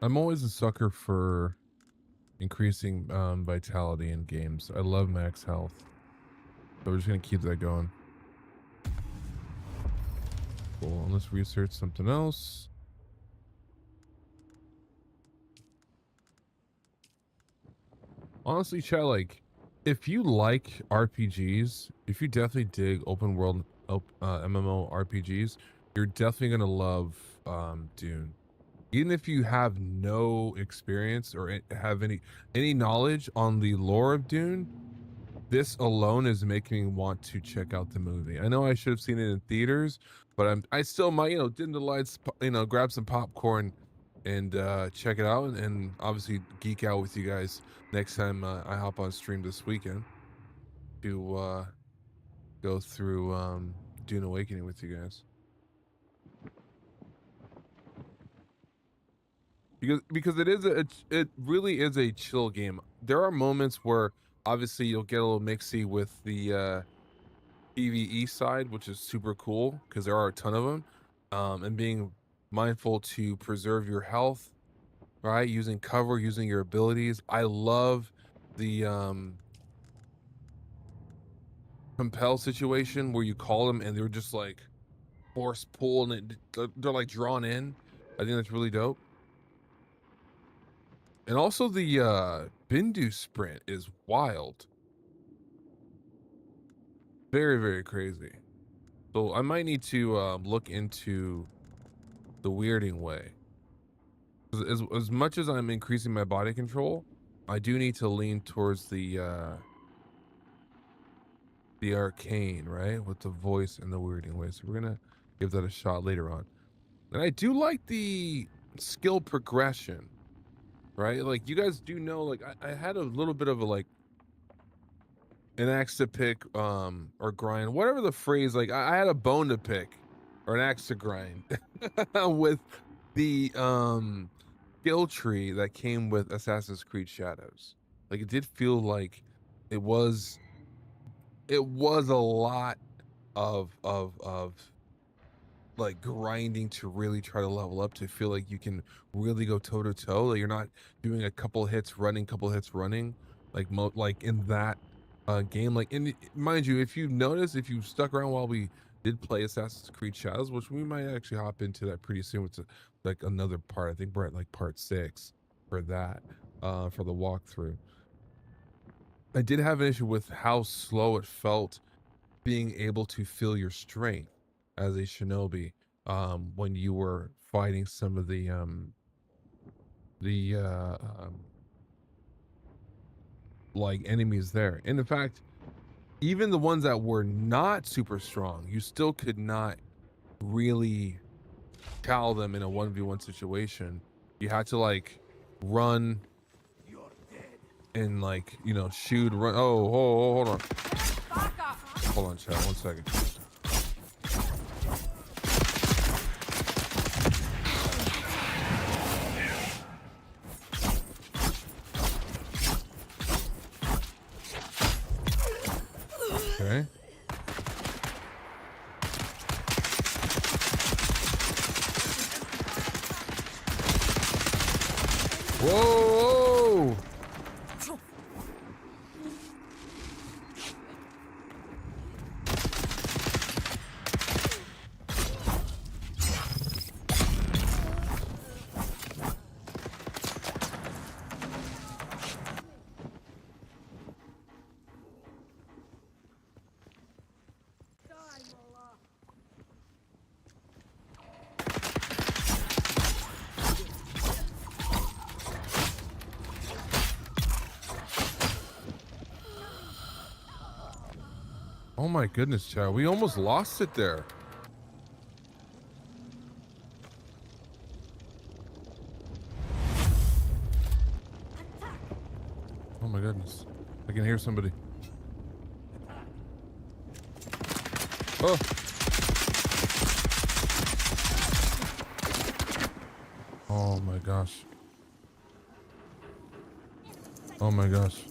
I'm always a sucker for increasing vitality in games. I love max health. So we're just gonna keep that going. Cool. Let's research something else. Honestly, chat, like, if you like RPGs, if you definitely dig open world MMO RPGs, you're definitely gonna love Dune. Even if you have no experience or have any knowledge on the lore of Dune, this alone is making me want to check out the movie. I know I should have seen it in theaters, but I still might, dim the lights, grab some popcorn and check it out and obviously geek out with you guys next time I hop on stream this weekend to go through Dune Awakening with you guys. Because it really is a chill game. There are moments where obviously you'll get a little mixy with the PvE side, which is super cool because there are a ton of them, and being mindful to preserve your health, right? Using cover, using your abilities. I love the compel situation where you call them and they're just like force pull and they're like drawn in. I think that's really dope. And also the Bindu sprint is wild. Very, very crazy. So I might need to look into the weirding way. As much as I'm increasing my body control, I do need to lean towards the arcane, right? With the voice and the weirding way. So we're gonna give that a shot later on. And I do like the skill progression. Right, like you guys do know, like I had a little bit of a like an axe to pick or grind, whatever the phrase, like I had a bone to pick or an axe to grind with the skill tree that came with Assassin's Creed Shadows. Like it did feel like it was it was a lot of like grinding to really try to level up to feel like you can really go toe to toe. Like you're not doing a couple hits running, like in that game. Like, and mind you, if you notice, if you stuck around while we did play Assassin's Creed Shadows, which we might actually hop into that pretty soon with like another part. I think we're at like part 6 for that, for the walkthrough. I did have an issue with how slow it felt being able to feel your strength as a shinobi when you were fighting some of the like enemies there. And in fact, even the ones that were not super strong, you still could not really cow them in a 1v1 situation. You had to like run and like, you know, shoot, run. Oh, hold on. Hold on, chat, 1 second. Okay. Whoa! Oh my goodness, Chad. We almost lost it there. Oh my goodness. I can hear somebody. Oh. Oh my gosh. Oh my gosh.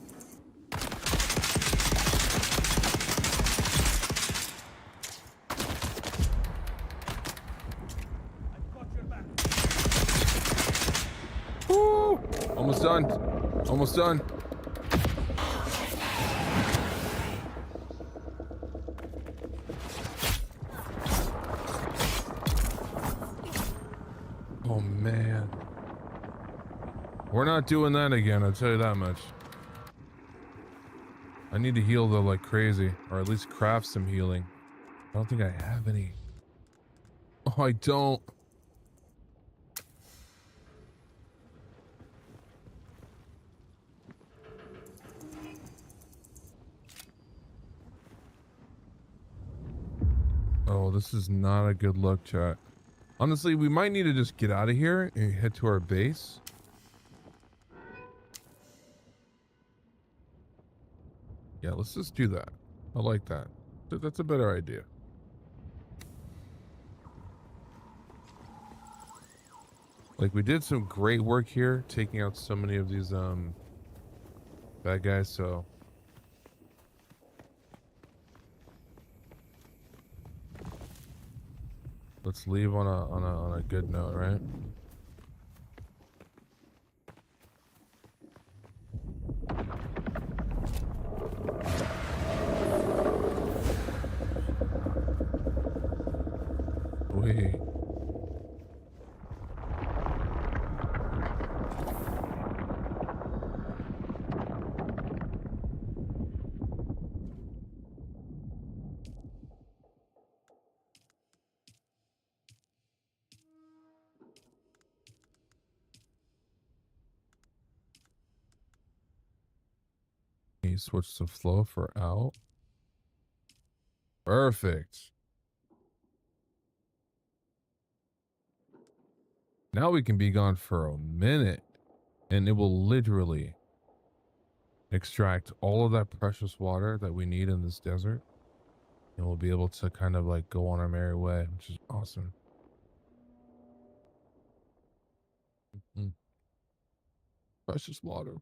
Woo! Almost done. Almost done. Oh man. We're not doing that again, I'll tell you that much. I need to heal though like crazy, or at least craft some healing. I don't think I have any. Oh, I don't. Oh, this is not a good look, chat. Honestly, we might need to just get out of here and head to our base. Yeah, let's just do that. I like that. That's a better idea. Like, we did some great work here, taking out so many of these bad guys, so let's leave on a good note, right? Wait. You switch to flow for out. Perfect. Now we can be gone for a minute and it will literally extract all of that precious water that we need in this desert. And we'll be able to kind of like go on our merry way, which is awesome. Precious water.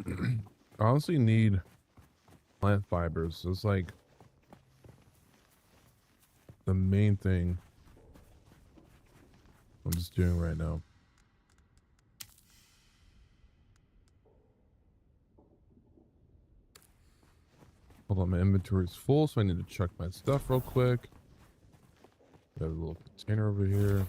I honestly need plant fibers. It's like the main thing I'm just doing right now. Hold on, my inventory is full, so I need to check my stuff real quick. Got a little container over here.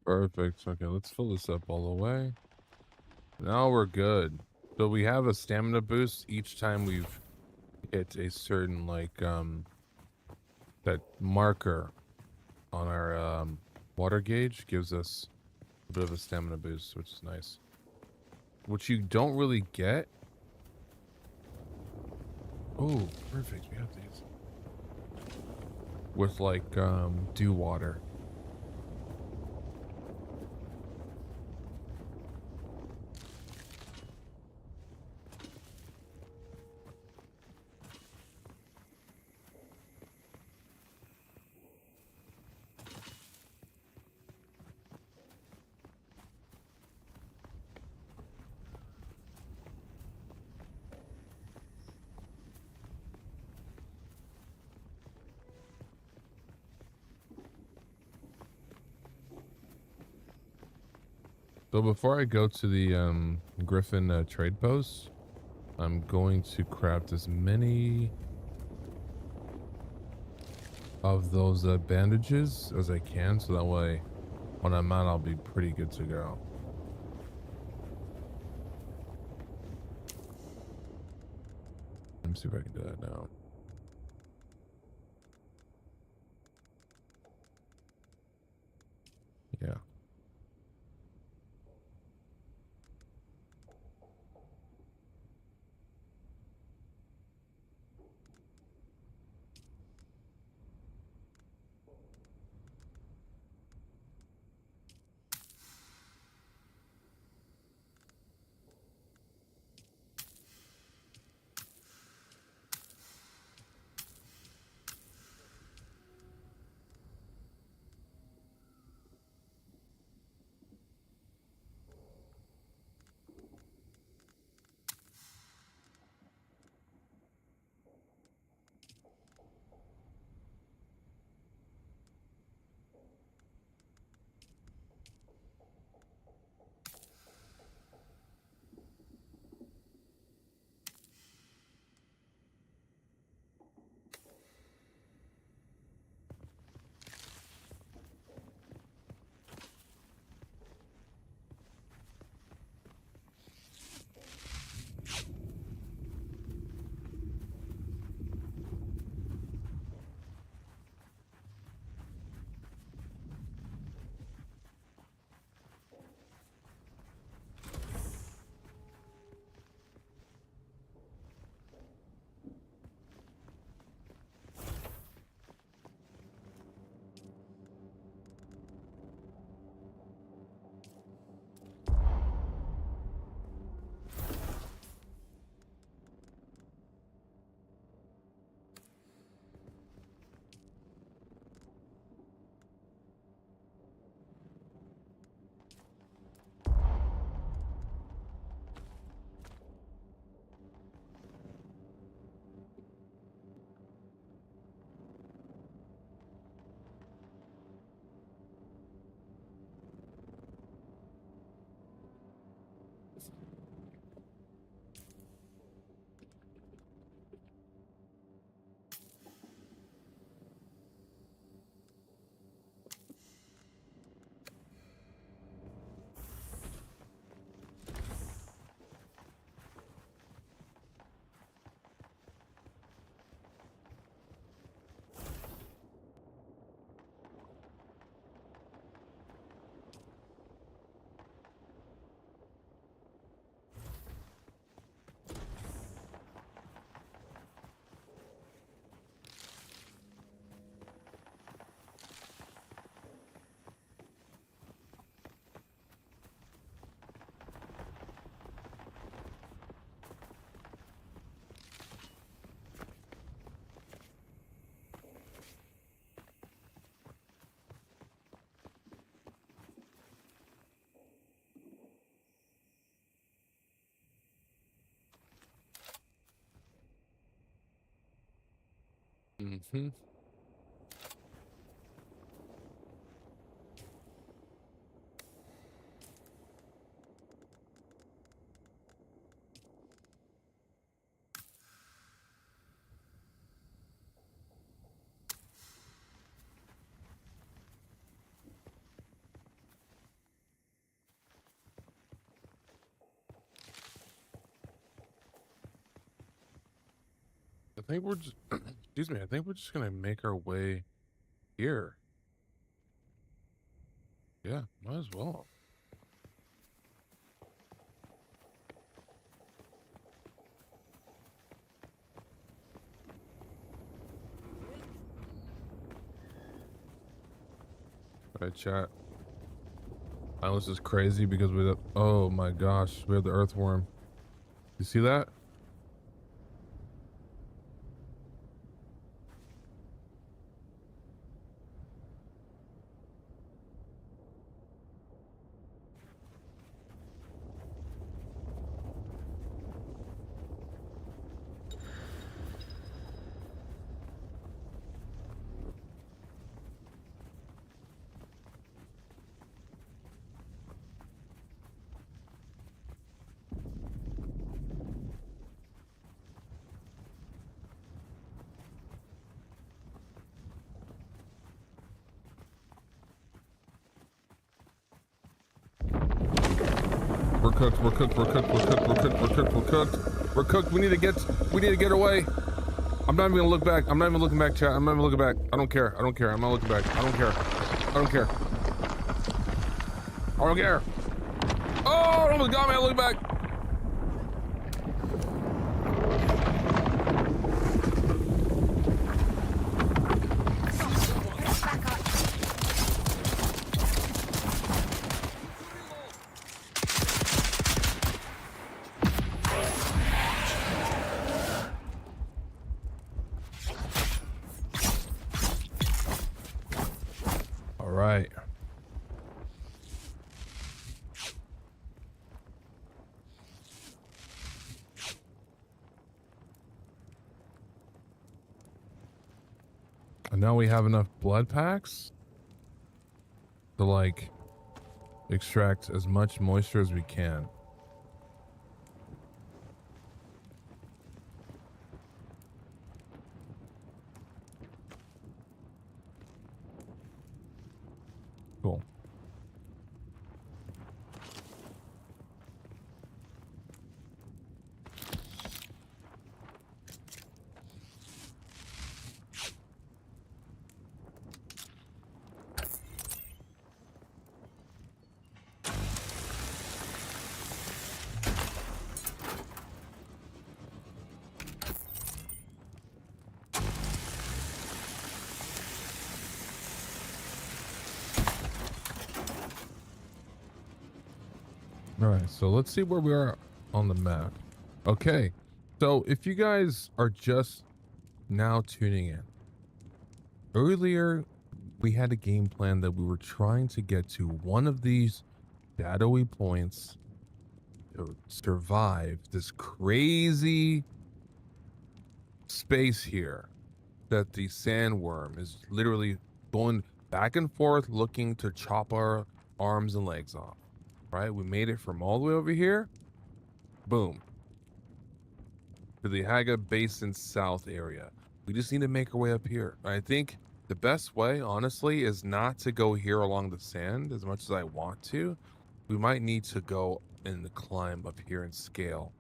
Perfect. Okay, let's fill this up all the way. Now we're good. So we have a stamina boost each time we've hit a certain that marker on our water gauge gives us a bit of a stamina boost, which is nice. Which you don't really get. Oh, perfect. We have these. With dew water. So before I go to the Griffin trade post, I'm going to craft as many of those bandages as I can, so that way when I'm out, I'll be pretty good to go. Let me see if I can do that now. Yeah. Hmm. I think we're just, excuse me, I think we're just gonna make our way here. Yeah, might as well. All right, chat. This is crazy because we have, oh my gosh, we have the earthworm. You see that? We're cooked, we're cooked, we're cooked, we're cooked, we're cooked, we're cooked, we're cooked. We're cooked, we need to get away. I'm not even gonna look back. I'm not even looking back, chat. I'm not even looking back. I don't care. I don't care. I'm not looking back. I don't care. I don't care. I don't care. Oh, it almost got me. I look back. All right. And now we have enough blood packs to like extract as much moisture as we can. Cool. All right, so let's see where we are on the map. Okay, so if you guys are just now tuning in, earlier we had a game plan that we were trying to get to one of these shadowy points to survive this crazy space here that the sandworm is literally going back and forth looking to chop our arms and legs off. Right, we made it from all the way over here, boom, to the Haga Basin South area. We just need to make our way up here. I think the best way, honestly, is not to go here along the sand as much as I want to. We might need to go and climb up here and scale,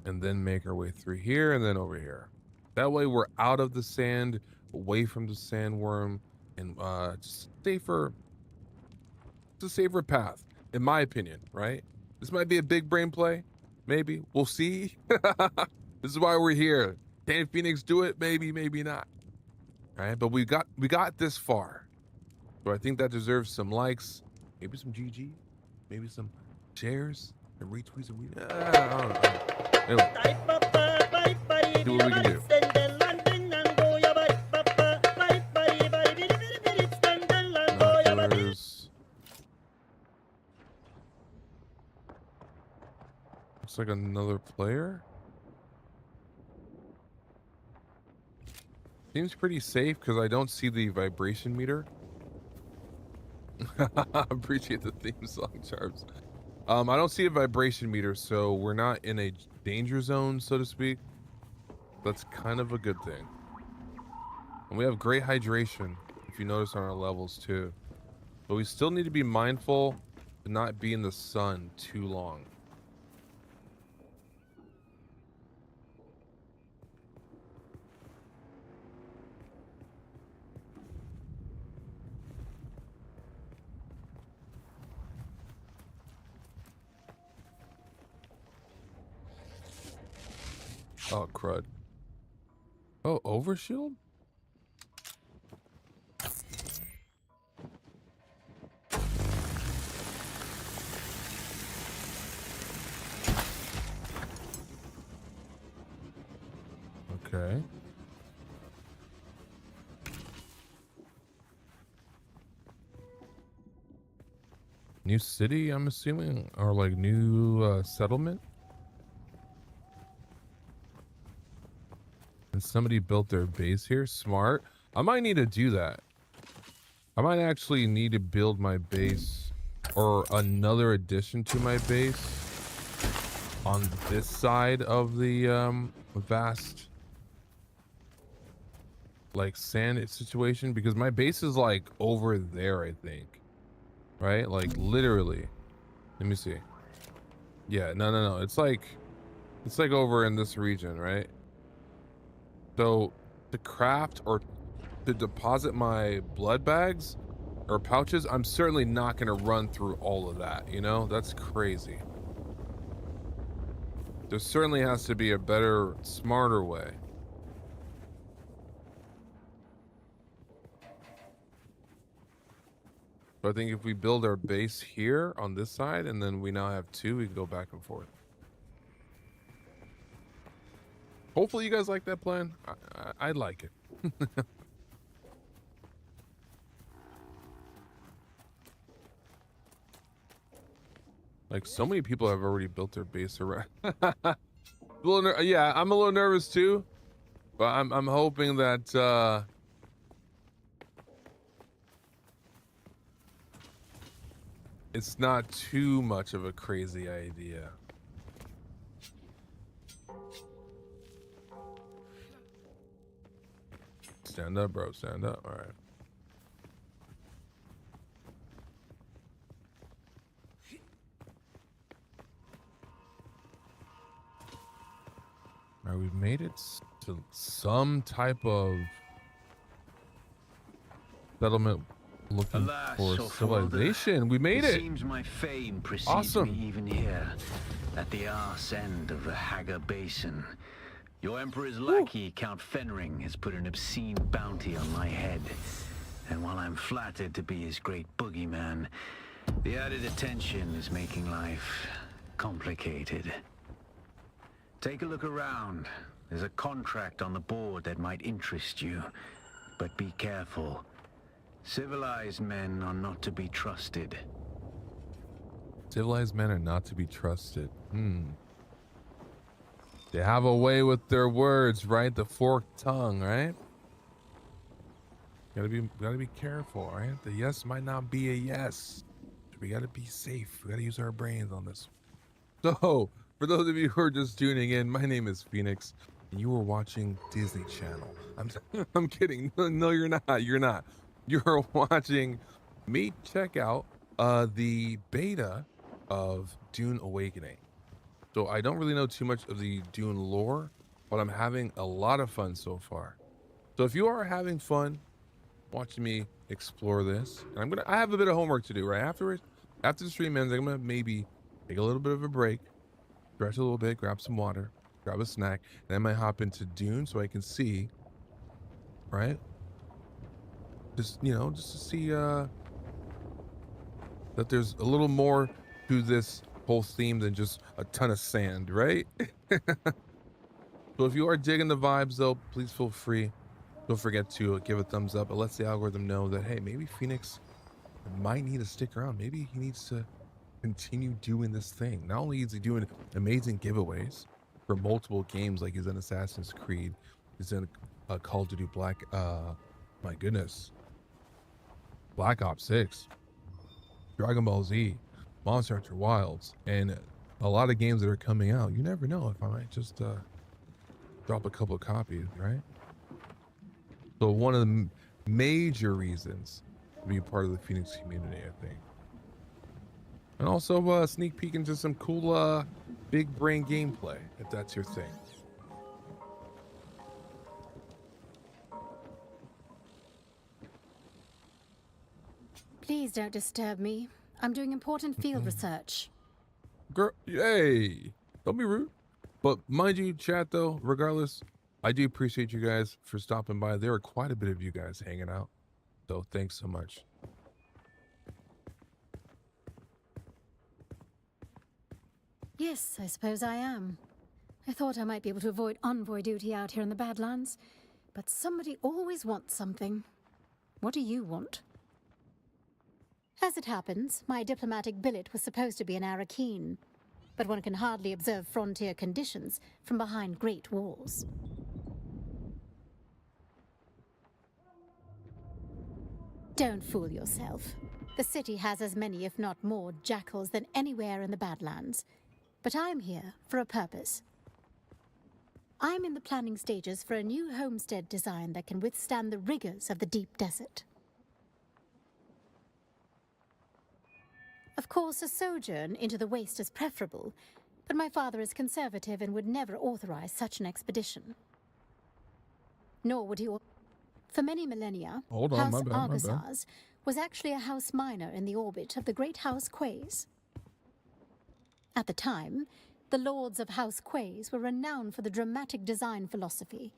and then make our way through here and then over here. That way we're out of the sand, away from the sandworm, and just safer. It's a safer path, in my opinion, right? This might be a big brain play. Maybe. We'll see. This is why we're here. Can Phoenix do it? Maybe, maybe not. All right, but we got this far. So I think that deserves some likes, maybe some GG, maybe some shares and retweets and I don't know. Anyway, do what we can do. Looks like another player. Seems pretty safe because I don't see the vibration meter. Appreciate the theme song, Charms. I don't see a vibration meter, so we're not in a danger zone, so to speak. That's kind of a good thing. And we have great hydration, if you notice on our levels too. But we still need to be mindful to not be in the sun too long. Oh, crud. Oh, overshield? Okay. New city, I'm assuming, or like new settlement? And somebody built their base here. Smart. I might need to do that. I might actually need to build my base or another addition to my base on this side of the vast like sand situation, because my base is like over there, I think. Right? Like literally. Let me see. Yeah, no. It's like over in this region, right? So to craft or to deposit my blood bags or pouches, I'm certainly not going to run through all of that, you know? That's crazy. There certainly has to be a better, smarter way. So I think if we build our base here on this side and then we now have two, we can go back and forth. Hopefully you guys like that plan. I like it. Like so many people have already built their base around. Yeah, I'm a little nervous too, but I'm hoping that it's not too much of a crazy idea. Stand up, bro. Stand up. All right. All right, we've made it to some type of settlement looking Alas, for O civilization. We made it. Seems my fame precedes Awesome. me even here, at the arse end of the Haga Basin. Your Emperor's lackey, Count Fenring, has put an obscene bounty on my head. And while I'm flattered to be his great boogeyman, the added attention is making life complicated. Take a look around. There's a contract on the board that might interest you. But be careful. Civilized men are not to be trusted. Civilized men are not to be trusted. They have a way with their words, right? The forked tongue, right? Gotta be careful, right? The yes might not be a yes. We gotta be safe. We gotta use our brains on this. So, for those of you who are just tuning in, my name is Phoenix, and you are watching Disney Channel. I'm kidding. No, you're not. You're not. You're watching me check out the beta of Dune Awakening. So I don't really know too much of the Dune lore, but I'm having a lot of fun so far. So if you are having fun watching me explore this, and I have a bit of homework to do right after the stream ends. I'm gonna maybe take a little bit of a break, stretch a little bit, grab some water, grab a snack, and then I might hop into Dune so I can see, right? Just to see that there's a little more to this whole theme than just a ton of sand, right? So if you are digging the vibes though, please feel free. Don't forget to give a thumbs up. It lets the algorithm know that, hey, maybe Phoenix might need to stick around. Maybe he needs to continue doing this thing. Not only is he doing amazing giveaways for multiple games, like he's in Assassin's Creed, he's in Call of Duty Black, my goodness, Black Ops 6, Dragon Ball Z, Monster Hunter Wilds, and a lot of games that are coming out. You never know if I might just drop a couple of copies, right? So one of the major reasons to be part of the Phoenix community, I think. And also sneak peek into some cool big brain gameplay, if that's your thing. Please don't disturb me. I'm doing important field research. Girl, hey, don't be rude. But mind you, chat though, regardless, I do appreciate you guys for stopping by. There are quite a bit of you guys hanging out. So thanks so much. Yes, I suppose I am. I thought I might be able to avoid envoy duty out here in the Badlands. But somebody always wants something. What do you want? As it happens, my diplomatic billet was supposed to be an Arrakis, but one can hardly observe frontier conditions from behind great walls. Don't fool yourself. The city has as many, if not more, jackals than anywhere in the Badlands. But I'm here for a purpose. I'm in the planning stages for a new homestead design that can withstand the rigors of the deep desert. Of course, a sojourn into the waste is preferable, but my father is conservative and would never authorize such an expedition. Nor would he. For many millennia, House Arrakis was actually a house minor in the orbit of the great House Quays. At the time, the lords of House Quays were renowned for the dramatic design philosophy,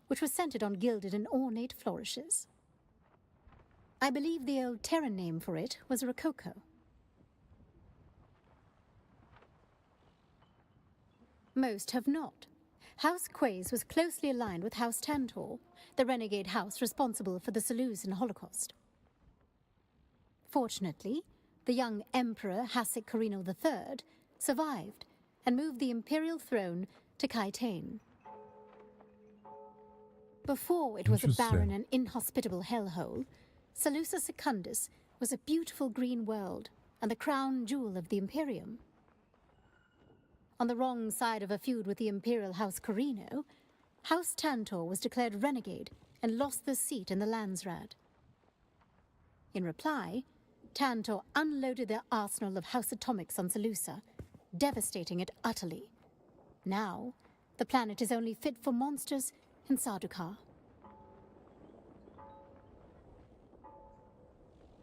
which was centered on gilded and ornate flourishes. I believe the old Terran name for it was Rococo. Most have not. House Quays was closely aligned with House Tantor, the renegade house responsible for the Seleucian Holocaust. Fortunately, the young Emperor Hasek Carino III survived and moved the imperial throne to Kaitain. Before it was a barren and inhospitable hellhole, Seleucus Secundus was a beautiful green world and the crown jewel of the Imperium. On the wrong side of a feud with the Imperial House Carino, House Tantor was declared renegade and lost the seat in the Landsraad. In reply, Tantor unloaded their arsenal of House Atomics on Seleucia, devastating it utterly. Now, the planet is only fit for monsters in Sardaukar.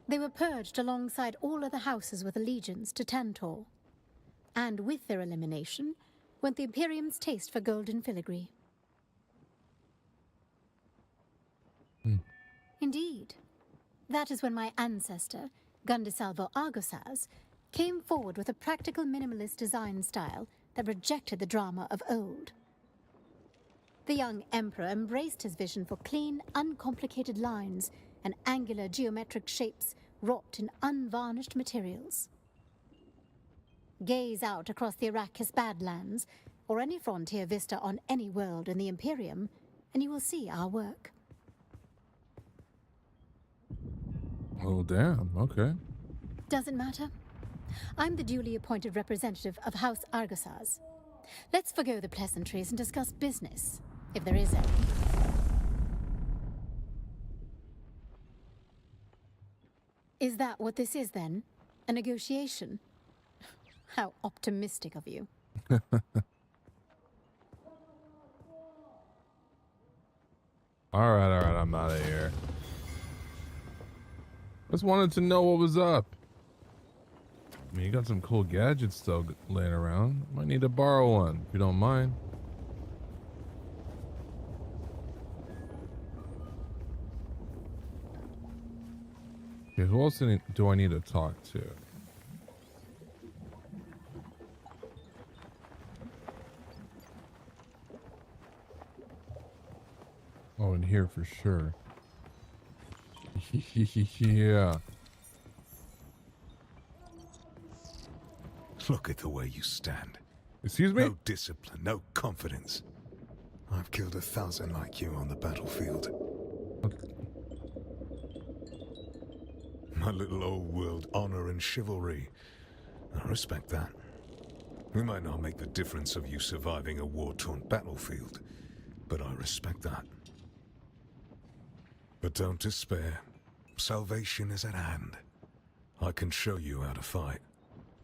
They were purged alongside all other houses with allegiance to Tantor. And with their elimination went the Imperium's taste for golden filigree. Indeed. That is when my ancestor, Gundisalvo Argosaz, came forward with a practical minimalist design style that rejected the drama of old. The young emperor embraced his vision for clean, uncomplicated lines and angular geometric shapes wrought in unvarnished materials. Gaze out across the Arrakis Badlands, or any frontier vista on any world in the Imperium, and you will see our work. Oh, damn. Okay. Doesn't matter. I'm the duly appointed representative of House Argosaz. Let's forgo the pleasantries and discuss business, if there is any. Is that what this is, then? A negotiation? How optimistic of you. All right, I'm out of here. Just wanted to know what was up. I mean, you got some cool gadgets still laying around. Might need to borrow one, if you don't mind. Okay, who else do I need to talk to? Oh, in here for sure. Yeah. Look at the way you stand. Excuse me? No discipline, no confidence. I've killed 1,000 like you on the battlefield. My little old world honor and chivalry. I respect that. We might not make the difference of you surviving a war-torn battlefield, but I respect that. But don't despair. Salvation is at hand. I can show you how to fight.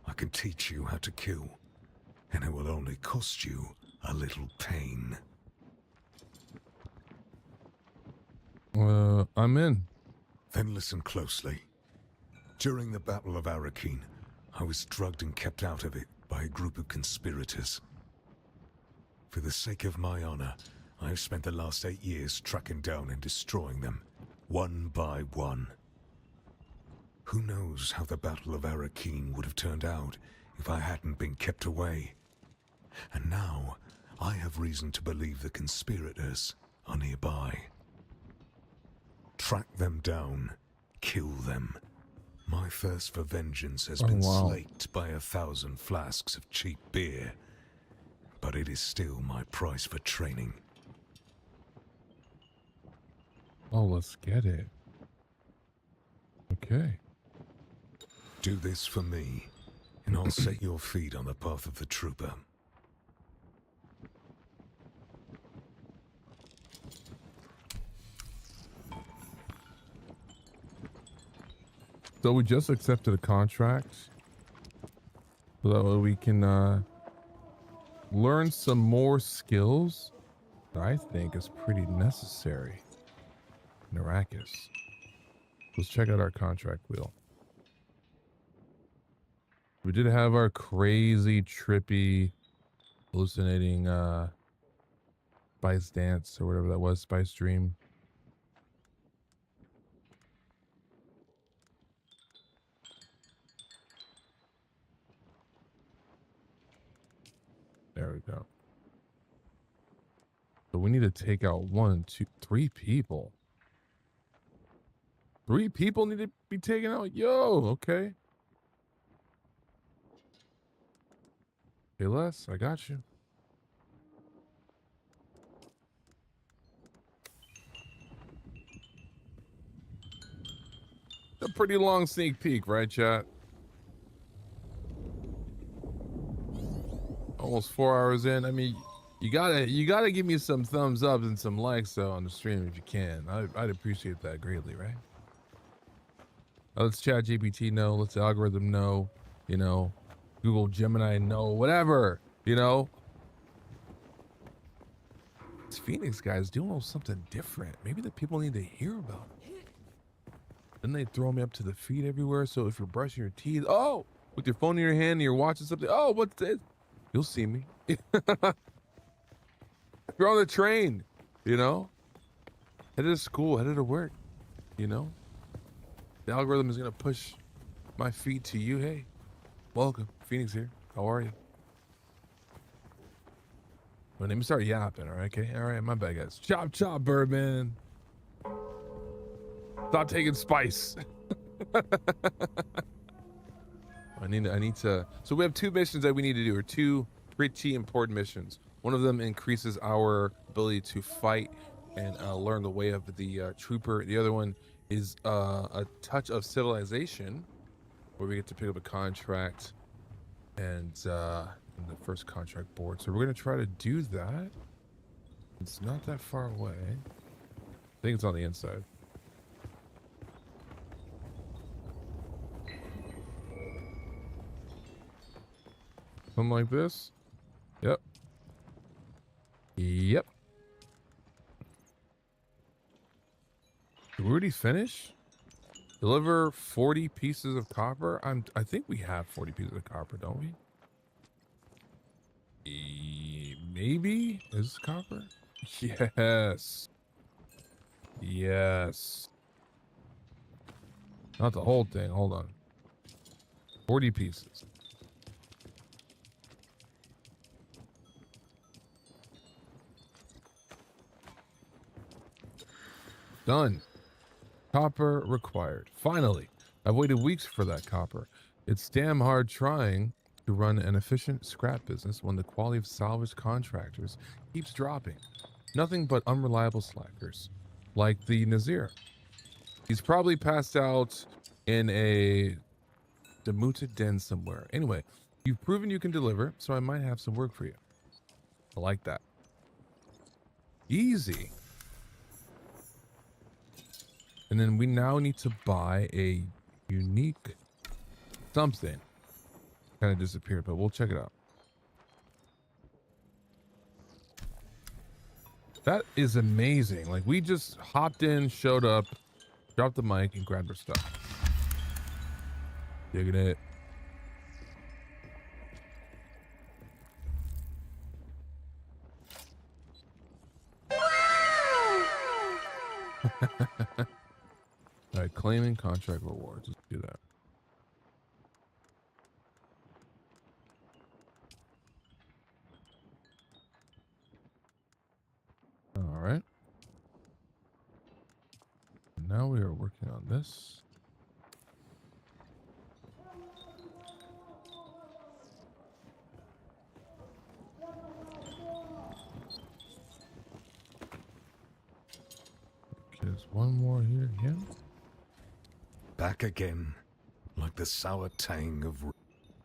I can teach you how to kill. And it will only cost you a little pain. I'm in. Then listen closely. During the Battle of Arrakis, I was drugged and kept out of it by a group of conspirators. For the sake of my honor, I have spent the last 8 years tracking down and destroying them, one by one. Who knows how the Battle of Arrakis would have turned out if I hadn't been kept away. And now, I have reason to believe the conspirators are nearby. Track them down, kill them. My thirst for vengeance has been slaked by 1,000 flasks of cheap beer, but it is still my price for training. Oh, let's get it. Okay. Do this for me, and I'll set your feet on the path of the trooper. So we just accepted a contract so that way we can learn some more skills that I think is pretty necessary in Arrakis. Let's check out our contract wheel. We did have our crazy, trippy, hallucinating spice dance or whatever that was, spice dream. There we go. So we need to take out 1, 2, 3 people. 3 people need to be taken out? Yo, okay. Hey, Les, I got you. A pretty long sneak peek, right, chat? Almost 4 hours in. I mean, you gotta give me some thumbs up and some likes though on the stream if you can. I'd appreciate that greatly, right? Let's chat GPT know. Let's algorithm know. You know, Google Gemini know. Whatever. You know. This Phoenix guy's doing something different. Maybe the people need to hear about it. Then they throw me up to the feed everywhere. So if you're brushing your teeth, oh, with your phone in your hand and you're watching something, oh, what's this? You'll see me. If you're on the train, you know, headed to school, headed to work, you know, the algorithm is going to push my feed to you. Hey, welcome. Phoenix here. How are you? Let me start yapping, all right? Okay. All right. My bad, guys. Chop, chop, Birdman. Stop taking spice. I need to. So we have 2 missions that we need to do, or 2 pretty important missions. One of them increases our ability to fight and learn the way of the trooper. The other one is a touch of civilization, where we get to pick up a contract and the first contract board. So we're gonna try to do that. It's not that far away. I think it's on the inside. Something like this. Yep. Yep. Did we already finish? Deliver 40 pieces of copper. I think we have 40 pieces of copper, don't we? Maybe? Is this copper? Yes. Yes. Not the whole thing. Hold on. 40 pieces. Done. Copper required. Finally. I've waited weeks for that copper. It's damn hard trying to run an efficient scrap business when the quality of salvage contractors keeps dropping. Nothing but unreliable slackers, like the Nazir. He's probably passed out in a demuted den somewhere. Anyway, you've proven you can deliver, so I might have some work for you. I like that. Easy. And then we now need to buy a unique something. Kind of disappeared, but we'll check it out. That is amazing. Like, we just hopped in, showed up, dropped the mic, and grabbed our stuff. Digging it. All right, claiming contract rewards. Let's do that. All right. Now we are working on this. There's one more here again. Back again, like the sour tang of...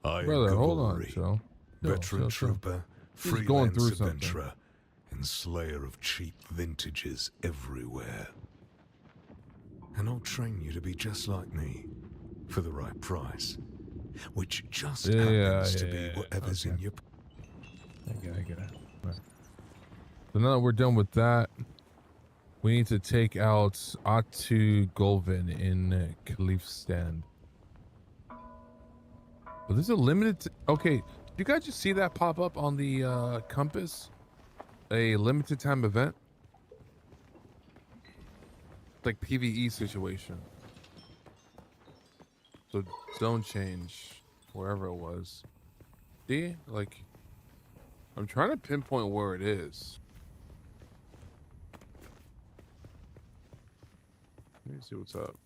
I Brother, hold on, Joe. Veteran trooper, He's going through freelance something. adventurer, and slayer of cheap vintages everywhere. And I'll train you to be just like me, for the right price. Which just happens to be whatever's in your... I get it. Right. So now that we're done with that, we need to take out Atu Golvin in Khalif's stand. But there's a limited... Okay, you guys just see that pop up on the compass? A limited time event? Like PvE situation. So zone change, wherever it was. See? Like, I'm trying to pinpoint where it is. Let me see what's up.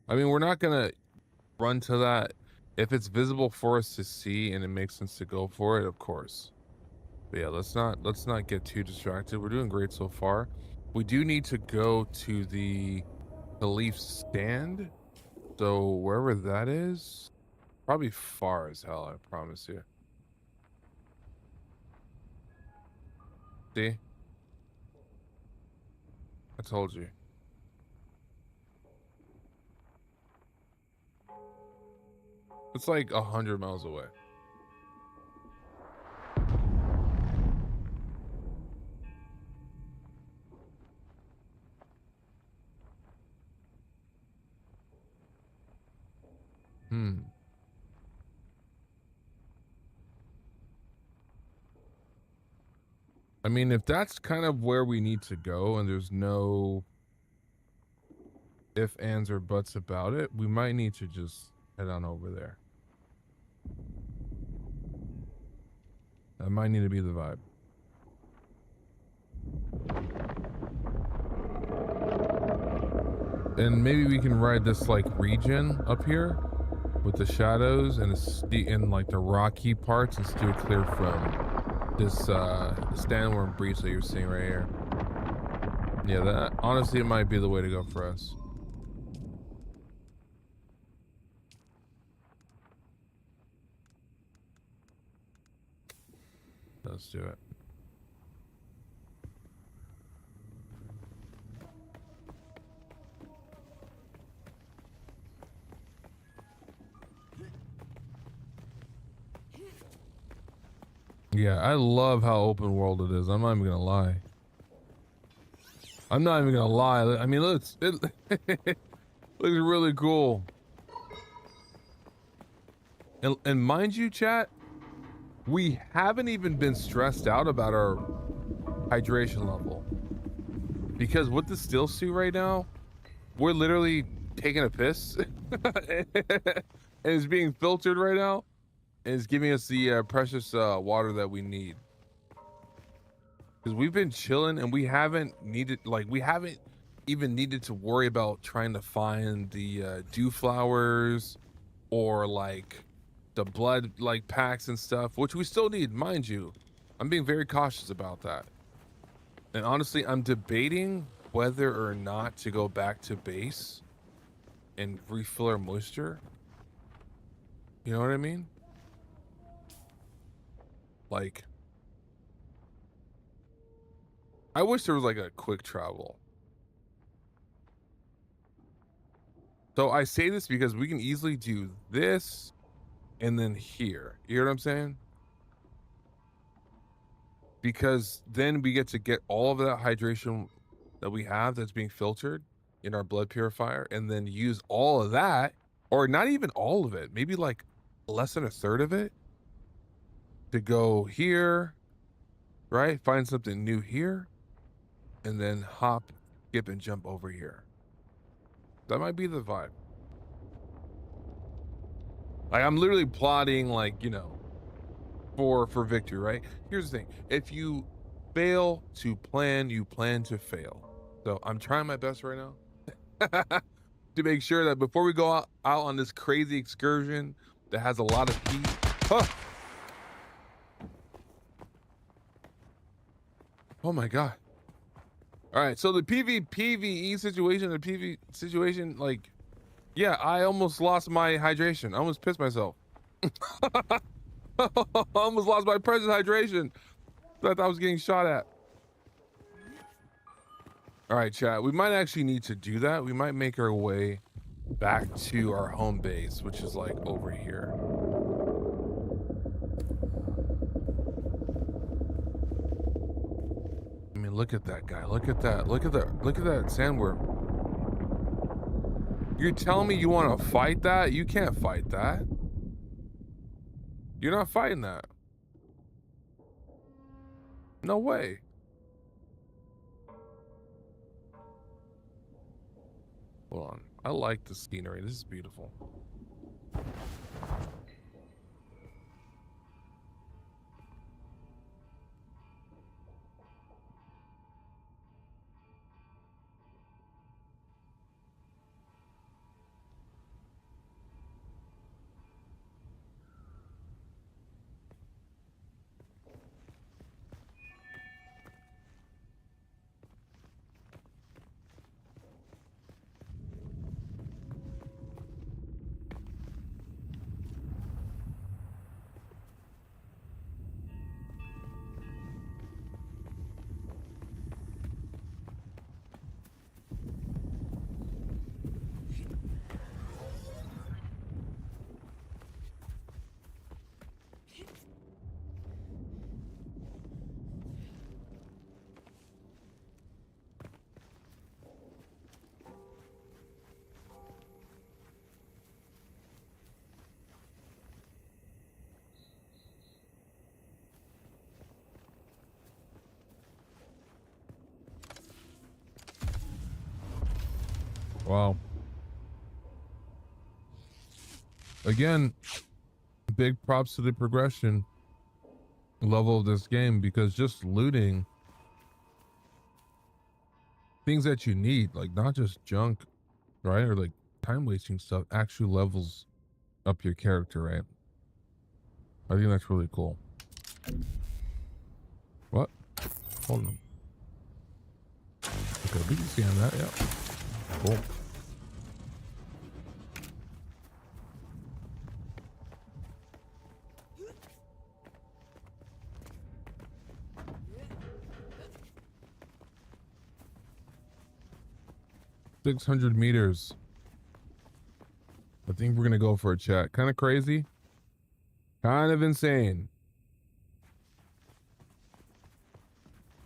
I mean, we're not gonna run to that. If it's visible for us to see and it makes sense to go for it, of course. But yeah, let's not get too distracted. We're doing great so far. We do need to go to the Khalif stand. So wherever that is, probably far as hell, I promise you. See? I told you. It's like 100 miles away. I mean, if that's kind of where we need to go and there's no ifs, ands, or buts about it, we might need to just head on over there. That might need to be the vibe. And maybe we can ride this like region up here with the shadows and like the rocky parts and steer clear from this sandworm breach that you're seeing right here. Yeah, that honestly it might be the way to go for us. Let's do it. Yeah, I love how open world it is. I'm not even gonna lie. I'm not even gonna lie. I mean, it looks really cool. And mind you, chat, we haven't even been stressed out about our hydration level. Because with the still suit right now, we're literally taking a piss. And it's being filtered right now. And it's giving us the precious water that we need. Because we've been chilling and we haven't even needed to worry about trying to find the dew flowers or like the blood like packs and stuff, which we still need, mind you. I'm being very cautious about that. And honestly, I'm debating whether or not to go back to base and refill our moisture. You know what I mean? Like, I wish there was like a quick travel. So I say this because we can easily do this and then here. You hear what I'm saying? Because then we get to get all of that hydration that we have that's being filtered in our blood purifier, and then use all of that, or not even all of it, maybe like less than a third of it, to go here, right? Find something new here, and then hop, skip, and jump over here. That might be the vibe. Like, I'm literally plotting, like, you know, for victory, right? Here's the thing. If you fail to plan, you plan to fail. So I'm trying my best right now to make sure that before we go out on this crazy excursion that has a lot of heat. Oh my God. All right, so the PvE situation, the PvE situation, like, yeah, I almost lost my hydration. I almost pissed myself. I almost lost my present hydration. Thought I was getting shot at. All right, chat, we might actually need to do that. We might make our way back to our home base, which is like over here. I mean, look at that guy. Look at that. Look at that. Look at that sandworm. You're telling me you want to fight that? You can't fight that. You're not fighting that. No way. Hold on. I like the scenery. This is beautiful. Wow. Again, big props to the progression level of this game, because just looting things that you need, like not just junk, right? Or like time wasting stuff, actually levels up your character, right? I think that's really cool. What? Hold on. Okay, we can scan that, yeah. Cool. $600 meters. I think we're gonna go for a chat. Kind of crazy, kind of insane.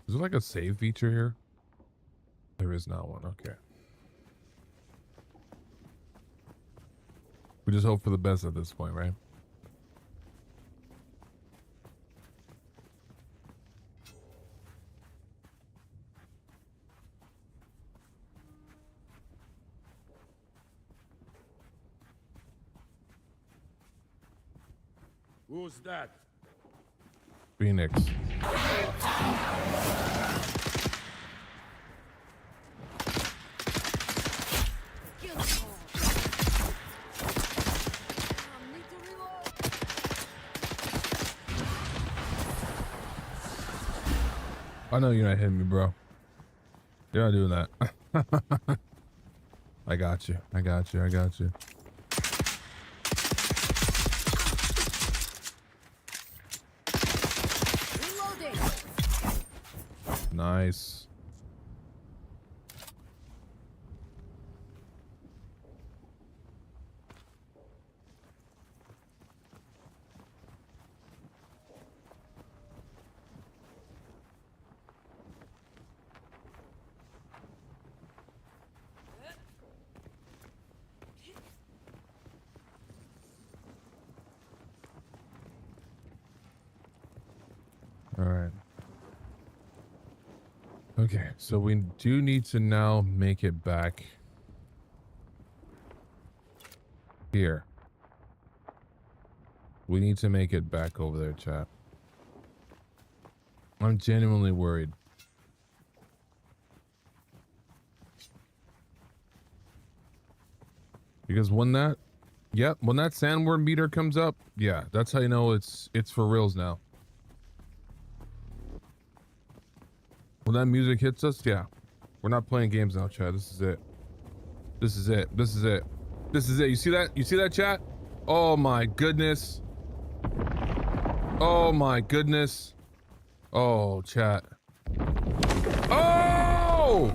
Is there like a save feature here? There is not one. Okay. We just hope for the best at this point, right? Who's that? Phoenix. I know you're not hitting me, bro. You're not doing that. I got you. I got you. I got you. Reloading. Nice. All right. Okay, so we do need to now make it back here. We need to make it back over there, chat. I'm genuinely worried. Because when that, when that sandworm meter comes up, yeah, that's how you know it's for reals now. When that music hits us, yeah. We're not playing games now, chat. This is it. This is it. This is it. This is it. You see that? You see that, chat? Oh my goodness. Oh my goodness. Oh, chat. Oh!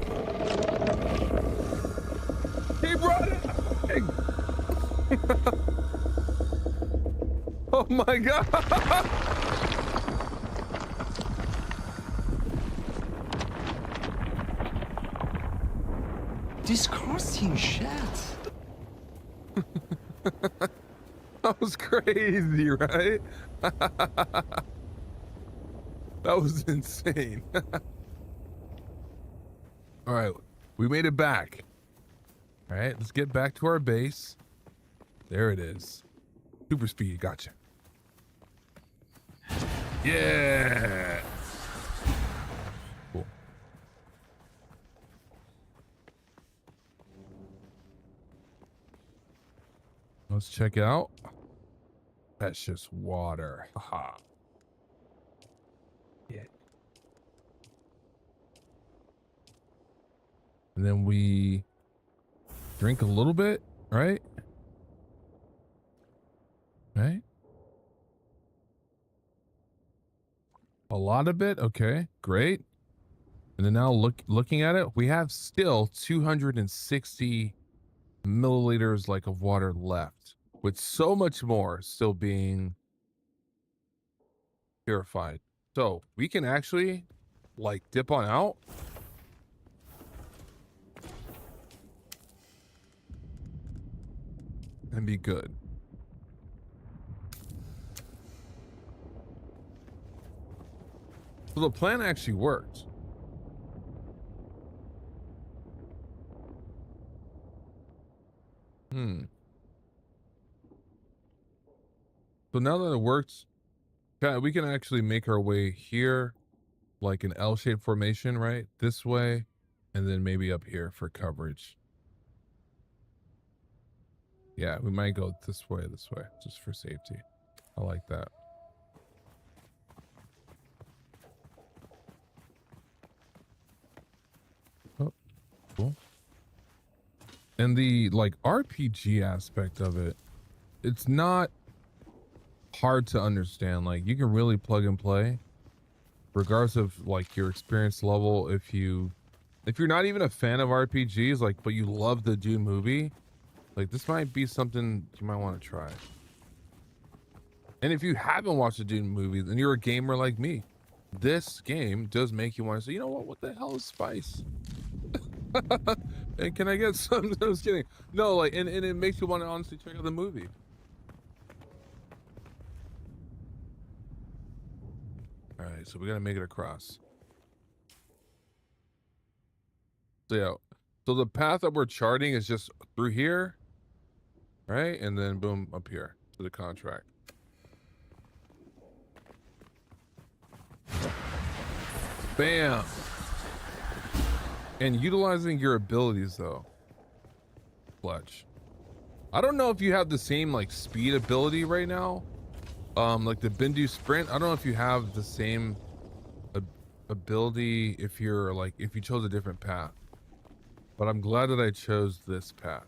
He brought it! Oh my god! Disgusting shit. That was crazy, right? That was insane. All right, we made it back. All right, let's get back to our base. There it is. Super speed, gotcha. Yeah. Cool. Let's check it out. That's just water. Haha. Yeah. And then we drink a little bit, right? Right? A lot of it? Okay, great. And then now looking at it, we have still 260 milliliters like of water left, with so much more still being purified. So we can actually like dip on out. And be good. So the plan actually worked. So now that it works, we can actually make our way here like an L-shaped formation, right? This way, and then maybe up here for coverage. Yeah, we might go this way, just for safety. I like that. Oh, cool. And the like RPG aspect of it, it's not hard to understand. Like you can really plug and play regardless of like your experience level. If you're not even a fan of RPGs, like, but you love the Dune movie, like this might be something you might want to try. And if you haven't watched the Dune movie, then you're a gamer like me. This game does make you want to say, you know what the hell is spice? And can I get some? I was kidding. No, like, and it makes you want to honestly check out the movie. All right, so we gotta make it across. So yeah, so the path that we're charting is just through here, right? And then boom, up here to the contract. Bam. And utilizing your abilities though, Fletch. I don't know if you have the same like speed ability right now. Like the Bindu sprint. I don't know if you have the same ability if you're like, if you chose a different path. But I'm glad that I chose this path.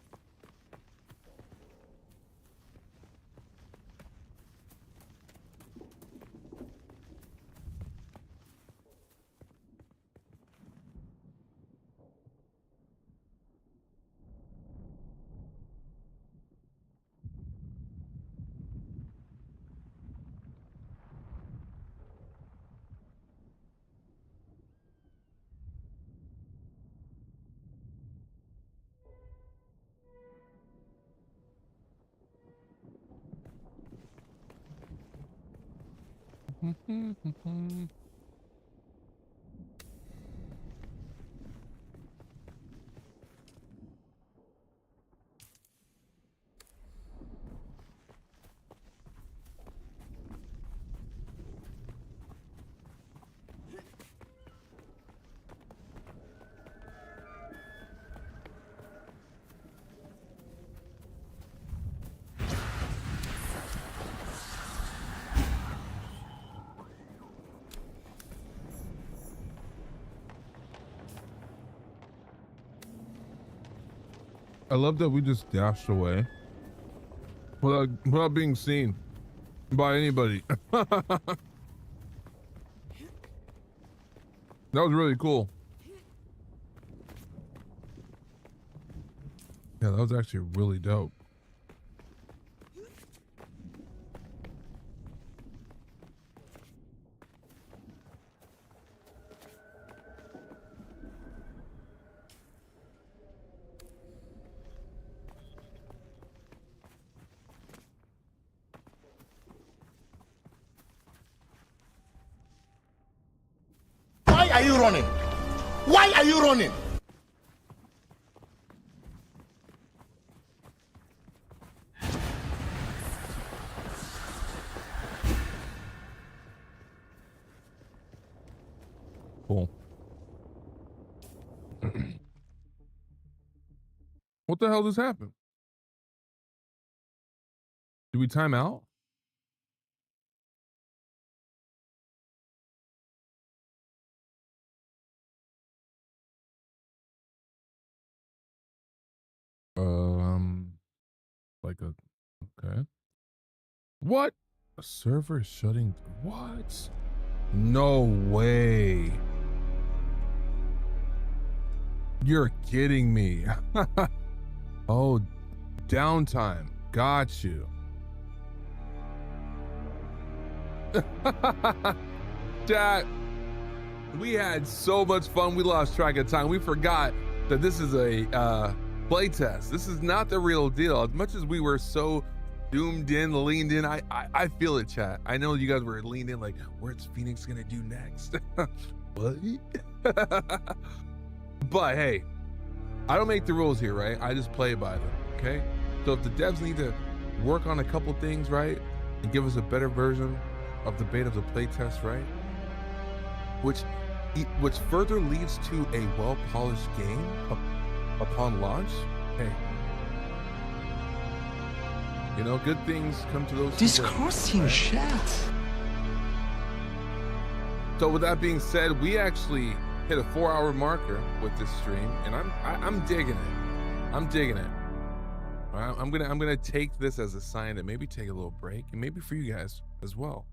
I love that we just dashed away without being seen by anybody. That was really cool. Yeah, that was actually really dope. Why are you running? Why are you running? Cool. What the hell just happened? Did we time out? Like a, okay. What? A server is shutting. What? No way. You're kidding me. Oh, downtime. Got you. Chat, we had so much fun. We lost track of time. We forgot that this is a playtest. This is not the real deal. As much as we were so zoomed in, leaned in, I feel it, chat. I know you guys were leaned in like, what's Phoenix gonna do next? What? But hey, I don't make the rules here, right? I just play by them, okay? So if the devs need to work on a couple things, right, and give us a better version of the beta of the playtest, right, which further leads to a well-polished game upon launch, hey, you know, good things come to those. Disgusting shit. So with that being said, we actually hit a 4-hour marker with this stream, and I'm digging it. I'm digging it. All right, I'm gonna take this as a sign to maybe take a little break, and maybe for you guys as well.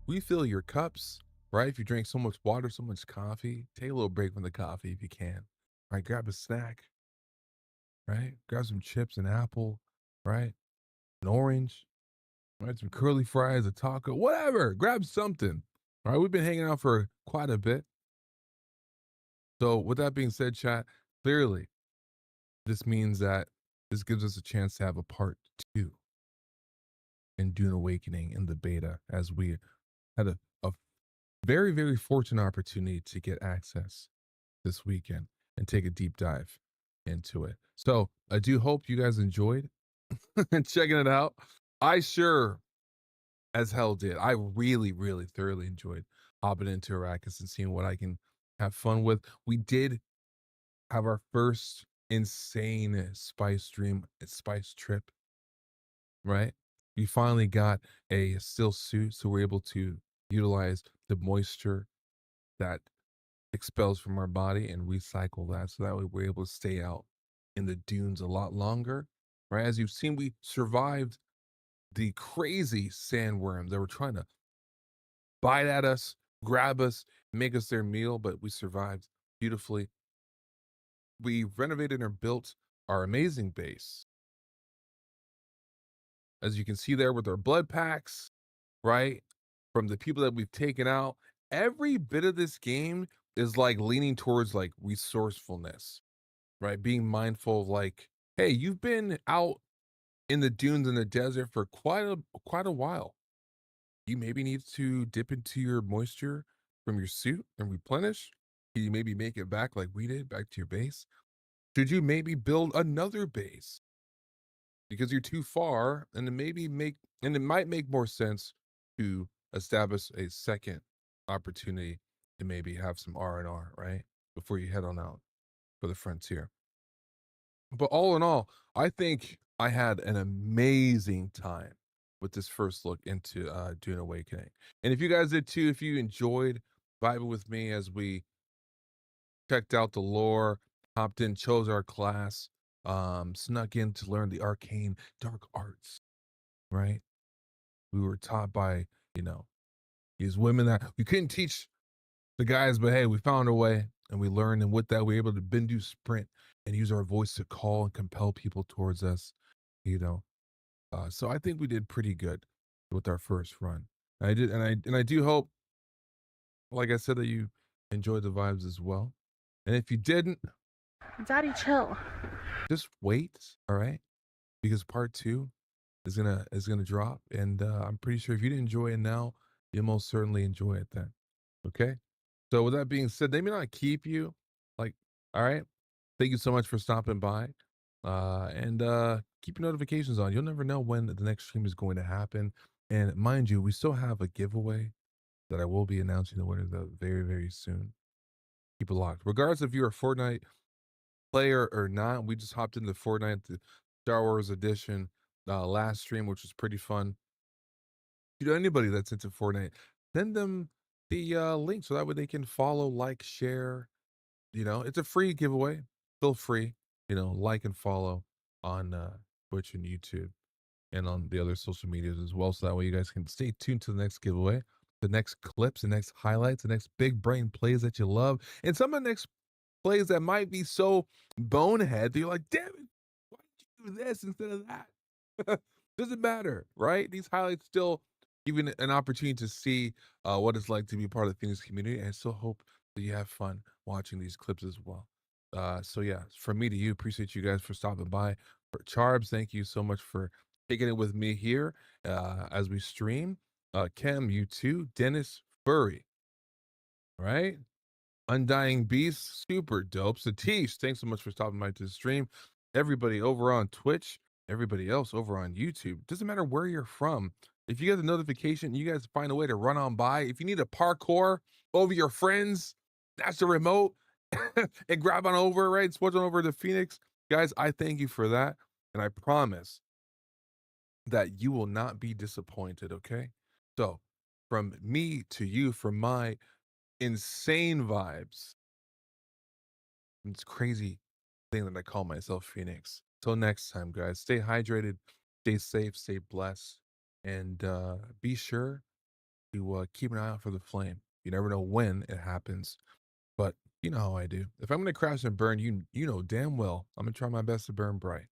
Refill your cups, right? If you drink so much water, so much coffee, take a little break from the coffee if you can. All right, grab a snack, right? Grab some chips, an apple, right? An orange, right? Some curly fries, a taco, whatever. Grab something. All right, we've been hanging out for quite a bit. So with that being said, chat, clearly this means that this gives us a chance to have a part 2 in Dune Awakening in the beta, as we had a very, very fortunate opportunity to get access this weekend and take a deep dive into it. So I do hope you guys enjoyed checking it out. I sure as hell did. I really, really thoroughly enjoyed hopping into Arrakis and seeing what I can have fun with. We did have our first insane spice trip, right? We finally got a still suit, so we're able to utilize the moisture that expels from our body and recycle that, so that way we're able to stay out in the dunes a lot longer, right? As you've seen, we survived the crazy sandworms that were trying to bite at us, grab us, make us their meal, but we survived beautifully. We renovated and built our amazing base. As you can see there with our blood packs, right? From the people that we've taken out, every bit of this game is like leaning towards like resourcefulness, right? Being mindful of like, hey, you've been out in the dunes in the desert for quite a while. You maybe need to dip into your moisture from your suit and replenish. Can you maybe make it back like we did, back to your base? Should you maybe build another base because you're too far, and it might make more sense to establish a second opportunity to maybe have some R&R, right? Before you head on out for the frontier. But all in all, I think I had an amazing time with this first look into Dune Awakening. And if you guys did too, if you enjoyed vibing with me as we checked out the lore, hopped in, chose our class, snuck in to learn the arcane dark arts, right? We were taught by, these women that we couldn't teach the guys, but hey, we found a way and we learned. And with that, we were able to Bendu sprint and use our voice to call and compel people towards us, So I think we did pretty good with our first run. I did, and I do hope, like I said, that you enjoyed the vibes as well. And if you didn't, Daddy, chill. Just wait, all right? Because part 2 is gonna drop, and I'm pretty sure if you didn't enjoy it now, you'll most certainly enjoy it then. Okay? So with that being said, they may not keep you, like, all right. Thank you so much for stopping by. And keep your notifications on. You'll never know when the next stream is going to happen. And mind you, we still have a giveaway that I will be announcing the winners of very, very soon. Keep it locked. Regardless if you're a Fortnite player or not, we just hopped into Fortnite, the Star Wars edition last stream, which was pretty fun. Anybody that's into Fortnite, send them the link so that way they can follow, like, share. It's a free giveaway. Feel free, like and follow on Twitch and YouTube and on the other social medias as well. So that way you guys can stay tuned to the next giveaway, the next clips, the next highlights, the next big brain plays that you love, and some of the next plays that might be so bonehead that you're like, damn it, why did you do this instead of that? Doesn't matter, right? These highlights still give you an opportunity to see what it's like to be part of the Phoenix community, and I still hope that you have fun watching these clips as well. So yeah, from me to you, appreciate you guys for stopping by. For Charbs, thank you so much for taking it with me here as we stream. Cam, you too. Dennis Furry, right? Undying Beast, super dope. Satish, thanks so much for stopping by to the stream. Everybody over on Twitch, everybody else over on YouTube. Doesn't matter where you're from. If you get the notification, you guys find a way to run on by. If you need a parkour over your friends, that's the remote, and grab on over, right? Switch on over to Phoenix. Guys, I thank you for that. And I promise that you will not be disappointed, okay? So, from me to you, from my insane vibes, it's crazy thing that I call myself Phoenix. Till next time, guys, stay hydrated, stay safe, stay blessed, and be sure to keep an eye out for the flame. You never know when it happens, but you know how I do. If I'm gonna crash and burn, you know damn well I'm gonna try my best to burn bright.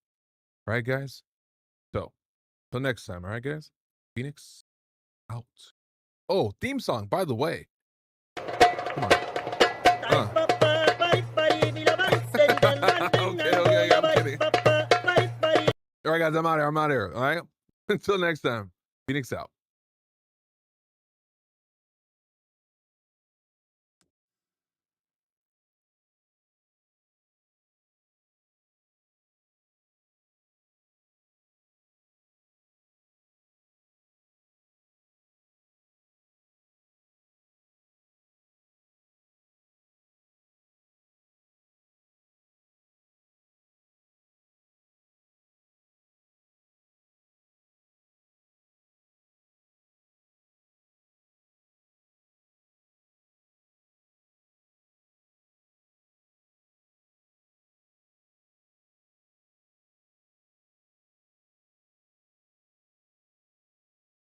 All right, guys? So, till next time, all right, guys? Phoenix out. Oh, theme song, by the way. Come on. Okay, I'm kidding. All right, guys, I'm out here. All right? Until next time, Phoenix out.